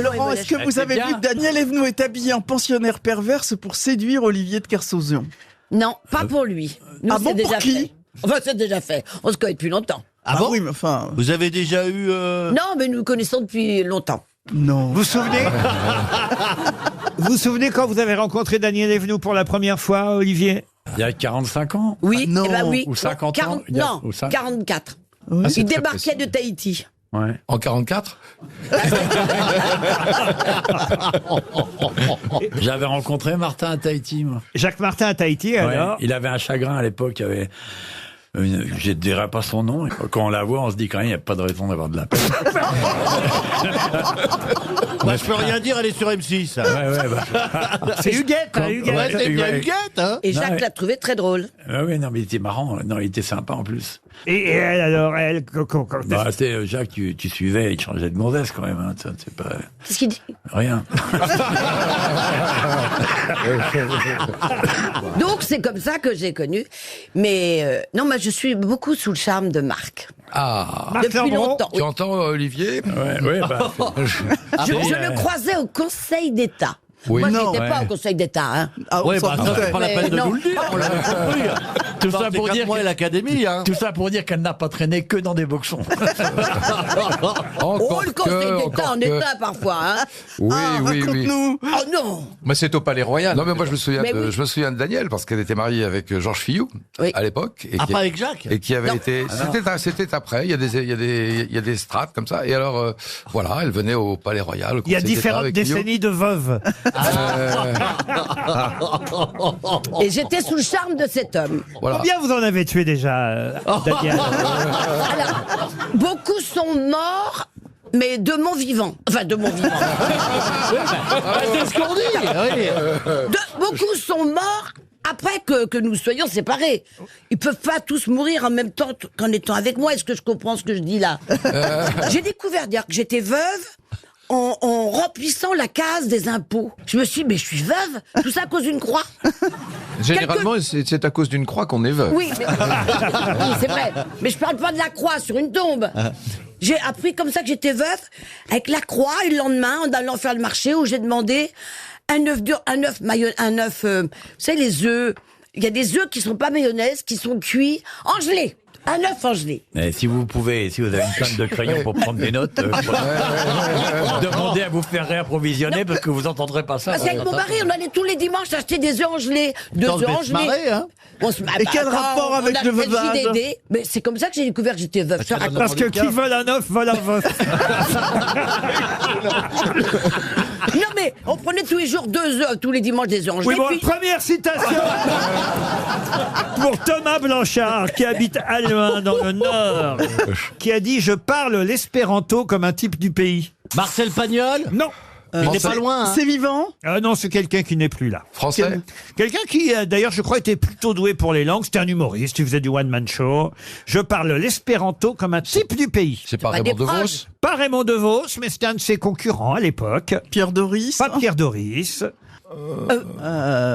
Laurent, est-ce que vous avez vu que Daniel Evenou est habillé en pensionnaire perverse pour séduire Olivier de Kersauzon? Non, pas pour lui. Nous, c'est déjà fait. Enfin, c'est déjà fait. On se connaît depuis longtemps. Ah bon? Oui, mais enfin... Vous avez déjà eu... Non, mais nous nous connaissons depuis longtemps. Non. Vous vous souvenez Vous vous souvenez quand vous avez rencontré Daniel Evenou pour la première fois, Olivier? Il y a 45 ans. Oui, non. eh ben oui. Ou 50 ans. Non, 44. Oui. Il débarquait de Tahiti. Ouais. En 44 J'avais rencontré Martin à Tahiti, moi. Jacques Martin à Tahiti, Ouais, alors il avait un chagrin à l'époque. Il avait je ne dirais pas son nom. Quand on la voit, on se dit quand même, il n'y a pas de raison d'avoir de la peine. Bah, je peux rien dire, elle est sur M6. C'est Huguette, hein, Huguette. Ouais, c'est bien Huguette, hein. Et Jacques ouais. l'a trouvé très drôle. Oui, non, mais il était marrant. Non, il était sympa en plus. Et elle, alors, elle... Bah, Jacques, tu suivais, il changeait de gonzesse quand même. Hein. C'est pas... Qu'est-ce qu'il dit? Rien. Donc, c'est comme ça que j'ai connu. Mais non, moi, je suis beaucoup sous le charme de Marc. Ah, Marc Depuis Lambron. longtemps. tu entends, Olivier? Ouais, bah, Je le croisais au Conseil d'État. Oui. Moi, Non. j'étais pas au Conseil d'État. Hein. Ah, on Ouais, s'en bah, ça, doutait. c'est pas la peine de Non. nous le dire. On l'a compris. tout ça pour dire moi et l'Académie, hein. tout ça pour dire qu'elle n'a pas traîné que dans des boxons. Oh, le Conseil d'État en État, parfois. Hein. Oui, Ah, oui, oui. raconte-nous. Oh non. Mais c'est au Palais Royal. Non, mais moi, je me souviens, Mais oui. je me souviens de Daniel, parce qu'elle était mariée avec Georges Fillou, Oui. à l'époque. Et Ah, qui- pas avec Jacques? Et qui avait Non. été, c'était après, il y a des strates comme ça. Et alors, voilà, elle venait au Palais Royal. au Il y a Conseil d'État différentes avec Fillou. décennies de veuves. Et j'étais sous le charme de cet homme. Voilà. Combien vous en avez tué déjà, Daniel? Alors, beaucoup sont morts, mais de mon vivant. Enfin, de mon vivant. C'est ce qu'on dit. Oui. Beaucoup sont morts après que nous soyons séparés. Ils peuvent pas tous mourir en même temps qu'en étant avec moi. Est-ce que je comprends ce que je dis là? J'ai découvert dire que j'étais veuve en remplissant la case des impôts. Je me suis dit, mais je suis veuve? Tout ça à cause d'une croix? Généralement, c'est à cause d'une croix qu'on est veuve. Oui, oui, c'est vrai. Mais je parle pas de la croix sur une tombe. J'ai appris comme ça que j'étais veuve, avec la croix, et le lendemain, en allant faire le marché, où j'ai demandé un œuf dur, un œuf, vous savez, les œufs. Il y a des œufs qui sont pas mayonnaise, qui sont cuits en gelée. Un œuf en gelée. Si vous avez une canne de crayon pour prendre des notes, demandez à vous faire réapprovisionner parce que vous entendrez pas ça. Parce qu'avec mon mari, on allait tous les dimanches acheter des œufs en gelée. Deux Dans le œufs en gelée. marrer, hein. Et quel rapport avec le veuvage? Mais c'est comme ça que j'ai découvert que j'étais veuve. Je te raconte. Parce que qui vole un œuf, vole un veuf. Non mais on prenait tous les jours 2 œufs, tous les dimanches des œufs en Oui, gelée. bon, puis- première citation pour Thomas Blanchard, qui habite Halluin, dans le Nord, qui a dit « Je parle l'espéranto comme un type du pays Marcel Pagnol. ». Non. Il n'est pas loin, hein. C'est vivant? Non, c'est quelqu'un qui n'est plus là. Français? Quelqu'un qui, d'ailleurs, je crois, était plutôt doué pour les langues. C'était un humoriste, il faisait du one-man show. Je parle l'espéranto comme un type du pays. C'est pas pas Raymond des DeVos? proches. Pas Raymond DeVos, mais c'était un de ses concurrents à l'époque. Pierre Doris? Pas Pierre Doris.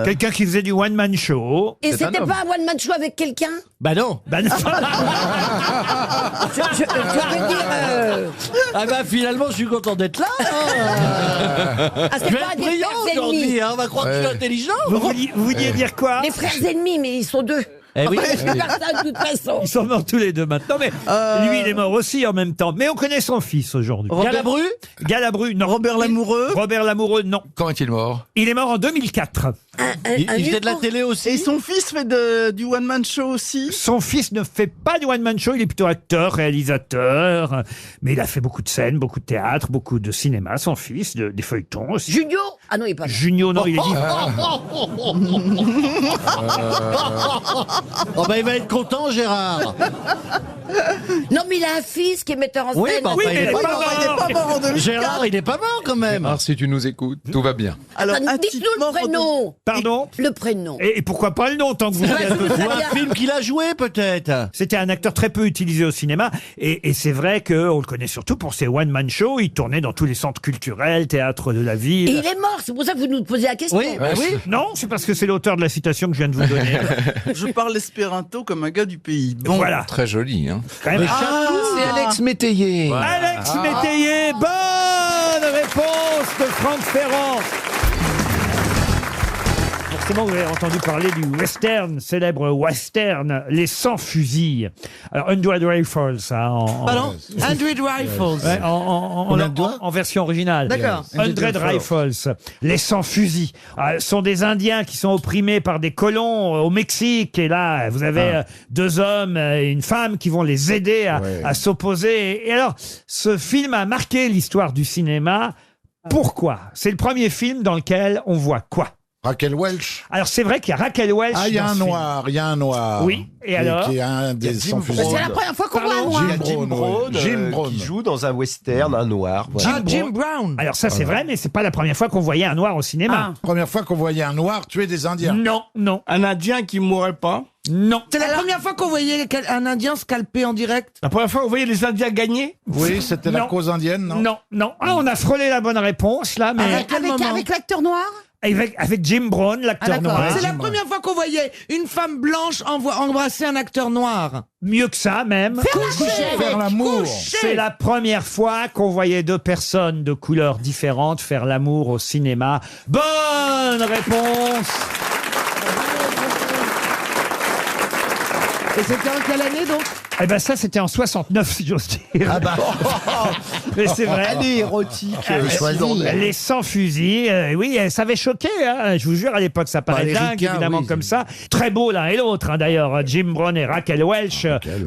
Quelqu'un qui faisait du one-man show. Et C'est un c'était homme. pas un one-man show avec quelqu'un? Bah non. Ben, non. Je veux dire... Ah bah finalement, je suis content d'être là. Ah, Je c'est vais pas être des brillant frères ennemis. aujourd'hui, hein. On va croire que je suis intelligent. vous vouliez dire quoi? Les frères ennemis, mais ils sont 2. Eh oui. Je peux faire ça de toute façon. Ils sont morts tous les deux maintenant, mais lui, il est mort aussi en même temps. Mais on connaît son fils aujourd'hui. Galabru. Galabru, non. Robert Lamoureux? Robert Lamoureux, non. Quand est-il mort? Il est mort en 2004. Il faisait de la télé Et aussi. son fils fait du one-man show aussi? Son fils ne fait pas du one-man show, il est plutôt acteur, réalisateur. Mais il a fait beaucoup de scènes, beaucoup de théâtre, beaucoup de cinéma, son fils, des feuilletons aussi. Junio? Ah non, il est pas là. Junio, non, il est vivant. Oh bah il va être content, Gérard. Non, mais il a un fils qui est metteur en scène. Oui, bah, Oui, enfin, mais il est Oui, pas non, il n'est pas mort en 2004. Gérard, il est pas mort quand même. Alors, si tu nous écoutes, tout va bien. Alors, Attends, un type dites-nous le mort en prénom. Pardon? Le prénom. Et pourquoi pas le nom, tant que vous êtes... Ou un film qu'il a joué peut-être. C'était un acteur très peu utilisé au cinéma. Et c'est vrai qu'on le connaît surtout pour ses one-man shows. Il tournait dans tous les centres culturels, théâtre de la Et ville. il est mort, c'est pour ça que vous nous posez la question. Oui, bah oui. Non, c'est parce que c'est l'auteur de la citation que je viens de vous donner. Je parle l'espéranto comme un gars du pays. Bon. Voilà. Très joli, hein. Quand même. C'est Alex Métayer. Alex Métayer, bonne réponse de Franck Ferrand. Forcément, vous avez entendu parler du western, célèbre western, Les 100 fusils. Alors, 100 Rifles, ça, Pardon 100 Rifles. Ouais, en version originale. D'accord. 100 Rifles, les 100 fusils. Sont des Indiens qui sont opprimés par des colons au Mexique. Et là, vous avez 2 hommes et une femme qui vont les aider à s'opposer. Et alors, ce film a marqué l'histoire du cinéma. Pourquoi ? C'est le premier film dans lequel on voit quoi ? Raquel Welch. Alors, c'est vrai qu'il y a Raquel Welch. Ah, il y a dans un ce film. noir, il y a un noir. Oui, et alors Qui est un des 100 fusils. C'est la première fois qu'on voit un noir. Jim Brown, Jim Brown qui joue dans un western, un noir. Voilà. Jim Brown. Alors ça, c'est vrai, mais c'est pas la première fois qu'on voyait un noir au cinéma. Première fois qu'on voyait un noir tuer des Indiens. Non, non, Un Indien qui mourrait pas. non. C'est la première fois qu'on voyait un Indien scalpé en direct. La première fois, vous voyez les Indiens gagner. Oui, c'était la Non. cause indienne, non? Non, non. Ah, on a frôlé la bonne réponse, là, mais Avec l'acteur noir avec Jim Brown, l'acteur noir. C'est la première fois qu'on voyait une femme blanche embrasser un acteur noir. Mieux que ça, même. Faire l'amour. C'est la première fois qu'on voyait 2 personnes de couleurs différentes faire l'amour au cinéma. Bonne réponse. Et c'était en quelle année donc? Eh ben ça, c'était en 69, si j'ose dire. Ah bah, Mais c'est vrai. elle est érotique. Les 100 fusils, oui, ça avait choqué, hein, je vous jure, à l'époque, ça paraît les dingue, ricains, évidemment, oui, comme ça. Très beau l'un et l'autre, hein, d'ailleurs, Jim Brown et Raquel Welch.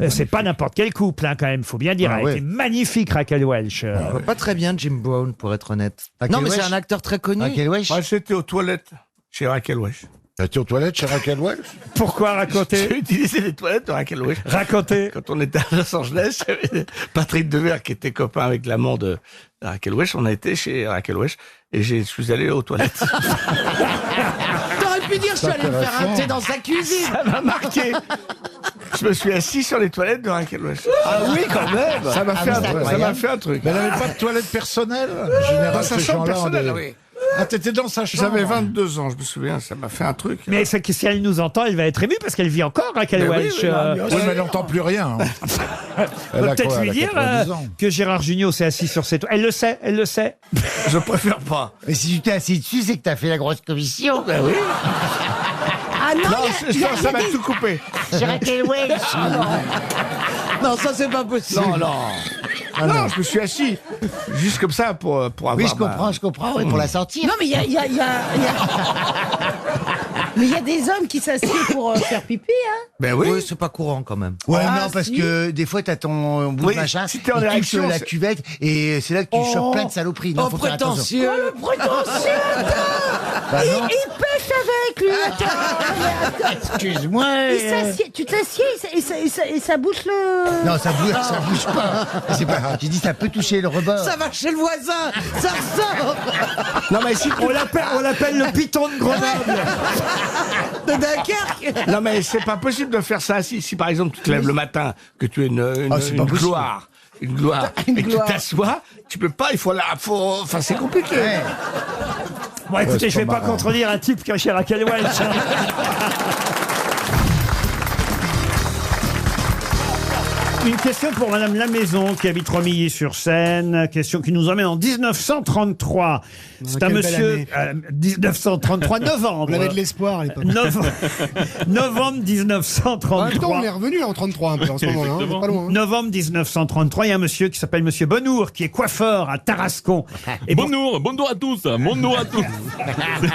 C'est pas n'importe quel couple, hein, quand même, faut bien dire. Ah, Elle ouais. était magnifique, Raquel Welch. Je vois pas très bien Jim Brown, pour être honnête. Raquel Non, mais c'est Welch. un acteur très connu. Raquel Welch. Moi, j'étais aux toilettes chez Raquel Welch. T'as été aux toilettes chez Raquel Welch? Pourquoi raconter J'ai utilisé les toilettes de Raquel Welch. Raconter. Quand on était à Los Angeles, il y avait Patrick Devers qui était copain avec l'amant de Raquel Welch. On a été chez Raquel Welch et je suis allé aux toilettes. T'aurais pu dire je suis allé me faire un thé dans sa cuisine. Ça m'a marqué. Je me suis assis sur les toilettes de Raquel Welch. Ah oui, quand même. Ça m'a fait un truc. Mais elle n'avait pas de toilette personnelle? En général, Dans sa ces chambre gens-là ont personnelle, des- oui. Ah, t'étais dans sa chambre? J'avais 22 ans, je me souviens, ça m'a fait un truc. Mais c'est que si elle nous entend, elle va être émue parce qu'elle vit encore, Raquel Mais oui, Welch. oui, bien Oui, mais elle n'entend plus rien. hein. On Elle peut a peut-être quoi, lui elle a dire 90 ans. que Gérard Jugnot s'est assis sur ses toilettes. Elle le sait, elle le sait. Je préfère pas. Mais si tu t'es assis dessus, c'est que t'as fait la grosse commission. Ben oui. Ah non, Non, ça m'a tout coupé. Chez Raquel Welch. Non, ça c'est pas possible. Non, non. Non, je me suis assis. Juste comme ça pour avoir. Oui, je comprends, oui, pour la sortir. Non, mais il y a... Mais il y a des hommes qui s'assiedent pour faire pipi, hein. Ben oui. Oui, c'est pas courant quand même. Ouais, Ah, non, parce si. que des fois, t'as ton bout Oui, de machin, si t'es en il touche érection, la c'est- cuvette, et c'est là que tu chopes plein de saloperies. Non, Oh, faut faire attention. prétentieux. Prétentieux, Bah non. il pêche avec, lui, attends. Excuse-moi. Tu t'assieds et ça bouche le... Non, ça bouge pas. C'est pas. J'ai dit, ça peut toucher le rebord. Ça va chez le voisin. Ça ressort. Non, mais si. On l'appelle le python de Grenoble. De Dunkerque. Non, mais c'est pas possible de faire ça assis. Si par exemple tu te lèves le matin, que tu es une c'est pas possible. gloire. Une gloire. Et que tu t'assois, tu peux pas, il faut enfin, c'est compliqué. Bon, écoutez, je vais c'est pas pas marrant. contredire un type qui est chez Raquel Welch. Une question pour Madame Lamaison qui habite Romilly-sur-Seine. Question qui nous emmène en 1933. C'est un quelle belle monsieur... année. 1933, novembre. On avait de l'espoir à l'époque. Novembre En même temps, 1933. on est revenu en 33 un peu en ce moment-là. Hein, pas loin. Hein. Novembre 1933, il y a un monsieur qui s'appelle Monsieur Bonnour, qui est coiffeur à Tarascon. Et bon- Bonjour à tous, bonjour à tous.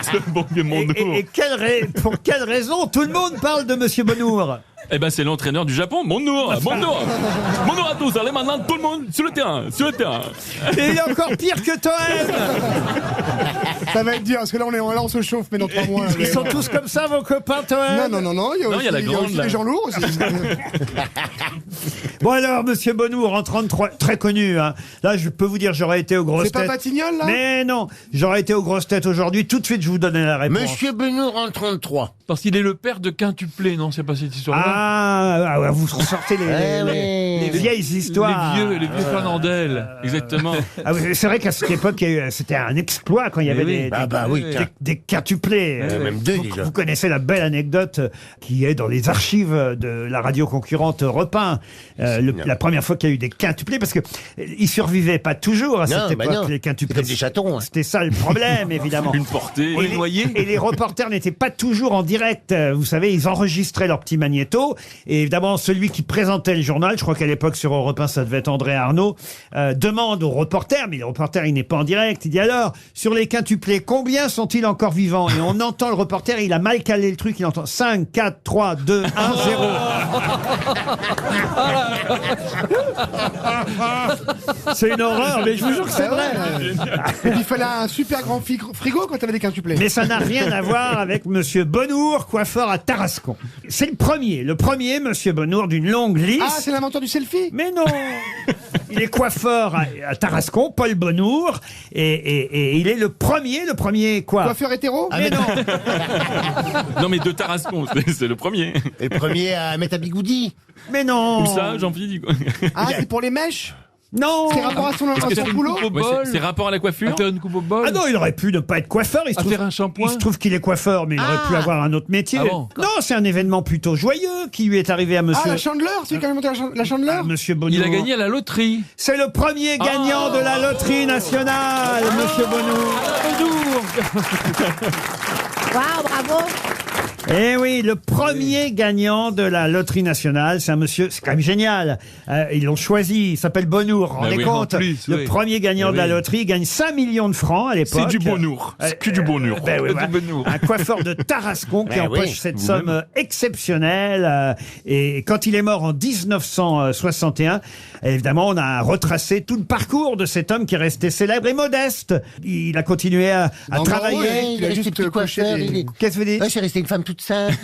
C'est bon vieux Bonjour. et pour quelle raison tout le monde parle de Monsieur Bonnour? Eh ben c'est l'entraîneur du Japon. Bonjour à tous. Allez maintenant tout le monde sur le terrain. Et il est encore pire que Toen. Ça va être dur parce que là on se chauffe mais dans 3 mois. Ils sont tous comme ça, vos copains, Toen? Non. Il y a Non, il y a la grande, aussi là. des gens lourds aussi. Bon alors, Monsieur Bonnour, en 33, très connu. Hein. Là, je peux vous dire, j'aurais été aux grosses C'est pas têtes. Batignolles là? Mais non, j'aurais été aux grosses têtes aujourd'hui. Tout de suite, je vous donnais la réponse. Monsieur Benoît en 33. Parce qu'il est le père de Quintuplé, non? C'est pas cette histoire-là. Ah, vous ressortez les vieilles histoires. Les vieux Fernandel, exactement. Ah oui, c'est vrai qu'à cette époque, c'était un exploit quand il y avait des quintuplés. Même deux déjà. Vous connaissez la belle anecdote qui est dans les archives de la radio concurrente Europe 1. la première fois qu'il y a eu des quintuplés, parce que ils survivaient pas toujours à cette époque, les quintuplés. Comme des chatons. C'était ça le problème, évidemment. Une portée. Et les reporters n'étaient pas toujours en direct. Vous savez, ils enregistraient leur petit magnéto. Et évidemment, celui qui présentait le journal, je crois qu'à l'époque sur Europe 1, ça devait être André Arnaud, demande au reporter, mais le reporter, il n'est pas en direct. Il dit alors, sur les quintuplés, combien sont-ils encore vivants? Et on entend le reporter, il a mal calé le truc, il entend 5, 4, 3, 2, 1, 0. C'est une horreur, mais je vous jure que c'est vrai. Il fallait un super grand frigo quand t'avais des quintuplés. Mais ça n'a rien à voir avec Monsieur Bonnour, coiffeur à Tarascon. C'est le premier Monsieur Bonnour d'une longue liste. Ah, c'est l'inventeur du selfie? Mais non. Il est coiffeur à Tarascon, Paul Bonnour, et il est le premier quoi? Coiffeur hétéro? Mais non. Non, mais de Tarascon, c'est le premier. Et le premier à mettre un bigoudi. Mais non. Où ça, Jean-Philippe? Ah, c'est pour les mèches? Non. C'est rapport à son boulot? C'est rapport à la coiffure? Une coupe au bol. Ah non, il aurait pu ne pas être coiffeur. Il se trouve qu'il est coiffeur, mais il aurait pu avoir un autre métier. Ah bon, non, c'est un événement plutôt joyeux qui lui est arrivé à Monsieur. Ah, la Chandeleur, c'est quand même la Chandeleur. Monsieur Bonnour. Il a gagné à la loterie. C'est le premier gagnant de la loterie nationale, Monsieur Bonnour. Waouh, bravo. Eh oui, le premier gagnant de la loterie nationale, c'est un monsieur, c'est quand même génial. Ils l'ont choisi, il s'appelle Bonnour, rendez compte. Le premier gagnant de la loterie gagne 5 millions de francs à l'époque. C'est du Bonnour. C'est que du Bonnour. Un coiffeur de Tarascon qui empoche cette somme exceptionnelle. Et quand il est mort en 1961, évidemment, on a retracé tout le parcours de cet homme qui est resté célèbre et modeste. Il a continué à travailler. Il a juste petit coiffeur. Qu'est-ce que vous dites? C'est resté une femme toute simple.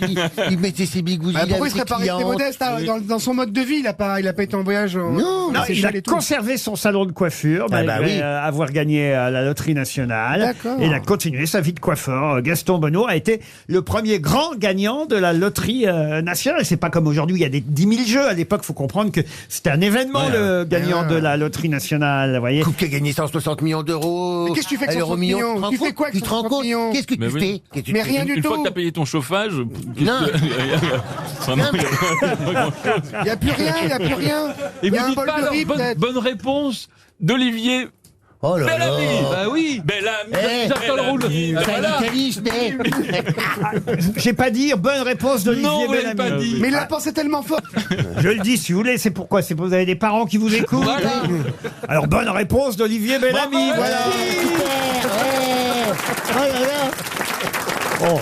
Il mettait ses bigoudis. Pourquoi il serait pas resté modeste dans son mode de vie? Il a pas été en voyage. Non, il a conservé son salon de coiffure malgré avoir gagné à la loterie nationale. Et il a continué sa vie de coiffeur. Gaston Bonnour a été le premier grand gagnant de la loterie nationale. C'est pas comme aujourd'hui, il y a des 10 000 jeux. À l'époque, il faut comprendre que c'était un événement, le gagnant de la loterie nationale. Vous voyez. Coupe qui a gagné 160 millions d'euros. Mais qu'est-ce que tu fais avec 160 millions? Tu fais quoi avec 160 millions? Qu'est-ce que tu fais? Mais rien du tout. Une fois que t'as payé ton chauffage, non. Il n'y a plus rien, il n'y a plus rien. Et il y a vous un dites bol pas de riz, alors, peut-être. bonne réponse d'Olivier. Oh là là. Bellamy. Bah oui. Bellamy. J'attends le roule. C'est un italiste, mais... J'ai pas dit bonne réponse d'Olivier Bellamy. Pas dit. Mais il l'a pensé tellement fort. Je le dis si vous voulez, c'est pourquoi? C'est parce que vous avez des parents qui vous écoutent. Voilà. Alors bonne réponse d'Olivier Bellamy. Voilà. Oh là là. Oh.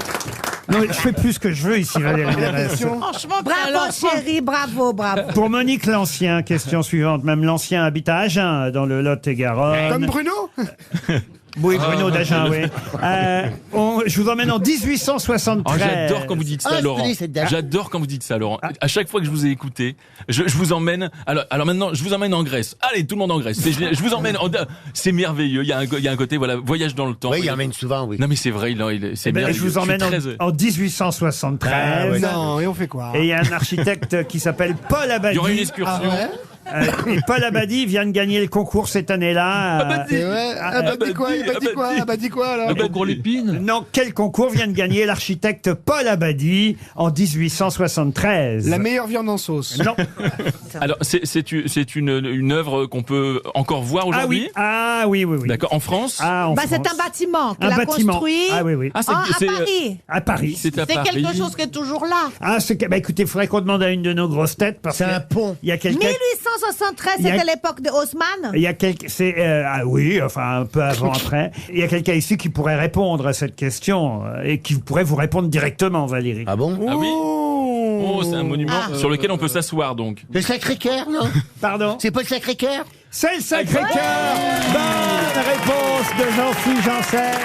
Non, mais je fais plus ce que je veux ici, Valérie Mérès. Franchement, Bravo, chérie, bravo. Pour Monique L'Ancien, question suivante. Même l'Ancien habite à Agen, dans le Lot-et-Garonne. Comme Bruno? Oui, Bruno d'Agen, oui. Je vous emmène en 1873. Oh, j'adore quand vous dites ça, je Laurent. connais cette date. J'adore quand vous dites ça, Laurent. À chaque fois que je vous ai écouté, je vous emmène. Alors maintenant, je vous emmène en Grèce. Allez, tout le monde en Grèce. Je vous emmène. C'est merveilleux. Il y a un côté, voilà, voyage dans le temps. Oui, il emmène souvent, oui. Non, mais c'est vrai. C'est merveilleux. Je vous emmène en 1873. Non, et on fait quoi? Et il y a un architecte qui s'appelle Paul Abadie. Il y aura une excursion. Et Paul Abadie vient de gagner le concours cette année-là. Abadie quoi alors? Le concours Lépine. Non, quel concours vient de gagner l'architecte Paul Abadie en 1873? La meilleure viande en sauce. Non. Alors, c'est une œuvre qu'on peut encore voir aujourd'hui. Ah oui. D'accord. En France. C'est un bâtiment qu'il a construit. Ah oui. Ah, à Paris. À Paris. C'est à Paris. quelque chose qui est toujours là. Écoutez, il faudrait qu'on demande à une de nos grosses têtes parce C'est que un pont. il y a quelqu'un. 1873, c'était l'époque de Haussmann. Il y a un peu avant après. Il y a quelqu'un ici qui pourrait répondre à cette question et qui pourrait vous répondre directement, Valérie. Ah bon? Ah oui. Oh, c'est un monument sur lequel on peut s'asseoir donc. Le Sacré-Cœur, non? Pardon? C'est pas le Sacré-Cœur? C'est le Sacré-Cœur. Bonne réponse de Jean-Philippe Janssen.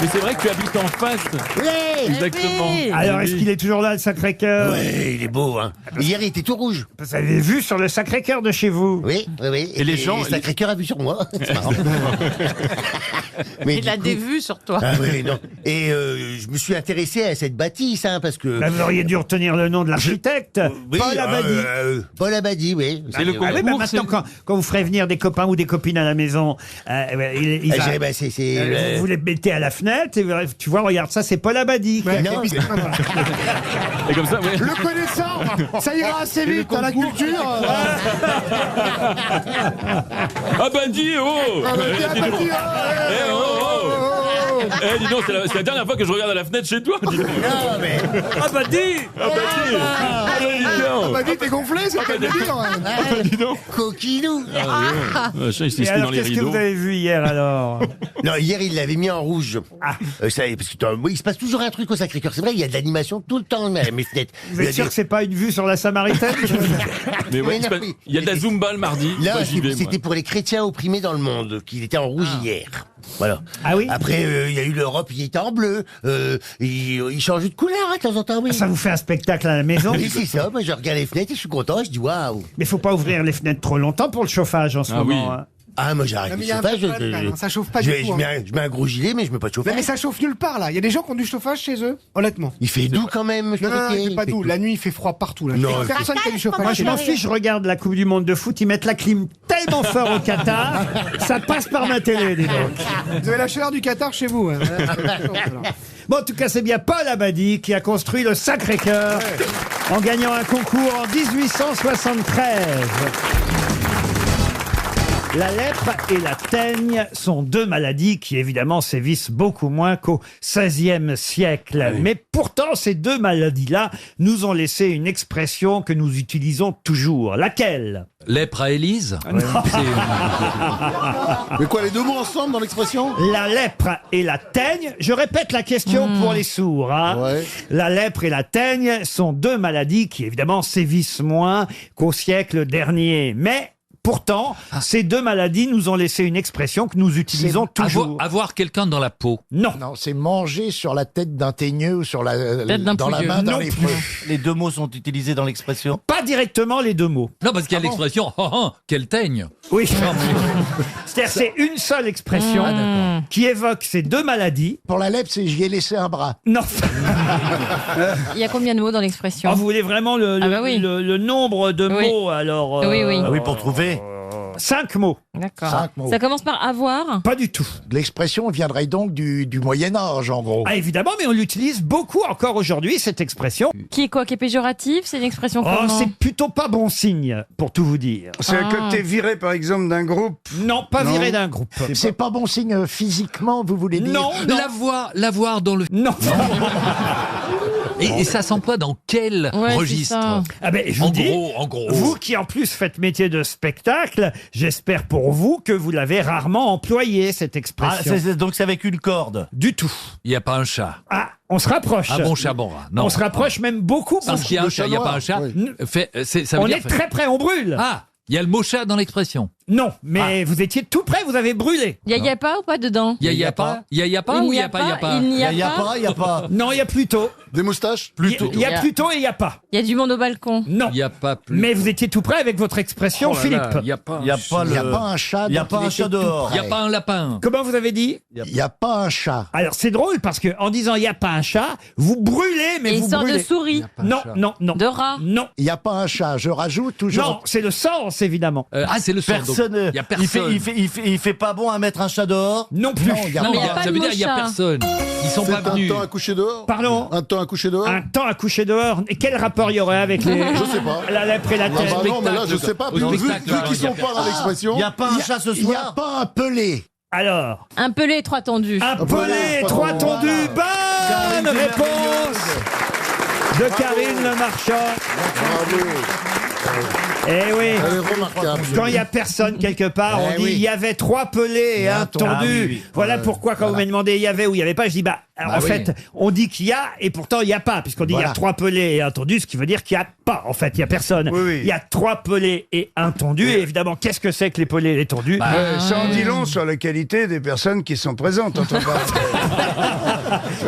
Mais c'est vrai que tu habites en face. Oui. Exactement. Alors, est-ce qu'il est toujours là, le Sacré-Cœur? Oui, il est beau, hein. Hier, il était tout rouge. Vous avez vu sur le Sacré-Cœur de chez vous? Oui. Et les gens. Le Sacré-Cœur a vu sur moi. C'est marrant. Mais Il a des vues sur toi. Ah oui, non. Et je me suis intéressé à cette bâtisse, hein, parce que... Vous auriez dû retenir le nom de l'architecte. Oui, Paul Abadie. Paul Abadie, oui. Et le concours, maintenant, quand vous ferez venir des copains ou des copines à la maison, c'est... vous les mettez à la fenêtre et tu vois, regarde ça, c'est Paul Abadie. badique. Ouais, Non. et puis, Et comme ça, ouais. le connaissant, ça ira assez vite dans la culture. Ah bah dis oh Ah, bah, Eh, tiens, dis bah, donc. dis, Eh, oh, oh. Eh, dis donc, c'est la dernière fois que je regarde à la fenêtre chez toi. Dis donc. Ah bah dis Ah bah dis Ah bah dis Ah donc. bah dis, t'es gonflé, c'est le cas de le dire. Ah bah dis donc Coquinou. Machin, il s'est Et dans alors, les qu'est-ce que rideaux. vous avez vu hier alors? Non, hier, il l'avait mis en rouge. Ah. Ça, parce que, oui, il se passe toujours un truc au Sacré-Cœur. C'est vrai, il y a de l'animation tout le temps, mes fenêtres. Vous êtes sûr que c'est pas une vue sur la Samaritaine? Mais ouais, Mais non, mais- il y a de la Zumba le mardi. Là, Moi, j'y vais, moi. c'était pour les chrétiens opprimés dans le monde, qu'il était en rouge hier. Voilà. Ah oui? Après, il y a eu l'Europe, il était en bleu. Il change de couleur de temps en temps, oui. Ça vous fait un spectacle à la maison? Oui, c'est ça. Moi, je regarde les fenêtres et je suis content. Je dis waouh. Mais faut pas ouvrir les fenêtres trop longtemps pour le chauffage en ce Ah moment. oui. Hein. Ah, moi, j'arrête Non, le mais il y a un chauffage. peu de problème, ça chauffe pas du tout, Je mets un gros gilet, mais je mets pas de Non, chauffage. mais ça chauffe nulle part là. Il y a des gens qui ont du chauffage chez eux, honnêtement. Il fait doux quand même. Non, non, il fait pas doux. La nuit, il fait froid partout. Là. Non, Il y a personne qui a du chauffage. Moi, chez je m'en eux. fiche, je regarde la Coupe du Monde de foot, ils mettent la clim tellement fort au Qatar, ça passe par ma télé, dis donc. Vous avez la chaleur du Qatar chez vous. Hein. Bon, en tout cas, c'est bien Paul Abadie qui a construit le Sacré-Cœur en gagnant un concours en 1873. La lèpre et la teigne sont deux maladies qui évidemment sévissent beaucoup moins qu'au XVIe siècle. Mais pourtant, ces deux maladies-là nous ont laissé une expression que nous utilisons toujours. Laquelle? Lèpre à Élise. Mais quoi, les deux mots ensemble dans l'expression? La lèpre et la teigne. Je répète la question pour les sourds. Hein. Ouais. La lèpre et la teigne sont deux maladies qui évidemment sévissent moins qu'au siècle dernier. Mais pourtant, ces deux maladies nous ont laissé une expression que nous utilisons toujours. Avoir quelqu'un dans la peau. Non. Non, c'est manger sur la tête d'un teigneux ou sur la, d'un dans la pouilleux. main d'un Non lépreux. Les deux mots sont utilisés dans l'expression. Pas directement les deux mots. Non, parce qu'il y a l'expression « Oh, oh, quelle teigne Oui. C'est-à-dire c'est une seule expression qui évoque ces deux maladies. Pour la lèpre, c'est j'y ai laissé un bras. Non. Il y a combien de mots dans l'expression? Oh, vous voulez vraiment le, Ah bah oui. le nombre de Oui. mots alors Oui, oui. Ah oui, pour trouver. 5 mots. D'accord. 5 mots. Ça commence par avoir. Pas du tout. L'expression viendrait donc du Moyen-Âge, en gros. Ah, évidemment, mais on l'utilise beaucoup encore aujourd'hui, cette expression. Qui est quoi? Qui est péjoratif? C'est une expression Oh, comment? c'est plutôt pas bon signe, pour tout vous dire. C'est que t'es viré, par exemple, d'un groupe. Non, pas Non. viré d'un groupe. C'est pas bon signe physiquement, vous voulez dire? Non, non, L'avoir dans le... non. Et ça s'emploie dans quel Ouais, c'est registre? ça. Ah ben, je vous dis, En gros. vous qui en plus faites métier de spectacle, j'espère pour vous que vous l'avez rarement employé, cette Ah, expression. donc c'est avec une corde. Du tout. Il n'y a pas un chat. Ah, on se rapproche. Un bon chat, bon rat. Non. On se rapproche même beaucoup. Parce qu'il y a un Le chat, il n'y a chat pas un chat. noir, Ça veut On dire... est très près, on brûle. Ah, il y a le mot chat dans l'expression. Non, mais vous étiez tout près, vous avez brûlé. Il y a pas ou pas dedans? Il y a pas ou il y a pas? Il n'y a pas. Il y a pas. Non, il y a plutôt. Des moustaches? Plutôt. Il y a plutôt et il y a pas. Il y a du monde au balcon. Non. Il n'y a pas plus. Mais vous étiez tout près avec votre expression, Philippe. Il n'y a pas. Il n'y a pas Il n'y a le. pas un chat. Il n'y a donc pas un était chat tout dehors. Il n'y a pas un lapin. Comment vous avez dit? Il n'y a pas un chat. Alors c'est drôle parce que en disant il n'y a pas un chat, vous brûlez, mais Et vous une sorte brûlez. de souris. Non, non, non. De rat. Non. Il n'y a pas un chat. Je rajoute toujours. Non, c'est le sens évidemment. C'est le son. donc. Personne. Il n'y a personne. Il fait pas bon à mettre un chat dehors. Non plus. Non, il y a Non, mais mais il y a pas ça de veut dire mot qu'il n'y a chat. personne. Ils sont pas venus. à coucher dehors. Pardon. Un temps à coucher dehors. Un temps à coucher dehors. Et quel rapport il y aurait avec les... Je sais pas. la lèpre et la Ah tête? bah non, mais là je sais pas. Au Vu spectacle, qu'ils il y a sont pas dans l'expression. Il n'y a pas un chat ce Il n'y a soir. pas un pelé. Alors, Un pelé, trois tendus. un pelé, trois tondus. Bonne réponse de Karine Le Marchand. Bravo. Eh oui. Elle est remarquable. Quand il n'y a personne quelque part, on dit il y avait 3 pelés et un tondu. Ah oui, oui. Voilà pourquoi quand vous m'avez demandé il y avait ou il n'y avait pas, je dis en fait, on dit qu'il y a et pourtant il n'y a pas, puisqu'on dit il y a 3 pelés et un tondu, ce qui veut dire qu'il n'y a pas. En fait, il n'y a personne. Il y a 3 pelés et un tondu. Et évidemment, qu'est-ce que c'est que les pelés et les tondus? Ça en dit long sur la qualité des personnes qui sont présentes.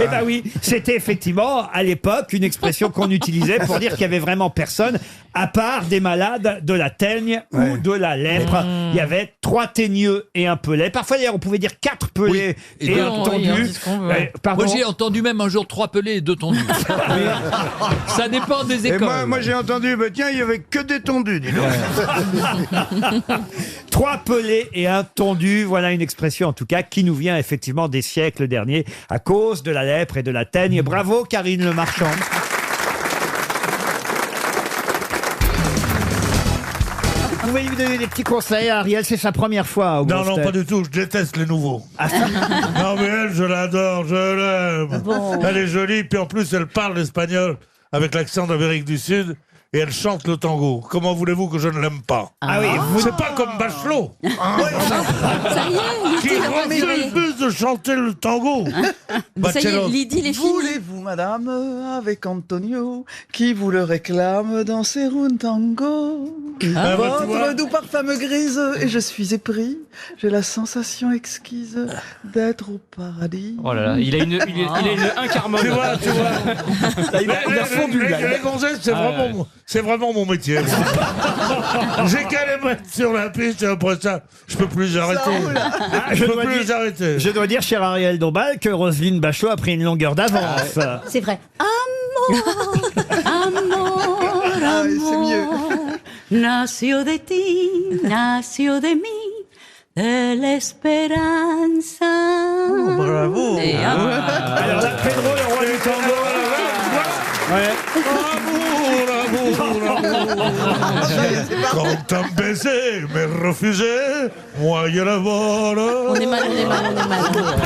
Eh ben oui, c'était effectivement à l'époque une expression qu'on utilisait pour dire qu'il y avait vraiment personne à part des malades de la teigne ou de la lèpre. Il y avait 3 teigneux et un pelet. Parfois d'ailleurs on pouvait dire 4 pelés Oui. et un tondu. Pardon. Moi j'ai entendu même un jour 3 pelés et 2 tondus. Ça dépend des Et écoles. moi j'ai entendu, tiens, il y avait que des tondus, dis donc. 3 pelés et un tondu, voilà une expression en tout cas qui nous vient effectivement des siècles derniers à cause cause de la lèpre et de la teigne. Bravo, Karine Le Marchand. Vous pouvez lui donner des petits conseils à Ariel, c'est sa première fois. Non, pas du tout, je déteste les nouveaux. Non, mais elle, je l'adore, je l'aime. Bon. Elle est jolie, puis en plus, elle parle l'espagnol avec l'accent d'Amérique du Sud. Et elle chante le tango. Comment voulez-vous que je ne l'aime pas? Ah oui, c'est pas comme Bachelot. Ça y est, Qui Lydie l'a refuse rassuré. plus de chanter le tango. Ça y est, Lydie, il est fini. Voulez-vous, madame, avec Antonio, qui vous le réclame danser un tango? Ah, bah, tu vois. Votre doux parfum me grise et je suis épris. J'ai la sensation exquise d'être au paradis. Oh là là, il a une incarmone. Tu vois. Il a fondu, là. Les gonzesses, c'est vraiment mon métier. J'ai qu'à les mettre sur la piste et après ça, je peux plus les arrêter. Je peux plus les arrêter. Je dois dire, cher Ariel Dombal, que Roselyne Bachelot a pris une longueur d'avance. C'est vrai. Ah oui, c'est mieux. Nació de ti, nació de mí, de la esperanza. Oh, bravo. Alors là, Pedro, le roi du tango. Quand t'as baisé, mais refusé, moi y la vole. On est mal.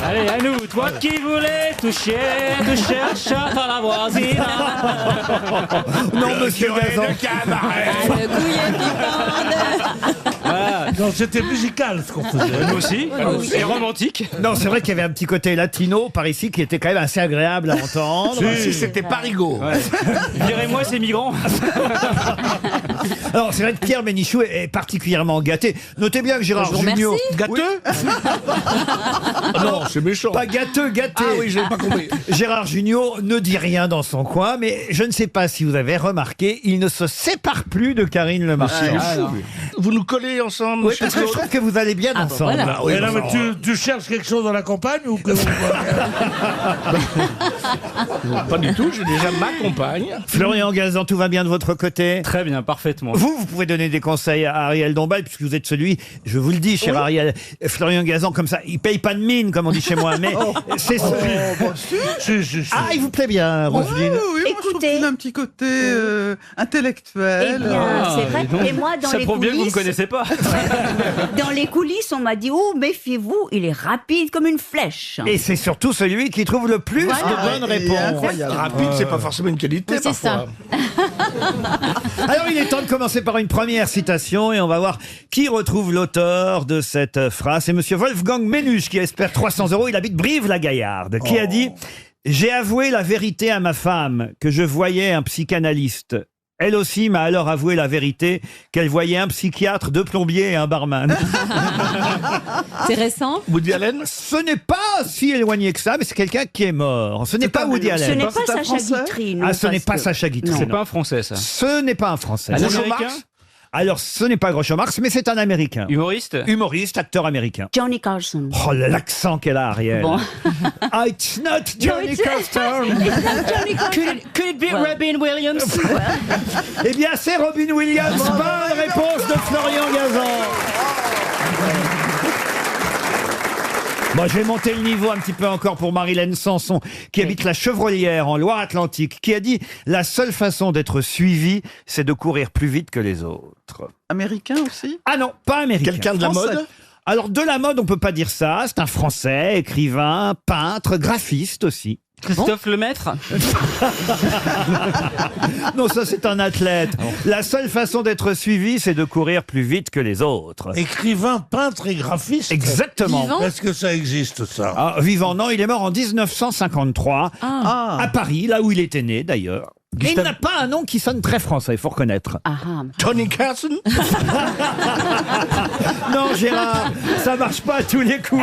Allez, à nous. Toi qui voulais toucher, tu cherches par la voisine. Non, monsieur Gazan. Le couillet pipande. Non, c'était musical ce qu'on faisait. Nous aussi. Et romantique. Non, c'est vrai qu'il y avait un petit côté latino par ici qui était quand même assez agréable à entendre. Si c'était Parigo. Virez-moi ces migrants. Alors, c'est vrai que Pierre Bénichou est particulièrement gâté. Notez bien que Gérard Je vous Jugnot... remercie. Gâteux Non, c'est méchant. Pas gâteux, gâté. Ah oui, j'ai pas compris. Gérard Jugnot ne dit rien dans son coin, mais je ne sais pas si vous avez remarqué, il ne se sépare plus de Karine Le Marchand. Vous nous collez ensemble, Oui, monsieur parce que je trouve que vous allez bien ensemble. voilà. Ah oui, Mais là, bah, mais tu cherches quelque chose dans la campagne ou que Pas du tout, j'ai déjà ma compagne. Florian Gazan, tout va bien de votre côté? Très bien, parfaitement. Vous pouvez donner des conseils à Ariel Dombal, puisque vous êtes celui, je vous le dis, cher Ariel, Florian Gazan, comme ça, il paye pas de mine, comme on dit chez moi, mais c'est celui... Ah, il vous plaît bien, Roselyne? Oui, moi, je trouve qu'il a un petit côté intellectuel. Eh bien, c'est vrai. Et moi, dans Ça les prouve bien que vous ne me coulisses, connaissez pas. dans les coulisses, on m'a dit, oh, méfiez-vous, il est rapide comme une flèche. Et c'est surtout celui qui trouve le plus Voilà. de bonnes réponses. Rapide, c'est pas forcément une qualité, Oui, c'est parfois. Alors, il est temps de commencer par une première citation et on va voir qui retrouve l'auteur de cette phrase. C'est monsieur Wolfgang Ménuche qui espère 300 €. Il habite Brive-la-Gaillarde, qui a dit « J'ai avoué la vérité à ma femme, que je voyais un psychanalyste. Elle aussi m'a alors avoué la vérité, qu'elle voyait un psychiatre, 2 plombiers et un barman. » C'est récent. Woody Allen? Ce n'est pas si éloigné que ça, mais c'est quelqu'un qui est mort. Ce n'est pas Woody Allen. Ce n'est pas C'est un Sacha Français Guitry. non, Ah, ce n'est parce pas que- Sacha Guitry. C'est non. pas un français, ça. Ce n'est pas un Français. Un Groucho Américain Marx. Alors, ce n'est pas Groucho Marx, mais c'est un Américain. Humoriste. Humoriste, acteur américain. Johnny Carson. Oh, l'accent qu'elle a, Ariel. Bon. Ah, it's not Johnny it's- Carson. Could it be Robin Williams? Eh bien, c'est Robin Williams. Bonne réponse de Florian Gazan. Bon, je vais monter le niveau un petit peu encore pour Marilène Sanson, qui habite la Chevrolière en Loire-Atlantique, qui a dit « La seule façon d'être suivi, c'est de courir plus vite que les autres. Américain aussi » Ah non, pas américain. Quelqu'un de la Français. mode? Alors, de la mode, on peut pas dire ça. C'est un Français, écrivain, peintre, graphiste aussi. Christophe Lemaître. Non, ça c'est un athlète. La seule façon d'être suivi, c'est de courir plus vite que les autres. Écrivain, peintre et graphiste. Exactement. Vivant Est-ce que ça existe, ça? Ah, vivant, non, il est mort en 1953, à Paris, là où il était né d'ailleurs. Mais il n'a pas un nom qui sonne très français, il faut reconnaître. Johnny Carson? Non, Gérard, ça marche pas à tous les coups.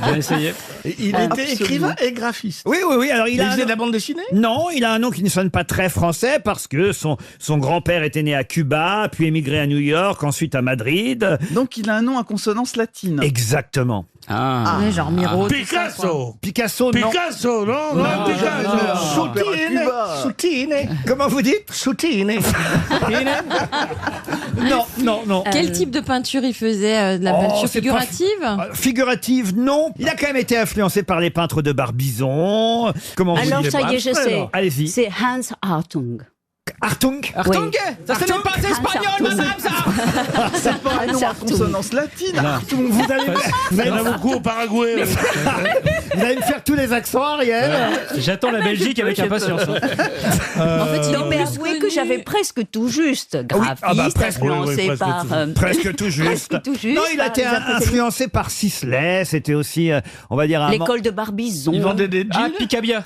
J'ai essayé. Il était écrivain et graphiste. Oui, oui, oui. Alors, il faisait de la bande dessinée? Non, il a un nom qui ne sonne pas très français parce que son grand-père était né à Cuba, puis émigré à New York, ensuite à Madrid. Donc il a un nom à consonance latine. Exactement. Ah. Ouais, genre Miro. tout ça, Picasso! quoi. Picasso, non. Picasso, non? Non, Picasso! Soutine! Soutine! Comment vous dites? Soutine! Non, non, non. Quel type de peinture il faisait? De la peinture c'est pas Figurative Figurative, non. Il a quand même été influencé par les peintres de Barbizon. Comment vous Alors dites ça y est, je sais. Allez-y. C'est Hans Hartung. Hartung Oui. Ça, ce n'est pas espagnol, madame, ça. C'est pas un nom à consonance latine. Hartung. Vous allez Il y en a beaucoup au Paraguay. Vous allez me faire tous les accents, Ariel. J'attends la Belgique avec impatience. En fait, non, mais avouez que j'avais presque tout juste. Graphiste, influencé presque par... Presque tout juste. presque tout juste. Non, il a été influencé par Sisley. C'était aussi, on va dire, L'école de Barbizon. Ils vendaient des jeans. Picabia.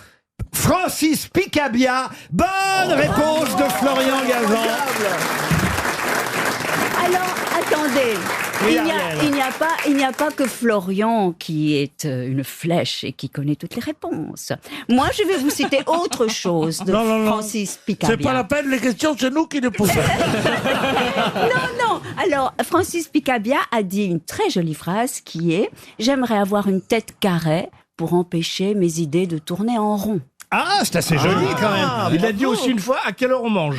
Francis Picabia. Bonne réponse de Florian Gazan. Alors, attendez. Oui, Il n'y a pas que Florian qui est une flèche et qui connaît toutes les réponses. Moi, je vais vous citer autre chose de Francis Picabia. C'est pas la peine, les questions, c'est nous qui les posons. Non. Alors, Francis Picabia a dit une très jolie phrase qui est « J'aimerais avoir une tête carrée pour empêcher mes idées de tourner en rond. » Ah, c'est assez joli quand même. Il a dit aussi une fois à quelle heure on mange.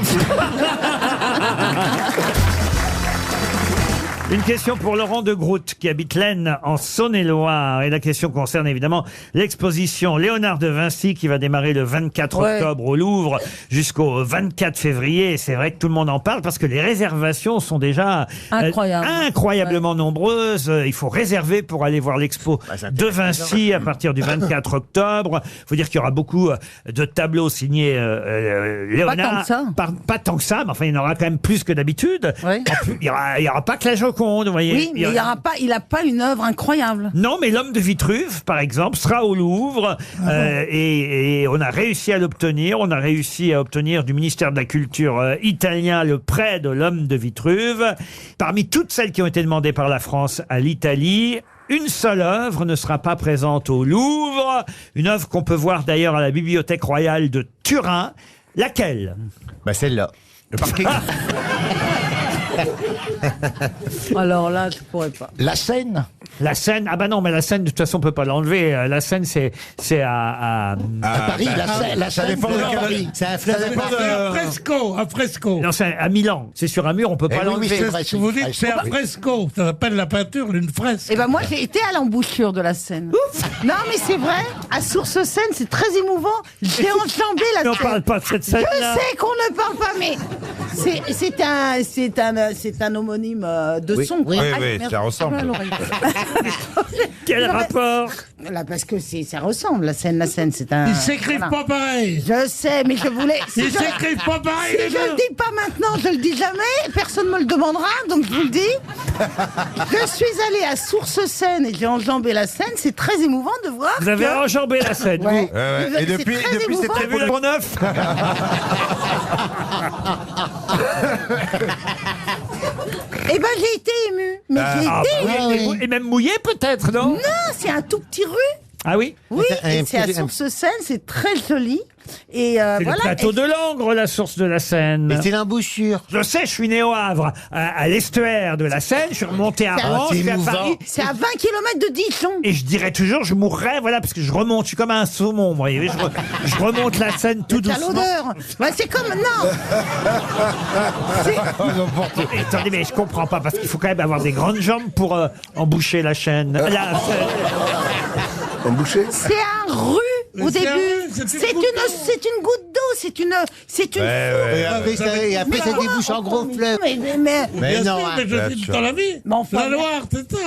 Une question pour Laurent de Groot qui habite l'Aisne en Saône-et-Loire. Et la question concerne évidemment l'exposition Léonard de Vinci qui va démarrer le 24 octobre au Louvre jusqu'au 24 février. Et c'est vrai que tout le monde en parle parce que les réservations sont déjà incroyablement nombreuses. Il faut réserver pour aller voir l'expo de Vinci à partir du 24 octobre. Il faut dire qu'il y aura beaucoup de tableaux signés Léonard. Pas tant que ça. Pas tant que ça, mais enfin il y en aura quand même plus que d'habitude. Oui. En plus, il y aura pas que la Joconde, vous voyez. Oui, mais il a pas une œuvre incroyable. Non, mais l'homme de Vitruve, par exemple, sera au Louvre et on a réussi à l'obtenir. On a réussi à obtenir du ministère de la Culture italien le prêt de l'homme de Vitruve. Parmi toutes celles qui ont été demandées par la France à l'Italie, une seule œuvre ne sera pas présente au Louvre. Une œuvre qu'on peut voir d'ailleurs à la Bibliothèque royale de Turin. Laquelle ? Celle-là. Le parking. Alors là, je pourrais pas. La Seine. La Seine, ah bah non, mais la Seine, de toute façon, on peut pas l'enlever. La Seine, c'est À Paris, la Seine. dépend de Paris. C'est un fleuve. Un fresco. Non, c'est à Milan. C'est sur un mur, on peut pas l'enlever. Vous dites que c'est un fresco. Ça s'appelle la peinture d'une fresque. Eh ben moi, j'ai été à l'embouchure de la Seine. Non, mais c'est vrai. À Source Seine, c'est très émouvant. J'ai enjambé la Seine. Mais on parle pas de cette Seine-là. Je sais qu'on ne parle pas, mais c'est un homonyme de son. Oui, Ah, oui, merde. ça ressemble. Ah, l'oreille. Quel rapport ? Là, parce que ça ressemble, la Seine, c'est un... Ils s'écrivent pas pareil. Je sais, mais je voulais... Ils s'écrivent pas pareil, les Si je deux. le dis pas maintenant, je le dis jamais, personne me le demandera, donc je vous le dis. Je suis allée à Source Seine et j'ai enjambé la Seine, c'est très émouvant de voir Vous avez enjambé la Seine, vous. Et C'est depuis, très depuis émouvant. c'était T'as vu le Pont-Neuf ? Eh ben, j'ai été émue. Mais j'ai été émue. Et même mouillé peut-être, non ? Non, c'est un tout petit rue. Ah oui ? Oui, Un et c'est à petit- Source Seine, c'est très joli. Et C'est voilà. le plateau Et- de Langres, la source de la Seine. Et c'est l'embouchure. Je sais, je suis né au Havre, à l'estuaire de la Seine, je suis remonté à C'est Rouen, je suis à émouvant. Paris. C'est à 20 km de Dijon. Et je dirais toujours, je mourrais, voilà, parce que je remonte, je suis comme un saumon, vous voyez, je remonte la Seine tout T'as doucement. l'odeur. Ouais, c'est comme... Non. Et attendez, mais je comprends pas, parce qu'il faut quand même avoir des grandes jambes pour emboucher la chaîne. Embouché. C'est un rue au C'est un début. rue, c'est une goutte d'eau. C'est une goutte d'eau. C'est une. Et après, ça débouche en gros fleuve. Mais Bien non, sûr, mais je dis dans la vie. Mais enfin, La Loire, c'est ça.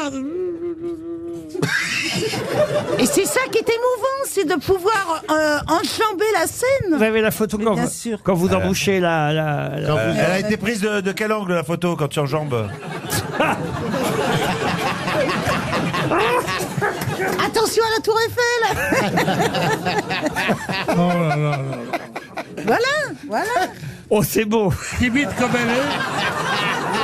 et c'est ça qui est émouvant, c'est de pouvoir enjamber la Seine. Vous avez la photo Mais quand bien vous, sûr. quand vous embouchez la... Elle a été prise de quel angle la photo quand tu enjambes? Attention à la Tour Eiffel. Oh là là là. Voilà. Oh, c'est beau. Timide comme elle est.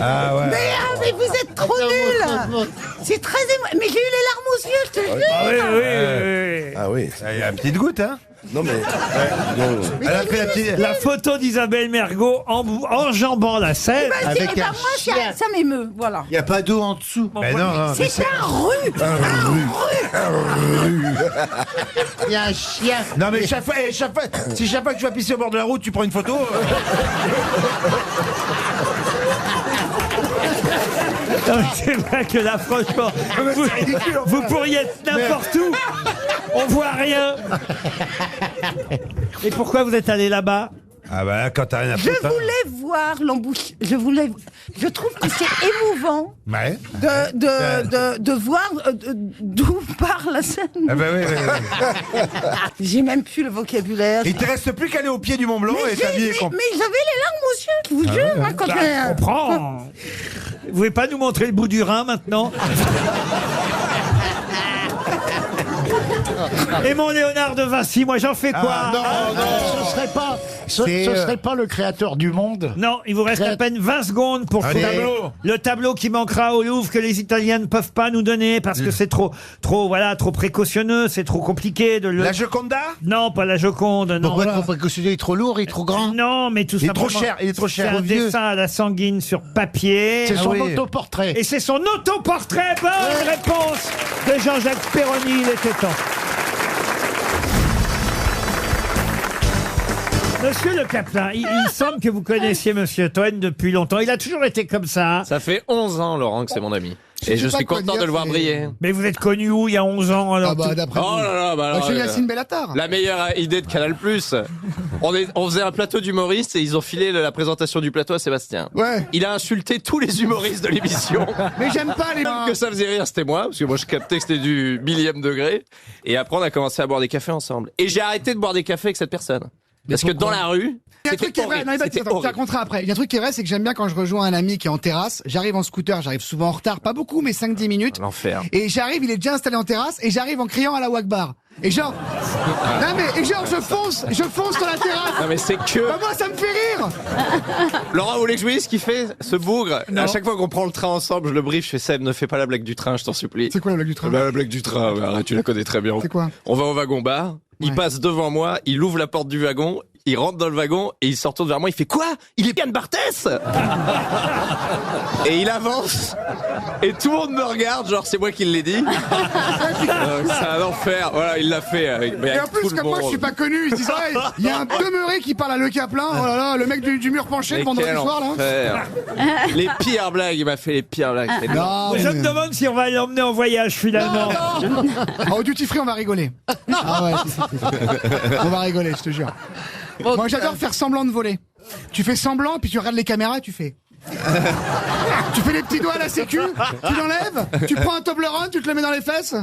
Ah ouais. Mais vous êtes trop nuls. C'est très émouvant. Mais j'ai eu les larmes aux yeux, je te jure. Ah oui, oui, oui. Ah oui. Il y a une petite goutte, hein? Non, mais. Elle a fait la petite. La photo d'Isabelle Mergo enjambant la scène. Eh ben, Avec eh ben, un moi, chien. ça m'émeut, voilà. Il n'y a pas d'eau en dessous. Ben non, C'est un rue. Il y a un chien. Non, mais chaque fois, si chaque fois que tu vas pisser au bord de la route, tu prends une photo. Non, mais c'est vrai que là, franchement, vous pourriez être n'importe où. On voit rien. Et pourquoi vous êtes allé là-bas? Ah bah quand t'as rien à Je foutre. voulais voir l'embouche. Je trouve que c'est émouvant Ouais. de voir d'où part la scène. Ah bah oui. J'ai même plus le vocabulaire. Il te reste plus qu'à aller au pied du Mont Blanc et ta vie est mais j'avais les larmes aux yeux, je vous jure. Hein, quand Bah, je comprends. Vous pouvez pas nous montrer le bout du Rhin maintenant? Et mon Léonard de Vinci, moi j'en fais quoi? Ce serait pas le créateur du monde? Non, il vous reste à peine 20 secondes pour trouver le tableau qui manquera au Louvre que les Italiens ne peuvent pas nous donner parce que c'est trop précautionneux, c'est trop compliqué de le... La Joconda? Non, pas la Joconde, non. Pourquoi trop précautionneux? Il est trop lourd, il est trop grand? Non, mais tout Il est simplement... trop cher, il est trop cher. C'est un Trop vieux. dessin à la sanguine sur papier. C'est son autoportrait. Et c'est son autoportrait. Bonne réponse de Jean-Jacques Perroni, il était temps. Monsieur Le Caplin, il semble que vous connaissiez Monsieur Toen depuis longtemps. Il a toujours été comme ça. Ça fait 11 ans, Laurent, que c'est mon ami. Et je suis content de le voir briller. Mais vous êtes connu où il y a 11 ans alors? Oh là là, bah alors, Chez Yacine Bellatar. la meilleure idée de Canal+. On faisait un plateau d'humoristes et ils ont filé la présentation du plateau à Sébastien. Ouais. Il a insulté tous les humoristes de l'émission. Mais j'aime pas les Même que ça faisait rire, c'était moi, parce que moi je captais que c'était du millième degré. Et après on a commencé à boire des cafés ensemble. Et j'ai arrêté de boire des cafés avec cette personne. Parce que dans la rue, Il y a un truc qui est vrai, non, mais je te raconterai après. Il y a un truc qui est vrai, c'est que j'aime bien quand je rejoins un ami qui est en terrasse. J'arrive en scooter, j'arrive souvent en retard, pas beaucoup, mais 5-10 minutes. L'enfer. Et j'arrive, il est déjà installé en terrasse, et j'arrive en criant à la Wagbar. Et genre, non mais, et genre, je fonce sur la terrasse. Non mais c'est que... Bah moi, ça me fait rire. Laurent, vous voulez que je vous dise ce qu'il fait, ce bougre? À chaque fois qu'on prend le train ensemble, je le brief, je fais Seb, ne fais pas la blague du train, je t'en supplie. C'est quoi la blague du train? La blague du train, arrête, tu la connais très bien. C'est quoi? On va au wagon-bar, il passe devant moi, il ouvre la porte du wagon, il rentre dans le wagon et il se retourne vers moi, il fait quoi? Il est Yann Barthès. Et il avance et tout le monde me regarde, genre c'est moi qui l'ai dit. C'est un enfer, voilà, il l'a fait avec, Et en plus, comme moi, je suis pas connu, ils se disent, ouais, il y a un demeuré qui parle à Le Caplin, oh là là, le mec du mur penché le vendredi soir, là. Les pires blagues, il m'a fait les pires blagues. Non, Je me demande si on va l'emmener en voyage finalement. Au duty free, on va rigoler. Ah ouais, on va rigoler, je te jure. Moi, j'adore faire semblant de voler. Tu fais semblant, puis tu regardes les caméras, tu fais. Tu fais les petits doigts à la sécu, tu l'enlèves, tu prends un Toblerone, tu te le mets dans les fesses.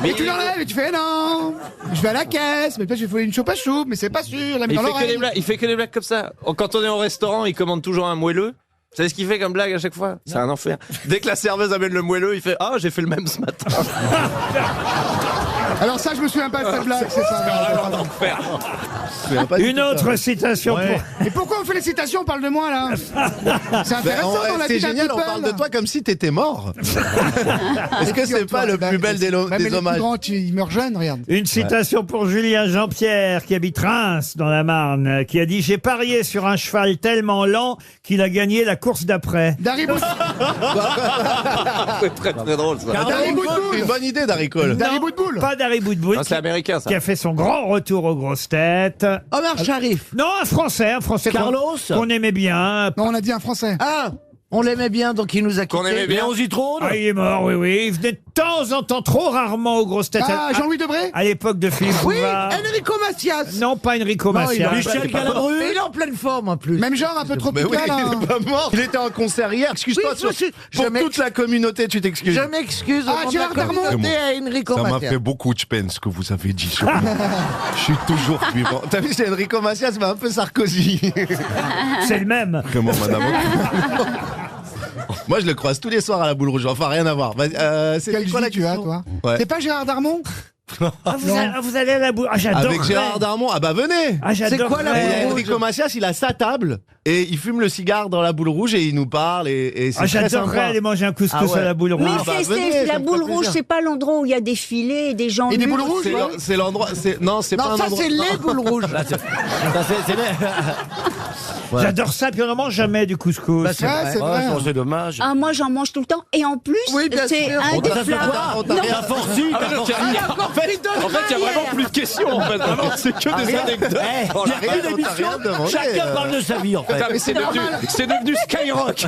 Et tu l'enlèves et tu fais non, je vais à la caisse, mais peut-être je vais voler une choupe à choupe, mais c'est pas sûr, la met dans l'oreille. Il fait que des blagues comme ça. Quand on est au restaurant, il commande toujours un moelleux. Vous savez ce qu'il fait comme blague à chaque fois? C'est un enfer. Dès que la serveuse amène le moelleux, il fait ah, j'ai fait le même ce matin. Alors ça, je me souviens pas de cette blague, c'est ça. Un enfer. Une autre citation pour... Et pourquoi on fait les citations, on parle de moi là? C'est intéressant dans la vie. C'est génial, on parle de toi comme si t'étais mort. Est-ce que c'est pas le plus bel des hommages? Il meurt jeune, regarde. Une citation pour Julien Jean-Pierre qui habite Reims dans la Marne, qui a dit: j'ai parié sur un cheval tellement lent qu'il a gagné la course d'après. Dari Boudboul. C'est très très drôle ça. Dari Boudboul. Une bonne idée, Dari Cole. Dari Boudboul. Pas Dari Boudboul. C'est américain ça. Qui a fait son grand retour aux grosses têtes. Omar Sharif. Non, un Français Carlos. qu'on aimait bien. Non, on a dit un Français. Ah, on l'aimait bien, donc il nous a quittés. Qu'on aimait bien. Léon Zitrone. Ah, il est mort, oui, oui. Il venait de temps en temps, trop rarement aux grosses têtes. Ah, Jean-Louis Debré. À l'époque de Philippe Oui, Bouvard. Enrico Macias. Non, pas Enrico Macias. Michel Galabru. Mais il est en pleine forme en plus. Même genre, un peu trop Mais oui, piquant, là. il est pas mort. Il était en concert hier. Excuse-toi, Oui, pour toute la communauté, tu t'excuses. Je m'excuse au nom de la Gérard Darmon. communauté à Enrico Ça m'a Macias. fait beaucoup de peine ce que vous avez dit sur moi. Je suis toujours suivant. T'as vu, c'est Enrico Macias, mais un peu Sarkozy. C'est le même. Comment, madame? Moi, je le croise tous les soirs à la Boule Rouge. Enfin, rien à voir. Quelle C'est quoi la vie tu as, question? toi? Ouais. C'est pas Gérard Darmon? Vous allez à la boule. Ah, j'adore. Avec Gérard Darmon. Ah bah venez. Ah, j'adore. C'est quoi la boule rouge? Enrico Macias, il a sa table et il fume le cigare dans la boule rouge et il nous parle et c'est Ah, très j'adorerais sympa. aller manger un couscous Ah ouais. à la boule rouge. Mais la boule rouge, c'est pas l'endroit où il y a des filets et des gens Et des nus. boules rouges, c'est l'endroit. Non, c'est pas un ça endroit. c'est les boules rouges. J'adore ça, puis on n'en mange jamais du couscous. c'est vrai. C'est dommage. Ah, moi j'en mange tout le temps. Et en plus, Oui, bien c'est sûr. un On des t'a fait plats. quoi? On t'a Non, rien forci. En fait, il y a vraiment plus de questions. En fait, vraiment, c'est que des anecdotes. Il y a une émission. Chacun parle de sa vie en fait. Mais c'est devenu Skyrock.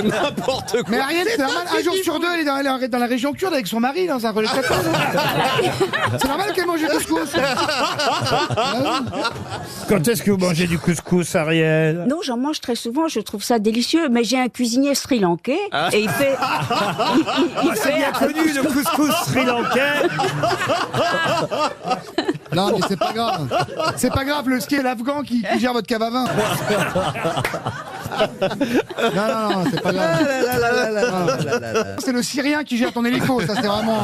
N'importe quoi. Mais Ariel, c'est normal, un jour sur deux, elle est dans la région kurde avec son mari dans un relais de 14. C'est normal qu'elle mange du couscous. Quand est-ce que vous mangez du couscous, Ariel? non, j'en mange très souvent. Je trouve ça délicieux. Mais j'ai un cuisinier sri-lankais et il fait. il C'est fait bien connu, le couscous sri-lankais. Non, mais c'est pas grave. C'est pas grave, le ski est l'Afghan qui gère votre cave à vin. Non, c'est pas grave. C'est le Syrien qui gère ton hélico, ça c'est vraiment.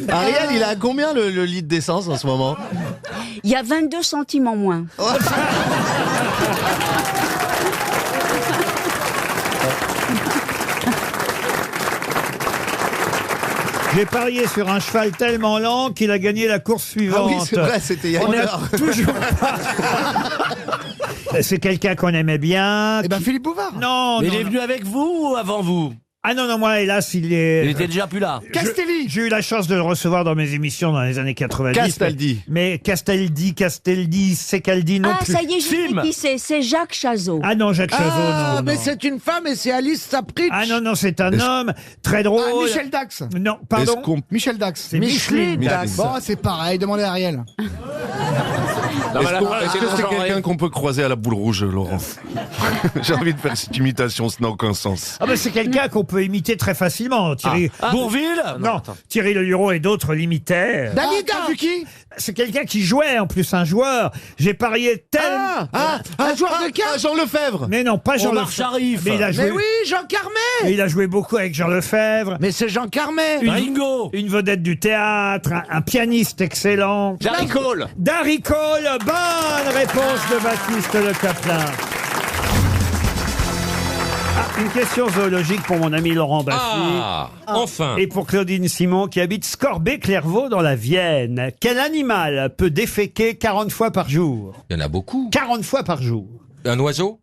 Ariel, il a combien le litre d'essence en ce moment? Il y a 22 centimes en moins. J'ai parié sur un cheval tellement lent qu'il a gagné la course suivante. Ah oui, c'est vrai, c'était il y a On une n'a heure. toujours pas. C'est quelqu'un qu'on aimait bien. Eh ben Philippe Bouvard. Non, Mais non, il est non. venu avec vous ou avant vous? Ah non, moi, hélas, il est... Il était déjà plus là. Castelli. J'ai eu la chance de le recevoir dans mes émissions dans les années 90. Castaldi. Mais Castelli, Secaldi non Ah, plus. ça y est, je sais qui c'est Jacques Chazot. Ah non, Jacques Chazot, non. mais non. c'est une femme et c'est Alice Sapritch. Ah non, c'est un homme très drôle. Ah, Michel Dax. Non, pardon. Michel Dax. C'est Micheline Dax. Bon, c'est pareil, demandez à Ariel. Est-ce que c'est quelqu'un qu'on peut croiser à la boule rouge, Laurent? J'ai envie de faire cette imitation, ça n'a aucun sens. Ah ben c'est quelqu'un qu'on peut imiter très facilement. Thierry Bourville? Non, Thierry Leluron et d'autres l'imitaient. Dalida. Kazuki. C'est quelqu'un qui jouait en plus, un joueur. J'ai parié tellement. Un joueur de cartes. Jean Lefebvre. Mais non, pas Jean Omar Lefebvre. Sharif. Mais il a joué. Mais oui, Jean Carmet. Mais il a joué beaucoup avec Jean Lefebvre. Mais c'est Jean Carmet. Ringo. Une vedette du théâtre, un pianiste excellent. Jarry Cole. Darry Cole, bonne réponse de Baptiste Le Caplin. Une question zoologique pour mon ami Laurent Baffy. Ah, enfin. Et pour Claudine Simon qui habite Scorbé-Clairvaux dans la Vienne. Quel animal peut déféquer 40 fois par jour? Il y en a beaucoup. 40 fois par jour. Un oiseau?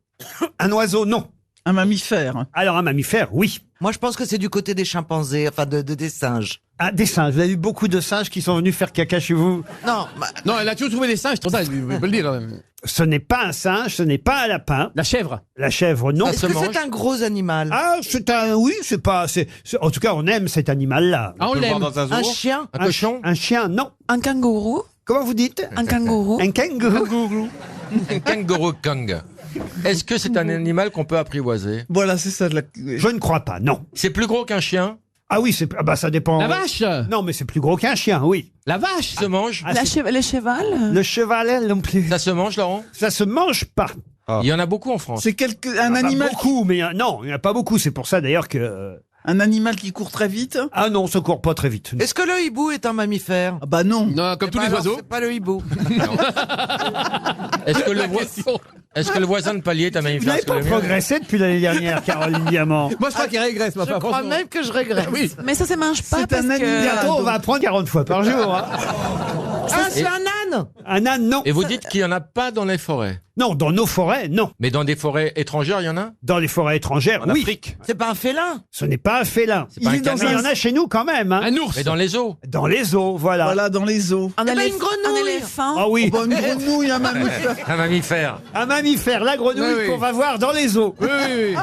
Un oiseau, non. Un mammifère. Alors un mammifère, oui. Moi, je pense que c'est du côté des chimpanzés, enfin des singes. Ah, des singes. Vous avez eu beaucoup de singes qui sont venus faire caca chez vous? Non, Non, elle a toujours trouvé des singes, c'est pour ça, il peut le dire quand même. Ce n'est pas un singe, ce n'est pas un lapin. La chèvre. La chèvre, non. est-ce que c'est un gros animal? Ah, c'est un... Oui, c'est pas... En tout cas, on aime cet animal-là. Ah, on l'aime. Un chien? Un cochon. Un chien, non. Un kangourou? Comment vous dites? Un kangourou? Un kangourou. Un kangourou kang. Est-ce que c'est un animal qu'on peut apprivoiser? Voilà, c'est ça. Je ne crois pas, non. C'est plus gros qu'un chien? Ah oui, ça dépend. La vache. Non, mais c'est plus gros qu'un chien, oui. La vache. Ça se mange? Le cheval? Le cheval, elle, non plus. Ça se mange, Laurent? Ça se mange pas. Il y en a beaucoup en France. C'est un animal. Pas beaucoup, mais non, il n'y en a pas beaucoup. C'est pour ça d'ailleurs que... Un animal qui court très vite. Ah non, ça court pas très vite. Est-ce que le hibou est un mammifère? Bah non. Non, comme tous les oiseaux. C'est pas le hibou. Est-ce que le voisin de palier est un Vous mammifère? n'avez pas progressé depuis l'année dernière, Caroline Diamant. Moi, je crois qu'il régresse, ma Je crois même que je regrette. Oui. Mais ça se mange pas C'est parce un que... animal. Bientôt, on va apprendre 40 fois par jour. Hein. Ah, c'est un âne? Un âne, non. Et vous dites qu'il n'y en a pas dans les forêts? Non, dans nos forêts, non. Mais dans des forêts étrangères, il y en a? Dans les forêts étrangères, En oui. Afrique. C'est pas un félin? Ce n'est pas un félin. pas un Mais canard. il y en a chez nous quand même. Hein. Un ours. Mais dans les eaux? Dans les eaux, voilà. Voilà, dans les eaux. Une grenouille. Un éléphant? Ah oui. Bah, une grenouille, un mammifère. Un mammifère. Un mammifère, la grenouille Oui, oui. qu'on va voir dans les eaux. Oui, oui, oui.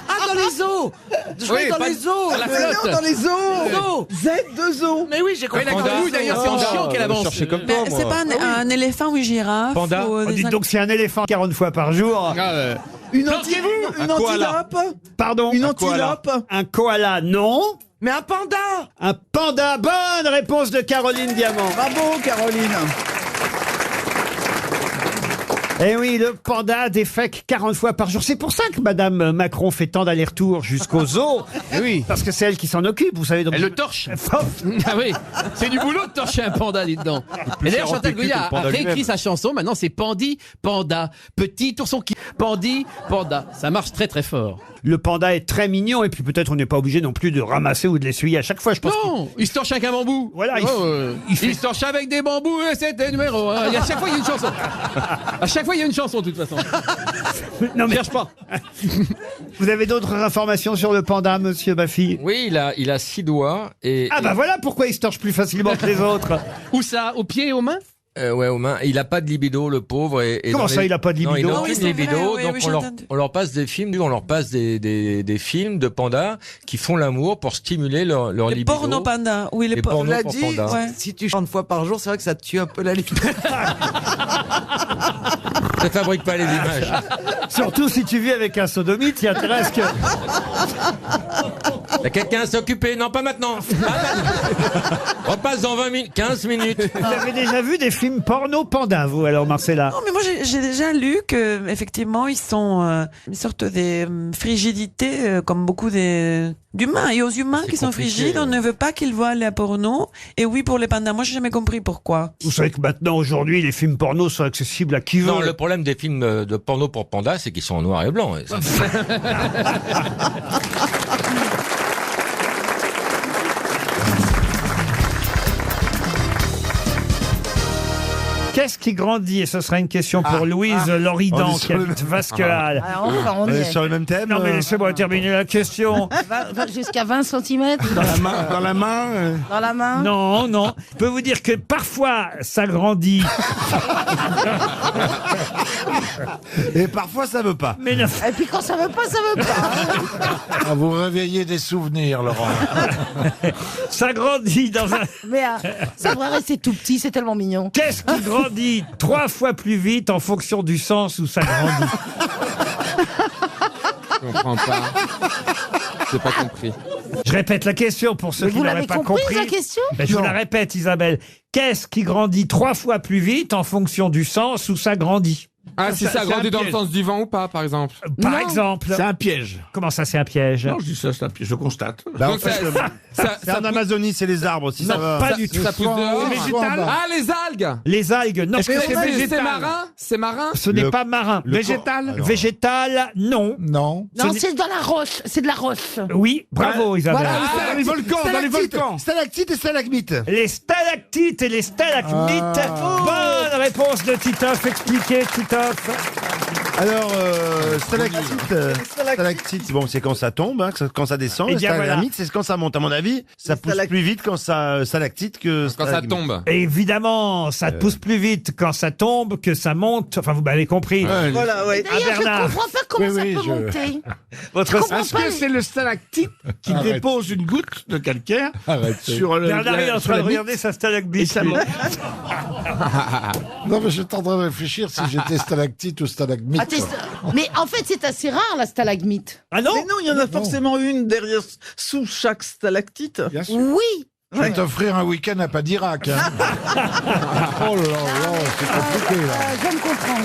Ah, dans les eaux! Je Oui, vais dans pas- les eaux! à la Mais flotte. non, dans les eaux. Eaux. Z2O. Mais oui, j'ai Oui, compris. la grenouille, d'ailleurs, c'est en chien qu'elle avance. chercher comme Mais toi, c'est moi. pas un éléphant ou une girafe? Panda. ou Oh, des dites donc, c'est un éléphant 40 fois par jour. Une Un koala. antilope. Pardon. Une Un koala. antilope. Un koala, non. Mais un panda! Un panda, bonne réponse de Caroline Diamant. Bravo, Caroline. Eh oui, le panda défèque 40 fois par jour. C'est pour ça que Madame Macron fait tant d'allers-retours jusqu'au zoo. Oui. Parce que c'est elle qui s'en occupe, vous savez. Donc Elle le torche. Ah oui, c'est du boulot de torcher un panda, dites donc. Et d'ailleurs, Chantal Goya a réécrit sa chanson. Maintenant, c'est Pandi, Panda. Petit ourson qui... Pandi, Panda. Ça marche très très fort. Le panda est très mignon et puis peut-être on n'est pas obligé non plus de ramasser ou de l'essuyer à chaque fois. Je pense Non, il se torche avec un bambou. Voilà, il se torche avec des bambous et c'était numéro 1. À chaque fois, il y a une chanson. À chaque fois, il y a une chanson, de toute façon. Non, mais cherche pas. Vous avez d'autres informations sur le panda, monsieur Baffy? Oui, il a 6 doigts et... Ah bah voilà pourquoi il se torche plus facilement que les autres. Où ça? Aux pieds et aux mains? Ouais, aux mains. Il a pas de libido, le pauvre. Et Comment dans ça, il a pas de libido? Non, il a Ah oui, aucune c'est libido. vrai, oui, donc oui, on leur passe des films, on leur passe des films de pandas qui font l'amour pour stimuler leur libido. Les porno pandas. Oui, les porno. On l'a dit, pandas. si tu chantes fois par jour, c'est vrai que ça te tue un peu la libido. Ça fabrique pas les images. Surtout si tu vis avec un sodomite, il intéresse que... Y a quelqu'un à s'occuper? Non, pas maintenant. Repasse dans 15 minutes. Vous avez déjà vu des films porno panda, vous, alors, Marcella? Non, mais moi j'ai déjà lu que effectivement ils sont une sorte de frigidité comme beaucoup d'humains. Et aux humains qui sont frigides, on ne veut pas qu'ils voient la porno. Et oui, pour les pandas, moi j'ai jamais compris pourquoi. Vous savez que maintenant, aujourd'hui, les films porno sont accessibles à qui veut. Non, le problème des films de porno pour pandas, c'est qu'ils sont en noir et blanc. Et ça- Qu'est-ce qui grandit? Et ce sera une question pour Louise Loridan, On est qui sur le habite même- Vasquehal. On y est. Sur le même thème. Non, mais laissez-moi terminer la question. Va jusqu'à 20 cm. Dans la main, Dans la main. Non, non. Je peux vous dire que parfois, ça grandit. Et parfois, ça veut pas. Mais non. Et puis quand ça veut pas, ça veut pas. Ah, vous réveillez des souvenirs, Laurent. Ça grandit dans un... Mais ça devrait rester tout petit, c'est tellement mignon. Qu'est-ce qui grandit 3 fois plus vite en fonction du sens où ça grandit? Je comprends pas. J'ai pas compris. Je répète la question pour ceux Mais qui vous n'auraient l'avez pas compris, compris. la question? Ben, je vous Non. la répète, Isabelle. Qu'est-ce qui grandit 3 fois plus vite en fonction du sens où ça grandit? Ah, si ça grandit dans le sens du vent ou pas, par exemple? Par exemple. C'est un piège. Comment ça, c'est un piège? Non, je dis ça, c'est un piège. Je constate. Bah, en Donc fait, c'est en Amazonie, c'est les arbres. Si Non, ça va. pas du tout. Ça pousse dehors. C'est végétal. Ah, les algues! Les algues, non. Est-ce que c'est marin? C'est marin? Ce n'est pas marin. Végétal. Végétal, non. Non. Non, c'est dans la roche, c'est de la roche. Oui, bravo Isabelle. Voilà, dans les volcans, dans les volcans. Stalactites et stalagmites. Les stalactites et les stalagmites. Bonne réponse de Titoff. Expliquez, Titoff. Alors, stalactite, bon, c'est quand ça tombe, hein, quand ça descend. Eh Et bien, stalagmite, c'est quand ça monte. À mon avis, ça pousse plus vite quand ça stalactite que Quand ça stalagmite. tombe. Évidemment, ça pousse plus vite quand ça tombe que ça monte. Enfin, vous m'avez compris. Voilà, ouais. D'ailleurs, je Bernard. comprends pas comment Oui, ça oui, peut je- monter. Votre Est-ce que c'est le stalactite qui Arrête. dépose une goutte de calcaire Arrête. sur le Bernard est en sur train la de bite regarder sa et stalagmite. ça lui. monte. Non, mais je suis en train de réfléchir si j'étais stalactite ou stalagmite. Ah, mais en fait, c'est assez rare, la stalagmite. Ah non? Mais non, il y en a forcément une derrière, sous chaque stalactite. Bien sûr. Oui. Je vais t'offrir un week-end à Padirac. Hein. Oh là là, c'est compliqué là. Je me comprends.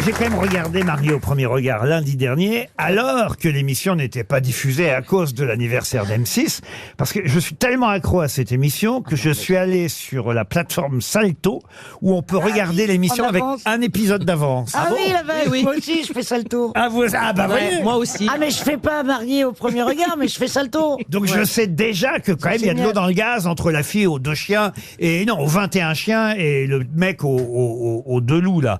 J'ai quand même regardé Mario au premier regard lundi dernier, alors que l'émission n'était pas diffusée à cause de l'anniversaire d'M6, parce que je suis tellement accro à cette émission que je suis allé sur la plateforme Salto, où on peut regarder l'émission en avec avance. un épisode d'avance. Ah, oui, la vache, moi aussi, je fais salto. Ah, vous, ah bah voyez. Moi aussi. Ah, mais je fais pas marié au premier regard, mais je fais salto. Donc je sais déjà que quand même il y a de l'eau dans le gaz entre la fille aux 2 chiens et non aux 21 chiens et le mec aux 2 loups là.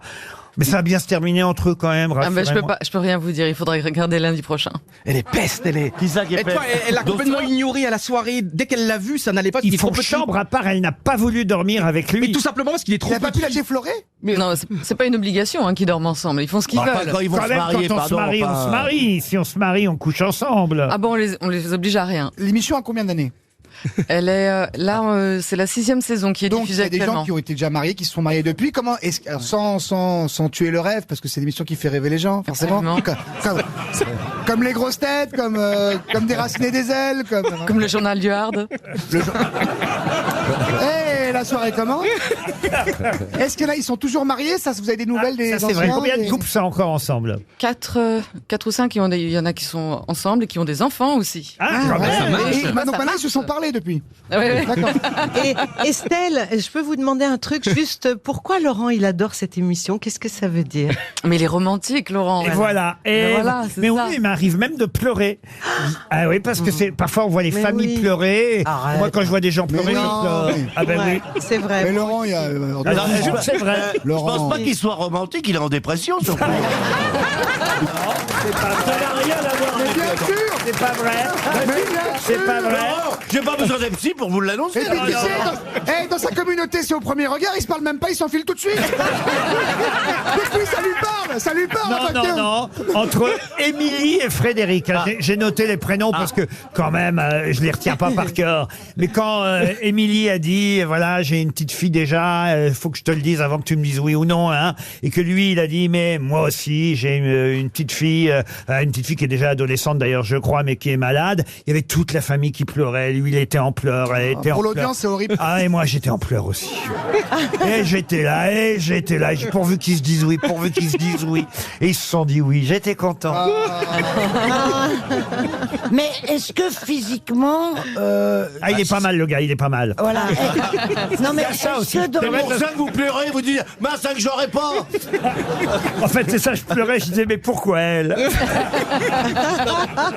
Mais ça va bien se terminer entre eux quand même. Ah ben, rassurez-moi. je peux rien vous dire. Il faudrait regarder lundi prochain. Elle est peste, elle est. Qui ça qui est Et toi, elle a complètement ignoré à la soirée. Dès qu'elle l'a vu, ça n'allait pas. Ils font chambre à part. Elle n'a pas voulu dormir avec lui. Mais tout simplement parce qu'il est trop Il a pas pu la petit. déflorer? Non, c'est pas une obligation qu'ils dorment ensemble. Ils font ce qu'ils Bah, veulent. quand ils vont Quand se même, marier, quand on se pardon, marie, enfin, on se marie. Si on se marie, on couche ensemble. Ah bon, on les oblige à rien. L'émission a combien d'années? Elle est là, c'est la 6e saison qui est Donc il y diffusée a des gens actuellement. qui ont été déjà mariés, qui se sont mariés depuis. Comment alors, sans tuer le rêve, parce que c'est l'émission qui fait rêver les gens, forcément. Comme les grosses têtes, comme Déraciner des ailes, Comme le journal du Hard. Eh, la soirée comment? Est-ce que là, ils sont toujours mariés? Ça, vous avez des nouvelles des Ça, c'est anciens? vrai. Combien de couples sont encore ensemble? 4 ou 5, il y en a qui sont ensemble et qui ont des enfants aussi. Ah, ça marche. et maintenant, ils se sont parlé depuis. D'accord. Et Estelle, je peux vous demander un truc juste, pourquoi Laurent il adore cette émission? Qu'est-ce que ça veut dire? Mais il est romantique, Laurent. Et voilà. Et voilà, c'est mais oui, ça. il m'arrive même de pleurer. Ah oui, parce que parfois on voit les Mais familles oui. pleurer. Arrête. Moi, quand je vois des gens pleurer, Mais je non. pleure. Ah ben Ouais, oui. c'est vrai. Mais Laurent, il y a. Alors, c'est vrai. Je pense pas qu'il soit romantique, il est en dépression, surtout. Ça n'a rien à voir. Mais bien sûr. C'est pas vrai. Mais bien C'est sûr. pas vrai. J'ai pas besoin d'un psy pour vous l'annoncer. Et puis, tu sais, dans sa communauté, c'est au premier regard, ils se parlent même pas, ils s'enfilent tout de suite. Depuis, ça lui parle. Non. Entre Émilie et Frédéric, hein, j'ai noté les prénoms parce que quand même, je les retiens pas par cœur. Mais quand Émilie a dit, voilà, j'ai une petite fille déjà, faut que je te le dise avant que tu me dises oui ou non, hein, et que lui, il a dit, mais moi aussi, j'ai une petite fille qui est déjà adolescente d'ailleurs, je crois, mais qui est malade. Il y avait toute la famille qui pleurait. Lui, il était en pleurs, elle était en Pour pleurs. l'audience, c'est horrible. Ah, et moi, j'étais en pleurs aussi. Et j'étais là. J'ai pourvu qu'ils se disent oui, pourvu qu'ils se disent oui. Et ils se sont dit oui. J'étais content. Mais est-ce que physiquement... il est pas mal, le gars, il est pas mal. Voilà. Non, mais Il y a ça est-ce aussi. que dans C'est les- pour ça que vous pleurez, vous dites, mince, ça que j'aurais pas. En fait, c'est ça, je pleurais, je disais, mais pourquoi elle?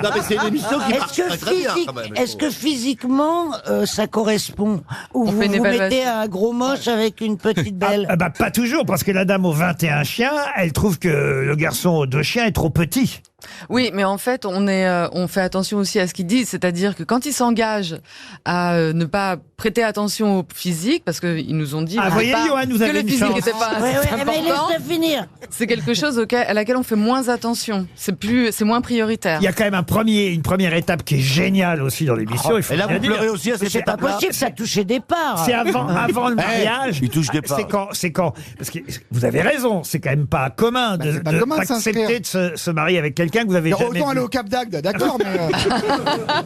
Non, mais c'est une émission qui marche très, très bien, quand même. Est-ce que physiquement, ça correspond? Ou On vous fait une vous mettez évaluation. un gros moche avec une petite belle? Bah, pas toujours, parce que la dame aux 21 chiens, elle trouve que le garçon aux 2 chiens est trop petit. Oui, mais en fait, on fait attention aussi à ce qu'ils disent, c'est-à-dire que quand ils s'engagent à ne pas prêter attention au physique, parce qu'ils nous ont dit Ah, au voyez, départ Johan, vous que avez le une physique chance. n'était pas Ouais, assez mais important, laisse-le finir. c'est quelque chose à laquelle on fait moins attention. C'est moins prioritaire. Il y a quand même une première étape qui est géniale aussi dans l'émission. il faut Et là, bien vous dire. pleurez aussi à cette C'est pas étape-là. possible, ça touchait des parts. C'est avant le mariage. il touche des parts. C'est quand, parce que vous avez raison, c'est quand même pas commun de c'est pas commun de d'accepter de se marier avec quelqu'un que vous avez jamais Autant vu. aller au Cap d'Agde, d'accord, mais.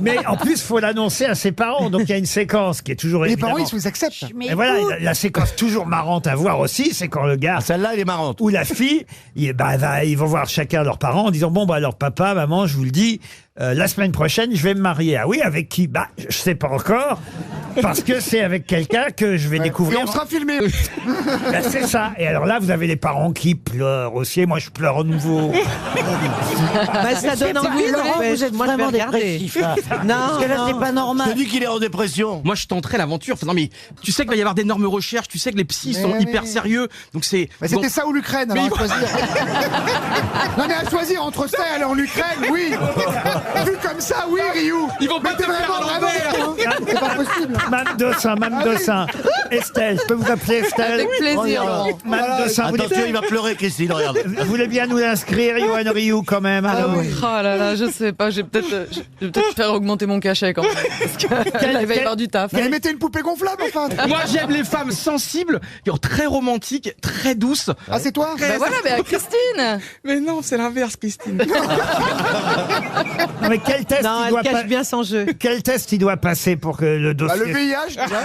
Mais en plus, faut l'annoncer à ses parents. Donc il y a une séquence qui est toujours Les parents, évidemment. ils vous acceptent. Et voilà, la séquence toujours marrante à voir aussi, c'est quand le gars, Celle-là, elle est marrante. ou la fille, ils vont voir chacun leurs parents en disant, bon, bah, alors papa, maman, je vous le dis, la semaine prochaine, je vais me marier. Ah oui, avec qui? Bah, je sais pas encore, parce que c'est avec quelqu'un que je vais Et découvrir. on sera filmé. Bah, c'est ça. Et alors là, vous avez les parents qui pleurent aussi. Et moi, je pleure à nouveau. Bah, ça donne envie. Laurent, mais vous êtes moi, je vais vraiment regarder. dépressif. Là. Non, Parce que là, non. c'est pas normal. Je dis qu'il est en dépression. Moi, je tenterais l'aventure. Enfin, non, mais tu sais qu'il va y avoir d'énormes recherches. Tu sais que les psys sont Mais hyper oui. sérieux. Donc c'est. Mais c'était ça ou l'Ukraine, alors Mais à choisir. Non, mais à choisir entre ça et aller en Ukraine, oui. Vu comme ça, oui, Ryu. Ils vont pas Mais t'es te faire vraiment à hein. C'est pas possible. Mme Dossin. Estelle, je peux vous appeler Estelle? Avec plaisir, Laurent. Mme Dossin, vous Attention, il va pleurer, Christine, regarde. voulez bien nous inscrire, Johan Rioux, quand même? alors Oh là là, je sais pas, je vais peut-être faire augmenter mon cachet quand même. Parce que là, il va y avoir du taf. Mais mettez une poupée gonflable, enfin. Moi, j'aime les femmes sensibles, très romantiques, très douces. Ah, c'est toi? Bah voilà, mais à Christine. Mais non, c'est l'inverse, Christine. Non, mais quel test Non, il elle doit cache bien son jeu. Quel test il doit passer pour que le Bah, dossier le VIH, déjà.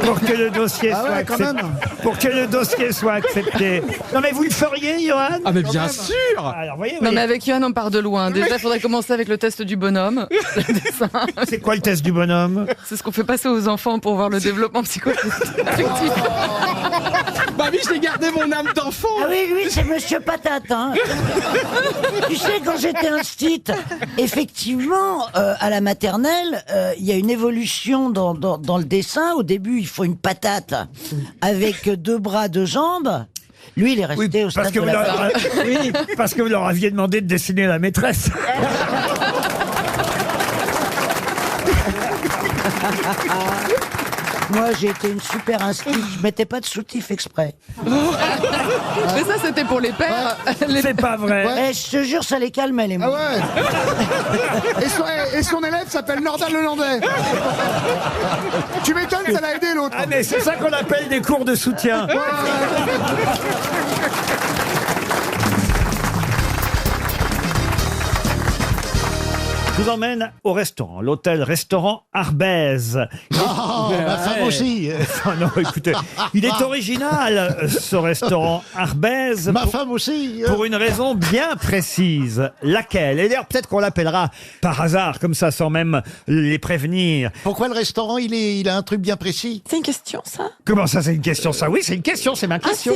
pour que le dossier Ah soit ouais, quand accepté. même. Pour que le dossier soit accepté. Non mais vous le feriez, Johan? Ah, mais bien sûr. Alors voyez, Non, mais avec Yoann, on part de loin. Déjà, il faudrait commencer avec le test du bonhomme. c'est quoi le test du bonhomme? C'est ce qu'on fait passer aux enfants pour voir le développement psychologique. Bah oui, j'ai gardé mon âme d'enfant. Ah oui, lui, c'est Monsieur Patate. Hein. Tu sais, quand j'étais instite, effectivement, à la maternelle, il y a une évolution dans le dessin. Au début, il faut une patate avec 2 bras, 2 jambes. Lui, il est resté au stade de la patate. Oui, parce que vous leur aviez demandé de dessiner la maîtresse. Moi, j'ai été une super instite. Je mettais pas de soutif exprès. Mais ça, c'était pour les pères. C'est pas vrai. Eh, je te jure, ça les calmait, les mots. Ah ouais. Et son élève s'appelle Nordal Lelandais. Tu m'étonnes, ça l'a aidé l'autre. Ah mais c'est ça qu'on appelle des cours de soutien. Je vous emmène au restaurant, l'hôtel-restaurant Arbèze. Ma femme aussi. Oh non, écoutez, il est original, ce restaurant Arbèze. Ma femme aussi. Pour une raison bien précise. Laquelle? Et d'ailleurs, peut-être qu'on l'appellera par hasard, comme ça, sans même les prévenir. Pourquoi le restaurant, il a un truc bien précis? C'est une question, ça? Comment ça, c'est une question, ça? Oui, c'est une question, c'est ma question.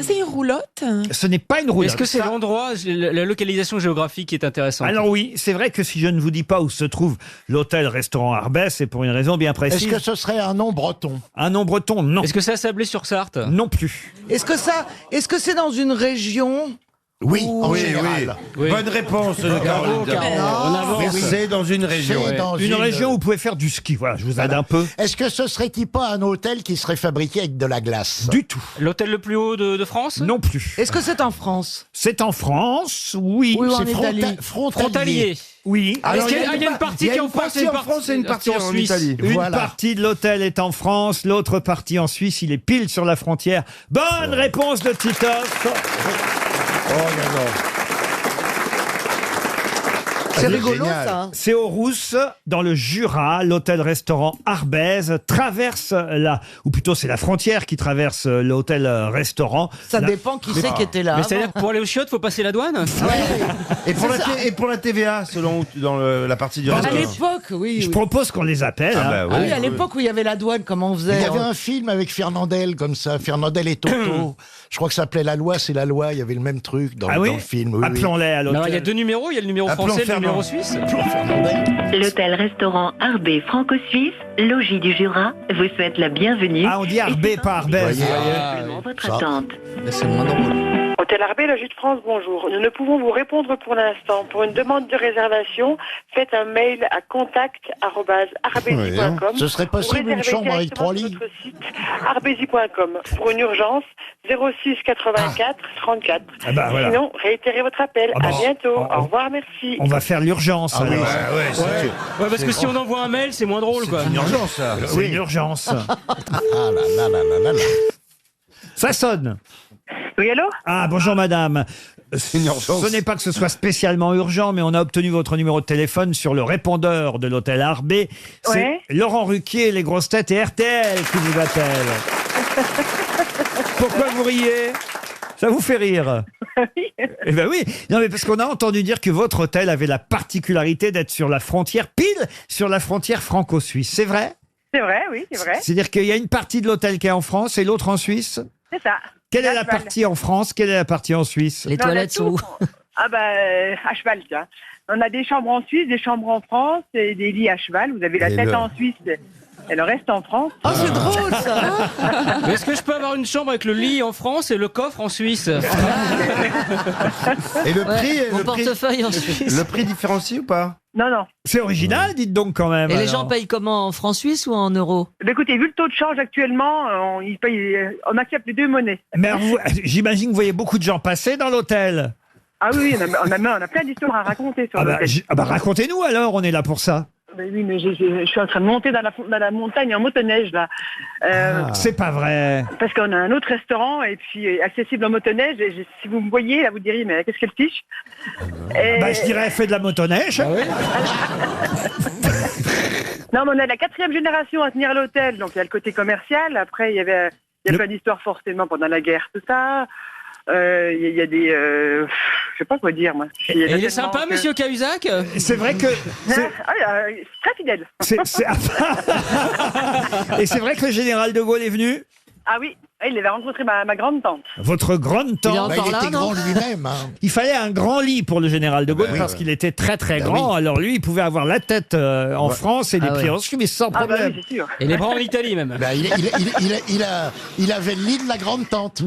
C'est une roulotte? Ce n'est pas une roulotte. Est-ce que c'est l'endroit, la localisation géographique qui est intéressante? Alors oui, c'est vrai que si je ne vous dis pas où se trouve l'hôtel-restaurant Arbès, c'est pour une raison bien précise. Est-ce que ce serait un nom breton? Un nom breton, non. Est-ce que c'est à Sablé-sur-Sarthe? Non plus. Est-ce que c'est dans une région? Oui, Ou- en Oui, général. oui. Bonne réponse de Caroline. On avance. C'est dans une région. C'est dans Une région où vous pouvez faire du ski, voilà, je vous aide un peu. Est-ce que ce serait-il pas un hôtel qui serait fabriqué avec de la glace? Du tout. L'hôtel le plus haut de France? Non plus. Est-ce que c'est en France? C'est en France, oui. Oui, ou en C'est Italie? Frontalier. Oui. Est-ce qu'il y a une partie qui est en France et une partie et une partie en Suisse? Italie. Une Voilà. partie de l'hôtel est en France, l'autre partie en Suisse, il est pile sur la frontière. Bonne réponse de Titoff. Oh, non. C'est rigolo, ça. C'est aux Rousses, dans le Jura, l'hôtel-restaurant Arbèze traverse ou plutôt c'est la frontière qui traverse l'hôtel-restaurant. Ça dépend qui c'est qui était là. Mais avant. c'est-à-dire que pour aller aux chiottes, faut passer la douane? Et pour la TVA, selon dans la partie du À restaurant. l'époque, oui. Je oui. propose qu'on les appelle. hein. bah Ah oui, à l'époque où il y avait la douane, comment on faisait? Il y avait un film avec Fernandel comme ça, Fernandel et Toto. Je crois que ça s'appelait La Loi, c'est la loi. Il y avait le même truc dans, Ah oui dans le film. Oui, oui. Appelons-les à Non, il y a l'hôtel. deux numéros, il y a le numéro Appelons français et le Fernand. numéro suisse. L'hôtel-restaurant Arbé Franco-Suisse, logis du Jura, vous souhaite la bienvenue. Ah, on dit Arbé, pas Arbèze. Votre Ça. attente. C'est moins drôle. Hôtel Arbé, Logis de France, bonjour. Nous ne pouvons vous répondre pour l'instant. Pour une demande de réservation, faites un mail à contact@arbesi.com. Ce serait possible Ou une chambre avec 3 réservez lits? sur notre site arbesi.com. Pour une urgence, 06 84 34. Ah bah, voilà. Sinon, réitérez votre appel. Ah bah, à bientôt. on- Au revoir, merci. On va faire l'urgence. Ah oui, alors. Ouais, parce que si on envoie un mail, c'est moins drôle, quoi. Une urgence, ça. C'est une urgence. Ah là là là là là là. Ça sonne. Oui, allô? Ah, bonjour madame. Une urgence. Ce n'est pas que ce soit spécialement urgent, mais on a obtenu votre numéro de téléphone sur le répondeur de l'hôtel Arbé. C'est Ouais. Laurent Ruquier, les grosses têtes et RTL qui vous appellent. Pourquoi vous riez? Ça vous fait rire? Eh ben oui. Non, mais parce qu'on a entendu dire que votre hôtel avait la particularité d'être sur la frontière, pile sur la frontière franco-suisse. C'est vrai? C'est vrai, oui, c'est vrai. C'est-à-dire qu'il y a une partie de l'hôtel qui est en France et l'autre en Suisse? C'est ça. Quelle est la À cheval. partie en France? Quelle est la partie en Suisse? Non, on a tout. Ah à cheval, tiens. On a des chambres en Suisse, des chambres en France et des lits à cheval. Vous avez la Et tête le- en Suisse et le reste en France. Oh, c'est drôle, ça. Mais est-ce que je peux avoir une chambre avec le lit en France et le coffre en Suisse? Et le prix, Mon le prix, portefeuille en Suisse. le prix différencie ou pas? Non, non. C'est original, dites donc quand même. Et les alors. gens payent comment? En francs suisses ou en euros? Bah, écoutez, vu le taux de change actuellement, on accepte les deux monnaies. Mais alors, j'imagine que vous voyez beaucoup de gens passer dans l'hôtel. Ah oui, on a plein d'histoires à raconter sur Ah bah, l'hôtel. racontez-nous alors, on est là pour ça. Mais oui, mais je suis en train de monter dans la montagne en motoneige, là. C'est pas vrai. Parce qu'on a un autre restaurant, et puis accessible en motoneige. Et si vous me voyez, là, vous diriez, mais qu'est-ce qu'elle fiche? Bah, je dirais, fait de la motoneige. Non, mais on est la 4e génération à tenir l'hôtel, donc il y a le côté commercial. Après, il y a plein d'histoires forcément pendant la guerre, tout ça. Il y a des... je sais pas quoi dire, moi. Et il est sympa, monsieur Cahuzac? C'est vrai que... très fidèle. Et c'est vrai que le général de Gaulle est venu? Ah oui, il avait rencontré ma grande-tante. Votre grande tante. Il était grand lui-même. Hein. Il fallait un grand lit pour le général de Gaulle oui, parce ouais. qu'il était très très Ben grand. oui. Alors lui, il pouvait avoir la tête en France et les pieds en Suisse, mais sans Ah bah problème. oui, c'est sûr. Et les bras en Italie, même. Bah, il avait le lit de la grande tante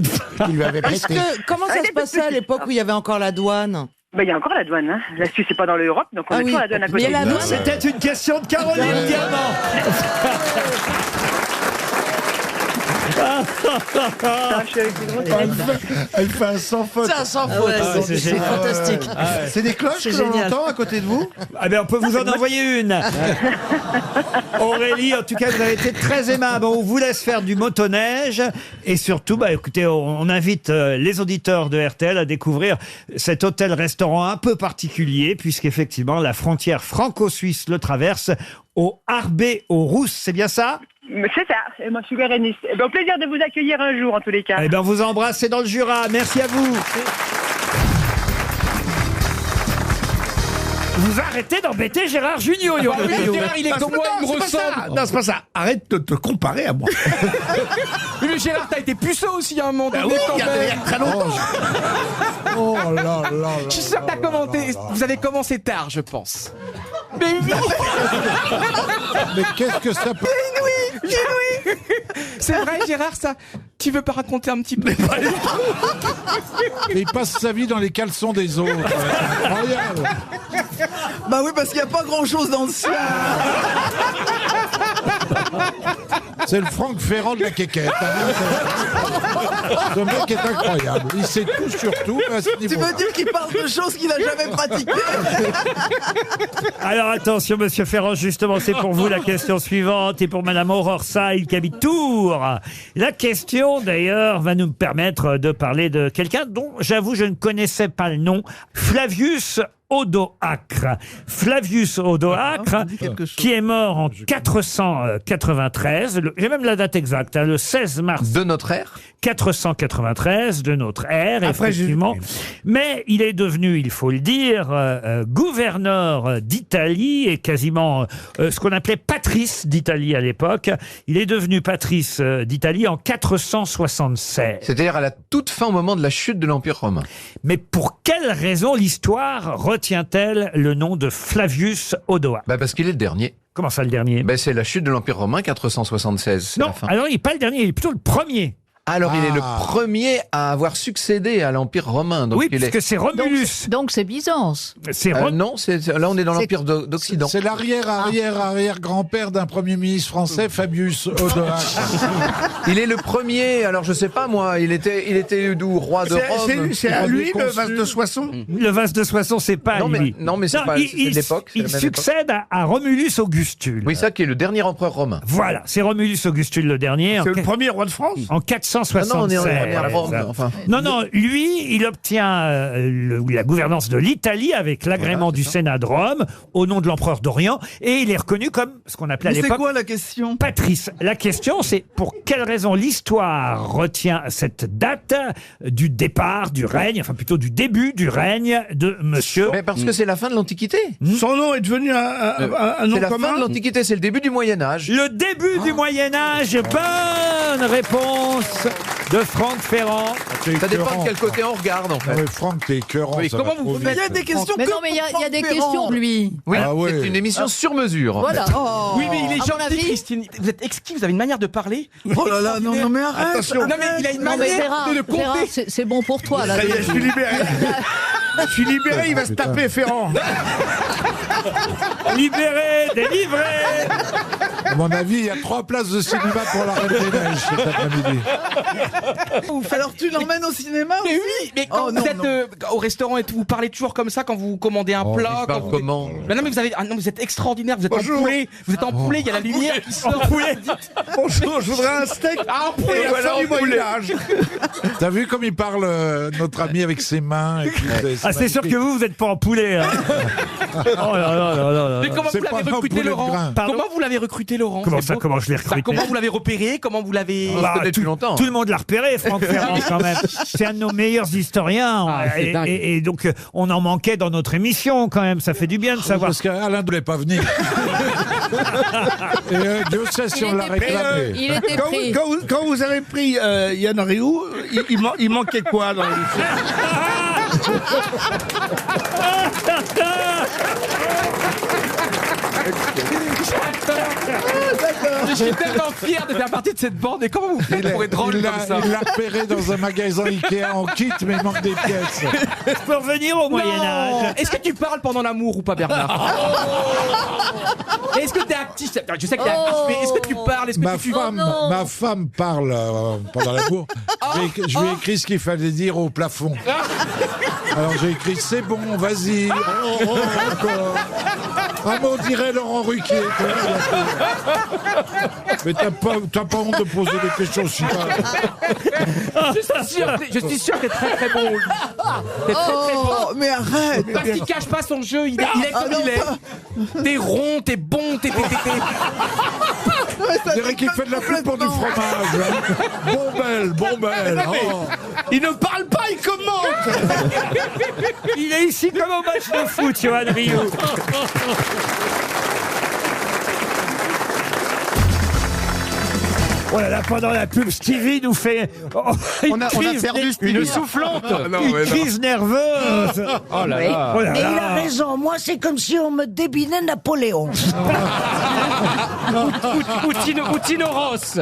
qui lui avait Est-ce prêté. comment ça se passait à l'époque où il y avait encore la douane? Bah, il y a encore la douane. Hein. La Suisse n'est pas dans l'Europe, donc on a toujours la douane à côté. C'était une question de Caroline Diamant. Elle fait un sans faute. C'est un sans faute. c'est fantastique. C'est des cloches C'est que l'on génial. entend à côté de vous? Ah ben on peut vous en envoyer une. Aurélie, en tout cas, vous avez été très aimable. On vous laisse faire du motoneige. Et surtout, bah, écoutez, on invite les auditeurs de RTL à découvrir cet hôtel-restaurant un peu particulier, puisqu'effectivement, la frontière franco-suisse le traverse au Harbé-aux-Rousses. C'est bien ça? C'est ça, et moi je suis bérénice. Eh ben, au plaisir de vous accueillir un jour en tous les cas. Eh bien, on vous embrasse, c'est dans le Jura. Merci à vous. Vous arrêtez d'embêter Gérard Junior. Ah oui, Gérard, il est comme moi, il me ressemble. Non, c'est pas ça. Arrête de te comparer à moi. Oui, mais Gérard, t'as été puceau aussi à un moment donné, quand il y a même. très longtemps. Oh là là là. Je suis sûr que t'as commenté. Vous avez commencé tard, je pense. Mais oui. Mais qu'est-ce que ça peut... Inouï. C'est vrai, Gérard, ça. Tu veux pas raconter un petit peu? Mais il passe sa vie dans les caleçons des autres. C'est incroyable. Bah oui, parce qu'il n'y a pas grand-chose dans le sien. C'est le Franck Ferrand de la quéquette. Ce mec est incroyable. Il sait tout sur tout à ce Tu niveau. veux dire qu'il parle de choses qu'il n'a jamais pratiquées? Alors attention, monsieur Ferrand, justement, c'est pour vous la question suivante et pour madame Aurore Saïl qui habite Tours. La question, d'ailleurs, va nous permettre de parler de quelqu'un dont, j'avoue, je ne connaissais pas le nom. Flavius Odoacre. Flavius Odoacre, qui est mort en 493, j'ai même la date exacte, le 16 mars. De notre ère 493 de notre ère, effectivement. Mais il est devenu, il faut le dire, gouverneur d'Italie et quasiment ce qu'on appelait patrice d'Italie à l'époque. Il est devenu patrice d'Italie en 476. C'est-à-dire à la toute fin, au moment de la chute de l'Empire romain. Mais pour quelle raison l'histoire retient-elle le nom de Flavius Odoacre? Bah parce qu'il est le dernier. Comment ça, le dernier? Bah c'est la chute de l'Empire romain, 476. c'est Non, la fin. alors il n'est pas le dernier, il est plutôt le premier. Alors il est le premier à avoir succédé à l'Empire romain. Donc Oui, il puisque c'est Romulus. Donc c'est Byzance. Non, là on est dans l'Empire d'Occident. C'est l'arrière-arrière-arrière-grand-père d'un Premier ministre français, Fabius Odoacre. Il est le premier, alors je sais pas moi, il était d'où? Roi de Rome? C'est à lui le vase de Soissons? Le vase de Soissons, c'est pas Non, lui. mais c'est pas- c'est de l'époque, c'est Il la même succède à Romulus Augustule. Oui, ça qui est le dernier empereur romain. Voilà, c'est Romulus Augustule le dernier. C'est le premier roi de France? En 476. Ah non, on est à Rome, enfin. Non, lui, il obtient la gouvernance de l'Italie avec l'agrément du Sénat de Rome au nom de l'empereur d'Orient et il est reconnu comme ce qu'on appelait à Mais c'est l'époque quoi la question? patrice. La question, c'est pour quelle raison l'histoire retient cette date du départ du règne, enfin plutôt du début du règne de monsieur. Mais parce que c'est la fin de l'Antiquité. Son nom est devenu un nom C'est la commun? fin de l'Antiquité, c'est le début du Moyen-Âge. Le début du Moyen-Âge. Bonne réponse de Franck Ferrand. Ça dépend de quel côté on regarde en fait. Ouais, Franck, t'es écœurant. Oui, ça comment va vous trop Mais il vite. y a des questions Mais que non, mais il y a pour des Franck questions Ferrand. de lui. Oui, Ah ouais. c'est une émission sur mesure. En Voilà. fait. Oui, mais il est À mon gentil, avis- Christine. Vous êtes exquis, vous avez une manière de parler. Oh là là, non, mais arrête. Attention. Non, mais il a une Non, mais manière Gérard, de le compter. Gérard, c'est bon pour toi, là. Ça y est, je suis libéré. Je suis libéré, il va se taper Ferrand. Libéré, délivré. À mon avis, il y a 3 places de cinéma pour la Reine des Neiges cet après-midi. Alors tu l'emmènes au cinéma Mais aussi? oui, mais quand Oh, vous non, êtes non. Au restaurant et tout, vous parlez toujours comme ça quand vous commandez un plat. Je quand parle vous... comment Mais non, mais vous êtes extraordinaire, vous êtes Bonjour. en poulet, vous êtes en poulet, il y a la lumière qui sort. En poulet. Bonjour, je voudrais un steak. Ah, en poulet, Et la voilà, fin du en poulet. Moyen-Âge. T'as vu comme il parle, notre ami, avec ses mains et puis, Ah, c'est sûr que vous êtes pas en poulet. Hein. Oh là là là là là. Mais comment C'est vous pas l'avez un recruté, poulet de Laurent? grain. Pardon Comment vous l'avez recruté, Laurent? Comment C'est ça, beau. comment je l'ai recruté? Comment vous l'avez repéré? Comment vous l'avez... Bah, connaît depuis longtemps. Tout le monde l'a repéré, Franck Ferrand, quand même. C'est un de nos meilleurs historiens. Ah, c'est dingue. Et donc, on en manquait dans notre émission, quand même. Ça fait du bien de savoir. Parce qu'Alain ne voulait pas venir. Et Dieu sait si Il on l'a était pris. réclamé. Il était pris. Quand vous avez pris Yann Rioux, il manquait quoi dans l'émission? Je suis tellement fier de faire partie de cette bande. Et comment vous faites pour être drôle comme ça? Il l'a repéré dans un magasin Ikea en kit, mais il manque des pièces. Je peux revenir au Moyen-Âge. Est-ce que tu parles pendant l'amour ou pas, Bernard? Est-ce que t'es actif? Je sais que t'es actif, mais est-ce que tu parles? Est-ce que Ma femme parle pendant l'amour. Je lui ai écrit ce qu'il fallait dire au plafond. Alors j'ai écrit c'est bon, vas-y. Encore. Ah, mais on dirait Laurent Ruquier. Mais t'as pas honte de poser des questions si Je suis sûr que t'es très très bon. T'es très très bon. Mais arrête. Parce qu'il cache pas son jeu, il est comme il est. T'es rond, t'es bon, t'es. Je dirais qu'il fait de la pub pour du fromage. Bon belle. Oh. Il ne parle pas, il commente. Il est ici comme au match de foot, Johan Rioux. Oh là là, pendant la pub, Stevie nous fait on a perdu Stevie. Une soufflante. Une crise nerveuse. Oh là là. Oh là Mais il là. a raison, moi c'est comme si on me débinait Napoléon. Ou Tino Ross.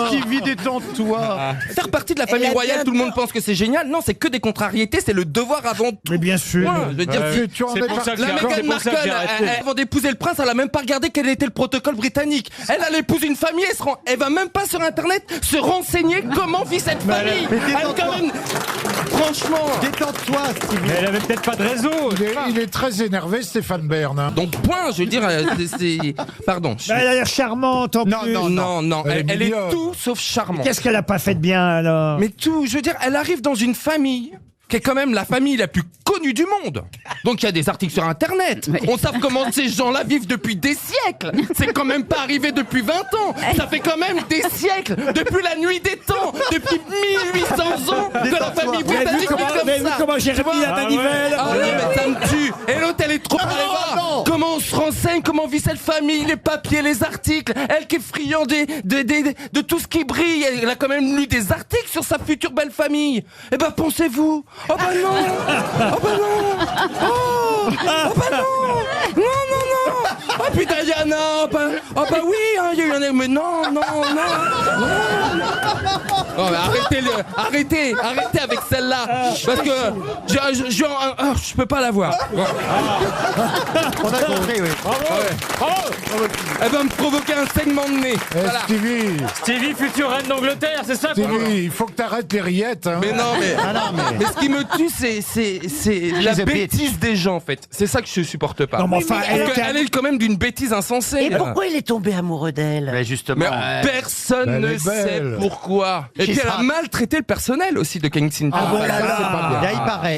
Stevie, détends-toi. Faire partie de la famille royale, tout le monde pense que c'est génial. Non, c'est que des contrariétés, c'est le devoir avant tout. Mais bien sûr. Ouais, je veux dire, la Meghan Markle, avant d'épouser le prince, elle a même pas regardé quel était le protocole britannique. Elle épouse une famille, elle va même pas sur internet se renseigner comment vit cette famille. Elle quand même, franchement. Détends-toi, Stevie. Mais elle avait peut-être pas de réseau. Il est très énervé, Stéphane Bern. Hein. Donc point, je veux dire, pardon. Elle a l'air charmante en plus. Non, elle est mignonne. tout sauf charmante. Qu'est-ce qu'elle a pas fait de bien alors? Mais tout, je veux dire, elle arrive dans une famille qui est quand même la famille la plus connue du monde. Donc il y a des articles sur Internet. On sait comment ces gens-là vivent depuis des siècles. C'est quand même pas arrivé depuis 20 ans. Ça fait quand même des siècles, depuis la nuit des temps, depuis 1800 ans que la famille britannique vit comme ça. Vous avez vu comment j'ai remis la manivelle? Ah non, mais ça me tue. Et l'autre, elle est trop comment on se renseigne, comment vit cette famille, les papiers, les articles. Elle qui est friande de tout ce qui brille. Elle a quand même lu des articles sur sa future belle famille. Eh ben, pensez-vous. Oh bah non. Oh bah non. Oh bah non. Oh puis Diana. Oh bah oui, hein, il y a eu un... Mais non. Oh, mais arrêtez avec celle-là. Parce que je peux pas la voir. On a compris, oui. Elle va me provoquer un saignement de nez. Voilà. Stevie, future reine d'Angleterre, c'est ça? Stevie, il faut que t'arrêtes les rillettes. Hein. Mais non, mais ce qui me tue, c'est la bêtise des gens, en fait. C'est ça que je supporte pas. Non, mais enfin, elle est quand même d'une bêtise insensée. Et pourquoi il est tombé amoureux d'elle? Mais justement. Mais personne ne sait pourquoi. Et puis elle a maltraité le personnel aussi de Kensington. Ah voilà, c'est pas bien. Là, il paraît.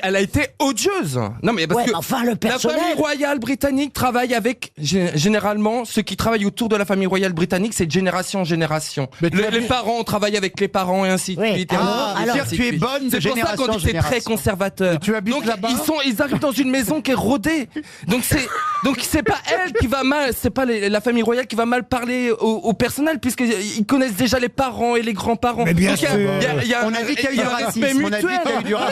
Elle a été odieuse. Non mais parce que enfin, le la personnel. famille royale britannique travaille avec généralement ceux qui travaillent autour de la famille royale britannique, c'est de génération en génération. Les parents travaillent avec les parents et ainsi de suite. Alors tu es bonne de génération en génération. C'est pour ça qu'on dit c'est très conservateur. Tu habites donc là-bas? ils arrivent dans une maison qui est rodée. Donc c'est pas elle qui va mal, c'est pas la famille royale qui va mal parler au personnel puisqu'ils connaissent déjà les parents et les grands-parents. Mais bien sûr. On a dit qu'il y a eu du respect racisme. mutuel.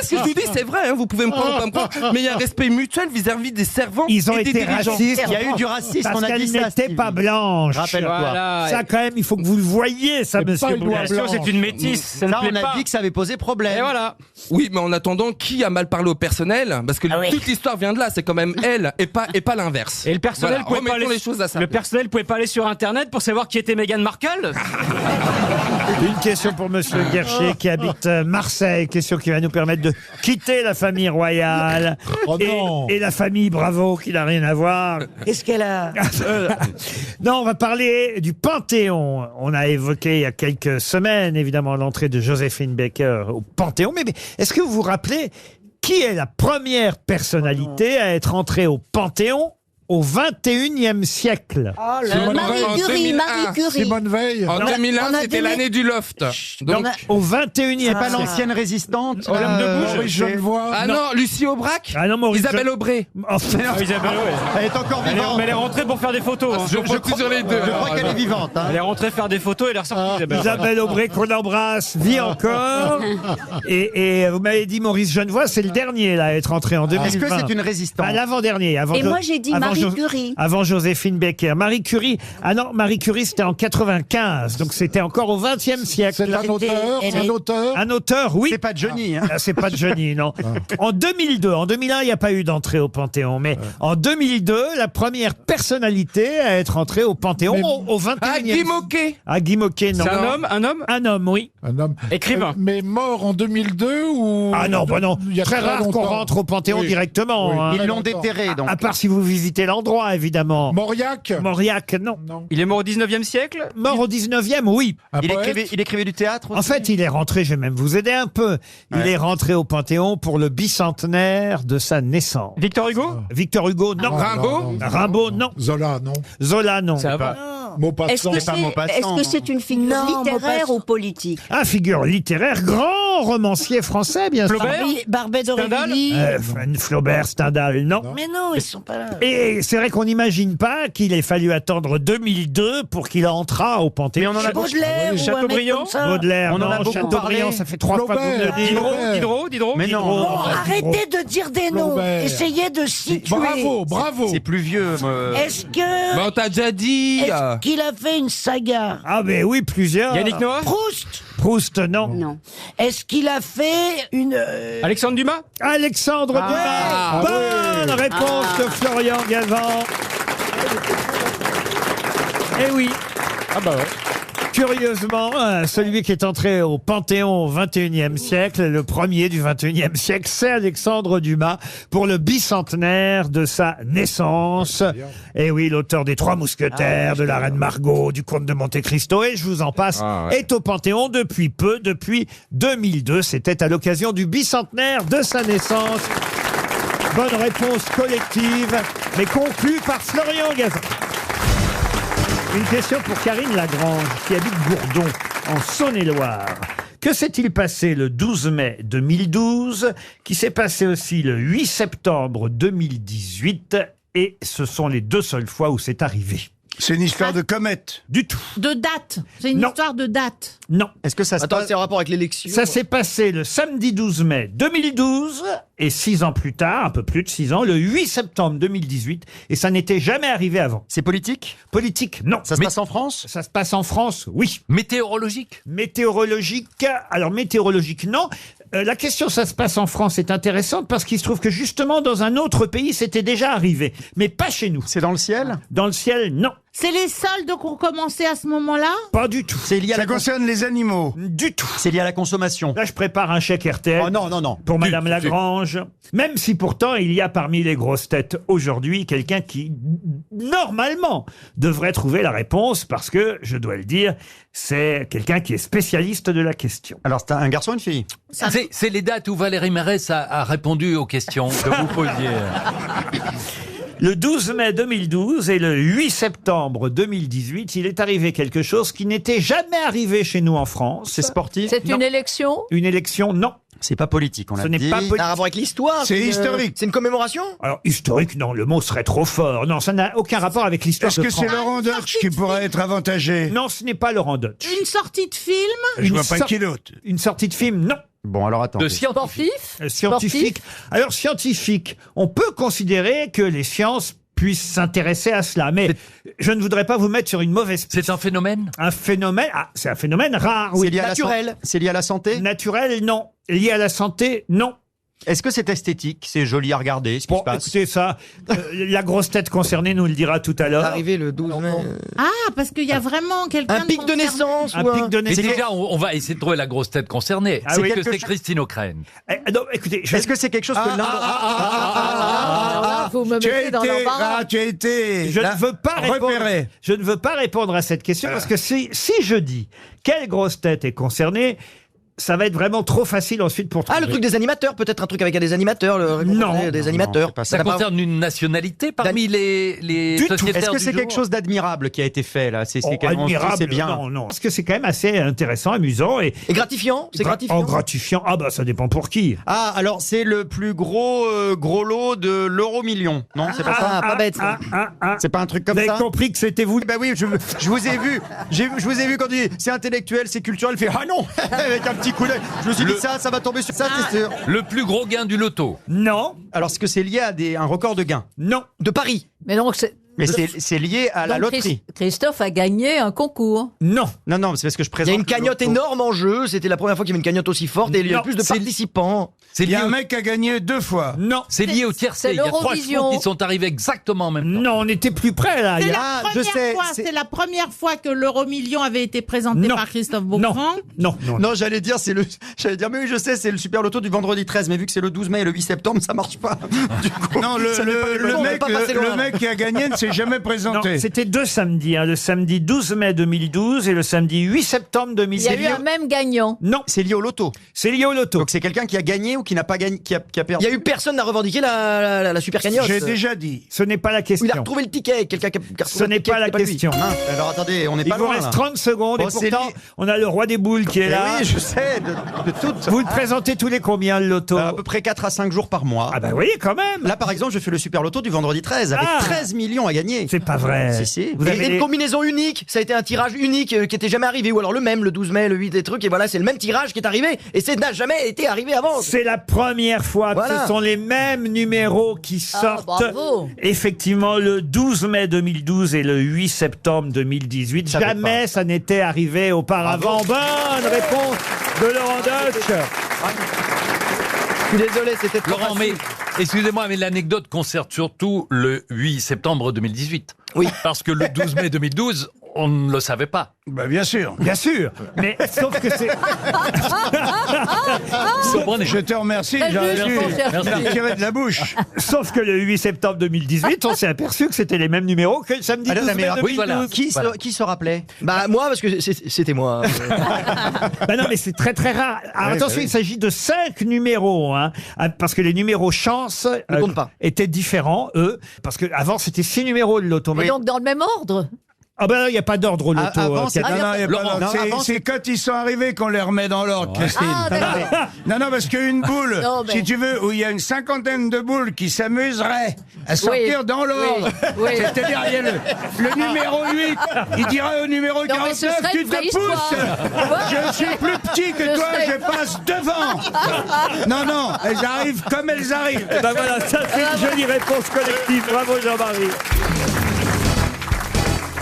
Ce que je vous dis, c'est vrai, hein, vous pouvez me prendre pas me prendre, mais il y a un respect mutuel vis-à-vis des servants. Ils ont et des été dirigeants. racistes. Il y a eu du racisme, Parce on a qu'elle dit ça. n'était pas blanche. Rappelle-toi. Voilà. Ça, quand même, il faut que vous le voyiez, ça, monsieur Blanc. Bien sûr, c'est une métisse. Ça Ça, on a dit que ça avait posé problème. Et voilà. Oui, mais en attendant, qui a mal parlé au personnel? Parce que toute l'histoire vient de là. C'est quand même elle et pas l'inverse. Et le personnel pouvait pas aller. Les choses à ça. Le personnel pouvait pas aller sur Internet pour savoir qui était Meghan Markle. Une question pour monsieur Guercher qui habite Marseille. Question qui va nous permettre de quitter la famille royale. Oh non. Et la famille Bravo qui n'a rien à voir. Qu'est-ce qu'elle a? Non, on va parler du Panthéon. On a évoqué il y a quelques semaines, évidemment, l'entrée de Joséphine Baker au Panthéon. Mais est-ce que vous vous rappelez qui est la première personnalité à être entrée au Panthéon au 21e siècle? Marie Curie. Simone Veil. En 2001, c'était l'année du loft. Donc, au 21e. Pas l'ancienne résistante. Maurice Genevoix. ah non, Lucie Aubrac. Ah non, Maurice Isabelle Aubray. Isabelle, Elle est encore vivante. mais elle est rentrée pour faire des photos. Hein. Je crois sur les deux. Je crois qu'elle est vivante. hein. Elle est rentrée faire des photos et elle est ressortie. Isabelle Aubray, qu'on embrasse, vit encore. Et vous m'avez dit Maurice Genevoix, c'est le dernier là, à être entré en 2020. Est-ce que c'est une résistante? L'avant-dernier. Et moi, j'ai dit Marie Avant Joséphine Baker. Marie Curie. Ah non, Marie Curie, c'était en 95. Donc c'était encore au XXe siècle. C'est un auteur, un auteur. Un auteur, oui. C'est pas Johnny, hein. Ah, c'est pas Johnny, non. En 2002, en 2001, il n'y a pas eu d'entrée au Panthéon. Mais en 2002, la première personnalité à être entrée au Panthéon au 21e Ah, Guy Moquet. Ah, Guy Moquet, non. C'est un homme, un homme Un homme, oui. Un homme. Écrivain. Mais mort en 2002 ou... Ah non, bah non. Il y a Très rare qu'on longtemps. rentre au Panthéon Oui. directement. Oui. hein. Ils l'ont déterré, donc. À part si vous visitez l'endroit, évidemment. Mauriac. Mauriac, non. Il est mort au 19e siècle. Mort au 19e, oui. Un poète. Il écrivait du théâtre aussi. En fait, il est rentré, je vais même vous aider un peu. Il est rentré au Panthéon pour le bicentenaire de sa naissance. Victor Hugo. Victor Hugo, non. Rimbaud. Rimbaud, non. Zola, non. Zola, non. Ça va. Maupassant. Est-ce que c'est une figure littéraire ou politique? Ah, figure littéraire, grand romancier français, bien sûr. Flaubert. Barbet d'Aurevilly. Flaubert, Stendhal, non. Mais non, ils sont pas là. Et c'est vrai qu'on n'imagine pas qu'il ait fallu attendre 2002 pour qu'il entrât au Panthéon. Mais on en a Baudelaire ou un mec Chateaubriand. comme ça. Baudelaire, On en a non. beaucoup Chateaubriand, parlé. ça fait 3 fois que vous me le dites. Diderot. Mais non. Bon, arrêtez de dire des noms. Flaubert. Essayez de situer. Bravo. C'est plus vieux. Est-ce que... Bah, on t'a déjà dit. Est-ce qu'il a fait une saga? Ah, mais oui, plusieurs. Yannick Noah. Proust? Proust, non. Non. Est-ce qu'il a fait une... Alexandre Dumas. Alexandre Dumas. Bonne réponse de Florian Gazan. Eh oui. Ah bah ouais. Curieusement, celui qui est entré au Panthéon au XXIe siècle, le premier du XXIe siècle, c'est Alexandre Dumas pour le bicentenaire de sa naissance. Et oui, l'auteur des Trois Mousquetaires, de la Reine Margot, du Comte de Monte Cristo, et je vous en passe, est au Panthéon depuis peu, depuis 2002. C'était à l'occasion du bicentenaire de sa naissance. Bonne réponse collective, mais conclue par Florian Gazan. Une question pour Karine Lagrange, qui habite Gourdon, en Saône-et-Loire. Que s'est-il passé le 12 mai 2012, qui s'est passé aussi le 8 septembre 2018, et ce sont les deux seules fois où c'est arrivé? C'est une histoire de comète. Du tout. De date. C'est une Non. histoire de date. Non. Est-ce que ça se passe... c'est en rapport avec l'élection. Ça s'est passé le samedi 12 mai 2012, et 6 ans plus tard, un peu plus de 6 ans, le 8 septembre 2018, et ça n'était jamais arrivé avant. C'est politique? Politique, non. Ça se passe en France? Ça se passe en France, oui. Météorologique. Météorologique, alors météorologique, non. La question, ça se passe en France, est intéressante parce qu'il se trouve que justement dans un autre pays, c'était déjà arrivé, mais pas chez nous. C'est dans le ciel? Dans le ciel, non. C'est les soldes qui ont commencé à ce moment-là? Pas du tout. C'est lié à Ça concerne les animaux. Du tout. C'est lié à la consommation. Là, je prépare un chèque RTL. Oh non, non, non. Pour Madame Lagrange. Même si pourtant, il y a parmi les grosses têtes aujourd'hui quelqu'un qui, normalement, devrait trouver la réponse parce que, je dois le dire, c'est quelqu'un qui est spécialiste de la question. Alors, c'est un garçon ou une fille? C'est les dates où Valérie Mérès a répondu aux questions que vous posiez. Le 12 mai 2012 et le 8 septembre 2018, il est arrivé quelque chose qui n'était jamais arrivé chez nous en France. C'est sportif? C'est Non. une élection? Une élection, non. C'est pas politique, on l'a Ce dit. n'est pas politique. Ça a un rapport avec l'histoire? C'est historique. C'est une commémoration? Alors, historique, non, le mot serait trop fort. Non, ça n'a aucun rapport avec l'histoire Est-ce de que c'est France. Laurent Deutsch qui pourrait être avantagé? Non, ce n'est pas Laurent Deutsch. Une sortie de film? Je vois pas qui d'autre. Une sortie de film, non. Bon, alors attends. De scientifique. Sportif? Scientifique. Alors, scientifique, on peut considérer que les sciences puissent s'intéresser à cela, mais je ne voudrais pas vous mettre sur une mauvaise piste. C'est un phénomène. Un phénomène, c'est un phénomène rare, oui. C'est lié à Naturel. C'est lié à la santé? Naturel, non. Lié à la santé, non. Est-ce que c'est esthétique? C'est joli à regarder, ce qui Bon, se passe? écoutez ça, la grosse tête concernée nous le dira tout à l'heure. Arrivé le 12 mai. Ah, parce qu'il y a vraiment quelqu'un... Un pic de naissance Un ou pic de Mais naissance. déjà, on va essayer de trouver la grosse tête concernée. Ah C'est oui. que quelque c'est chose- Christine O'Krent. Non, écoutez, Est-ce que c'est quelque chose que l'un... Ah, vous me Tu as mettez dans été, l'embarras. tu as été je là, ne veux pas répondre. repéré. Je ne veux pas répondre à cette question parce que si je dis quelle grosse tête est concernée, ça va être vraiment trop facile ensuite pour trouver. Ah, le truc des animateurs, peut-être un truc avec des animateurs, Non. des animateurs. Ça concerne une nationalité parmi les Du tout. sociétaires Est-ce que du c'est jour quelque chose d'admirable qui a été fait, là? C'est Oh, c'est on se dit, admirable, c'est bien. non, non. Parce que c'est quand même assez intéressant, amusant et gratifiant. C'est gratifiant. Oh, gratifiant. Ah bah ça dépend pour qui. Ah, alors c'est le plus gros lot de l'euro-million. Non, c'est pas ça? Pas bête. ça. C'est pas un truc comme Vous ça? avez compris que c'était vous. Bah oui, je vous ai vu. Je vous ai vu quand il dit c'est intellectuel, c'est culturel. Il fait ah non avec un petit coup d'œil. Je me suis dit ça va tomber sur ça, c'est sûr. Le plus gros gain du loto. Non. Alors est-ce que c'est lié à un record de gains? Non. De Paris. Mais donc, Mais c'est lié à la donc loterie. Christophe a gagné un concours. Non. Non, c'est parce que je Il y présente. a une cagnotte le loto. énorme en jeu. C'était la première fois qu'il y avait une cagnotte aussi forte et il y a Non, plus de participants. Il y a un mec qui a gagné 2 fois. Non. C'est lié au tiercé. c'est Il y a 3 l'Eurovision. chevaux qui sont arrivés exactement en même temps. Non, on était plus près là. C'est Il y a- la je première sais, fois, c'est- c'est la première fois que l'euro-million avait été présenté Non. par Christophe Non. Beaugrand. Non. Non, j'allais dire, mais oui, je sais, c'est le super loto du vendredi 13, mais vu que c'est le 12 mai et le 8 septembre, ça marche pas. Du coup, Non, ça n'est pas- le on n'est mec, pas passé loin, le mec qui a gagné ne s'est jamais Non, présenté. c'était 2 samedis, le samedi 12 mai 2012 et le samedi 8 septembre Il y a 2017. eu un même gagnant. Non, C'est lié au loto. c'est lié au loto. Donc c'est quelqu'un qui a gagné ou qui n'a pas gagné, qui a Il perdu. y a eu personne n'a revendiqué la super cagnotte. J'ai déjà dit. Ce n'est pas la Il a question. retrouvé le ticket. Quelqu'un qui a Ce n'est pas la question. Alors attendez, on n'est Il pas vous loin. reste là. 30 secondes Bon, et c'est pourtant, lié. on a le roi des boules qui est Eh là. oui, je sais, de toutes. Vous le présentez tous les combien, le loto À peu près 4 à 5 jours par mois. Ah bah oui, quand même. Là, par exemple, je fais le super loto du vendredi 13 avec Ah. 13 millions à gagner. C'est pas vrai. Si, si. Vous Et avez une les- combinaison unique, ça a été un tirage unique qui était jamais arrivé, ou alors le même, le 12 mai, le 8 des trucs, et voilà, c'est le même tirage qui est arrivé, et ça n'a jamais été arrivé avant. C'est la première fois que Voilà. ce sont les mêmes numéros qui sortent. bravo. Effectivement, le 12 mai 2012 et le 8 septembre 2018. Ça fait Jamais ça n'était arrivé auparavant. Bonne réponse de Laurent Deutsch. Je suis désolé, c'était trop Laurent, mais facile. excusez-moi, mais l'anecdote concerne surtout le 8 septembre 2018. Oui. Parce que le 12 mai 2012, on ne le savait pas. Bah, bien sûr. Bien sûr, mais sauf que c'est... Vous comprenez? Je te remercie, Très j'aurais juste, dû mon cher me Philippe. le tirer de la bouche. Sauf que le 8 septembre 2018, on s'est aperçu que c'était les mêmes numéros que le samedi 12 mai 2012. Oui, voilà. Qui se rappelait Bah moi, parce que c'était moi. Bah non, mais c'est très très rare. Alors Oui, attention, bah oui. il s'agit de 5 numéros, hein, parce que les numéros chance Ne comptent pas. étaient différents, eux, parce que avant c'était 6 numéros le loto. Et donc dans le même ordre. Ah ben il n'y a pas d'ordre au loto. Avant, euh, c'est- Kat- Non, non, y a pas Laurent, d'ordre. non, C'est- avant, c'est quand ils sont arrivés qu'on les remet dans l'ordre, Christine. Ah, d'accord. Non, parce qu'une boule, Non, mais- si tu veux, où il y a une cinquantaine de boules qui s'amuseraient à sortir dans l'ordre. Oui, oui. C'est-à-dire, il y a le numéro 8, il dira au numéro Non, mais ce 49, serait tu une vraie te pousses. histoire. Je suis plus petit que Ce toi, serait- je passe devant. Non, elles arrivent comme elles arrivent. Ben voilà, ça c'est une jolie réponse collective. Bravo Jean-Marie.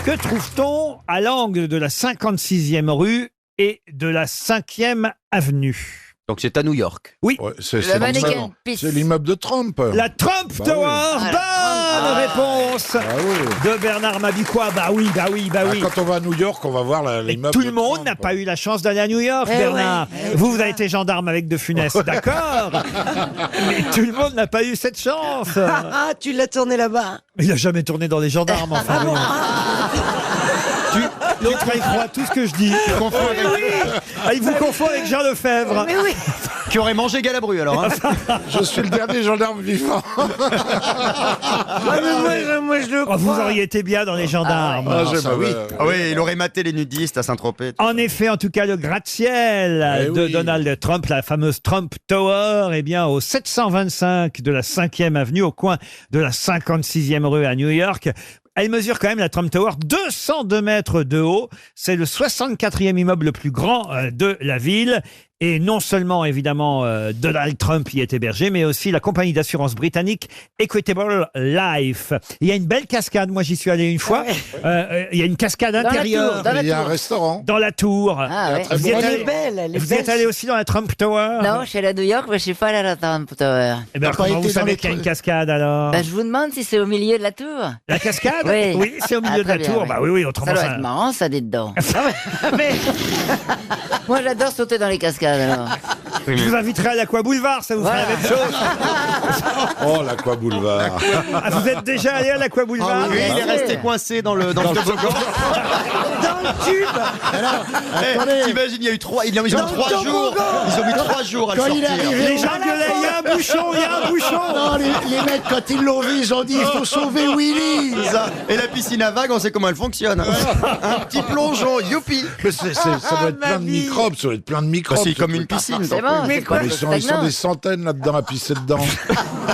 Que trouve-t-on à l'angle de la 56e rue et de la 5e avenue? Donc c'est à New York. Oui. Ouais, c'est Vatican l'immeuble- Peace. c'est l'immeuble de Trump. La Trump Bah Tower. oui. Bonne réponse de Bernard Mabicouat. Bah oui. Ah, quand on va à New York, on va voir Mais l'immeuble. tout de le monde Trump. n'a pas eu la chance d'aller à New York, Eh Bernard. ouais. Vous avez été gendarme avec De Funès, d'accord. Mais tout le monde n'a pas eu cette chance. Ah, tu l'as tourné là-bas. Il n'a jamais tourné dans les gendarmes, enfin. voyons. L'autre, il croit tout ce que je dis. Il vous confond avec Jean Lefebvre. Mais oui. Qui aurait mangé Galabru alors. Hein. Je suis le dernier gendarme vivant. Ah, mais moi, je le Oh, crois. vous auriez été bien dans les gendarmes. Ah, j'ai- Ça, oui. Ah oui, il aurait maté les nudistes à Saint-Tropez. En effet, en tout cas, le gratte-ciel Eh de oui. Donald Trump, la fameuse Trump Tower, eh bien, au 725 de la 5e avenue, au coin de la 56e rue à New York. Elle mesure quand même, la Trump Tower, 202 mètres de haut. C'est le 64e immeuble le plus grand de la ville. Et non seulement, évidemment, Donald Trump y est hébergé, mais aussi la compagnie d'assurance britannique Equitable Life. Il y a une belle cascade. Moi, j'y suis allé une fois. Il y a une cascade intérieure. Il y a un restaurant. Dans la tour. Ah ouais. Vous y êtes Elle allé- est belle, elle est Vous y belle. êtes allé aussi dans la Trump Tower? Non, je suis allé à New York, mais je suis pas allé à la Trump Tower. Eh ben, comment vous savez qu'il y a une cascade alors? Bah, je vous demande si c'est au milieu de la tour. La cascade? Oui. C'est au milieu Ah, de la très bien, tour. oui. Bah oui, autrement Ça doit ça. être marrant, ça, dites donc. Moi, j'adore sauter dans les cascades, alors. Je vous inviterai à l'Aqua Boulevard, ça vous fera la même chose. Oh, l'Aqua Boulevard. Ah, vous êtes déjà allé à l'Aqua Boulevard? Lui, il est resté coincé dans le toboggan. Dans le tube. T'imagines, il y a eu 3 ils ont mis Dans le 3 jours. toboggan. Ils ont mis 3 jours à le Quand il est sortir. arrivé Les gens gueulaient, il y a un bouchon, il y a un bouchon. Non, les mecs, quand ils l'ont vu, ils ont dit il faut sauver Willy. Ça. Et la piscine à vagues, on sait comment elle fonctionne. Un petit plongeon, youpi. Mais ça doit être plein de microbes, ça doit être plein de microbes. C'est ce comme truc. une piscine. C'est donc. bon, c'est quoi Ils sont des centaines là-dedans à pisser dedans.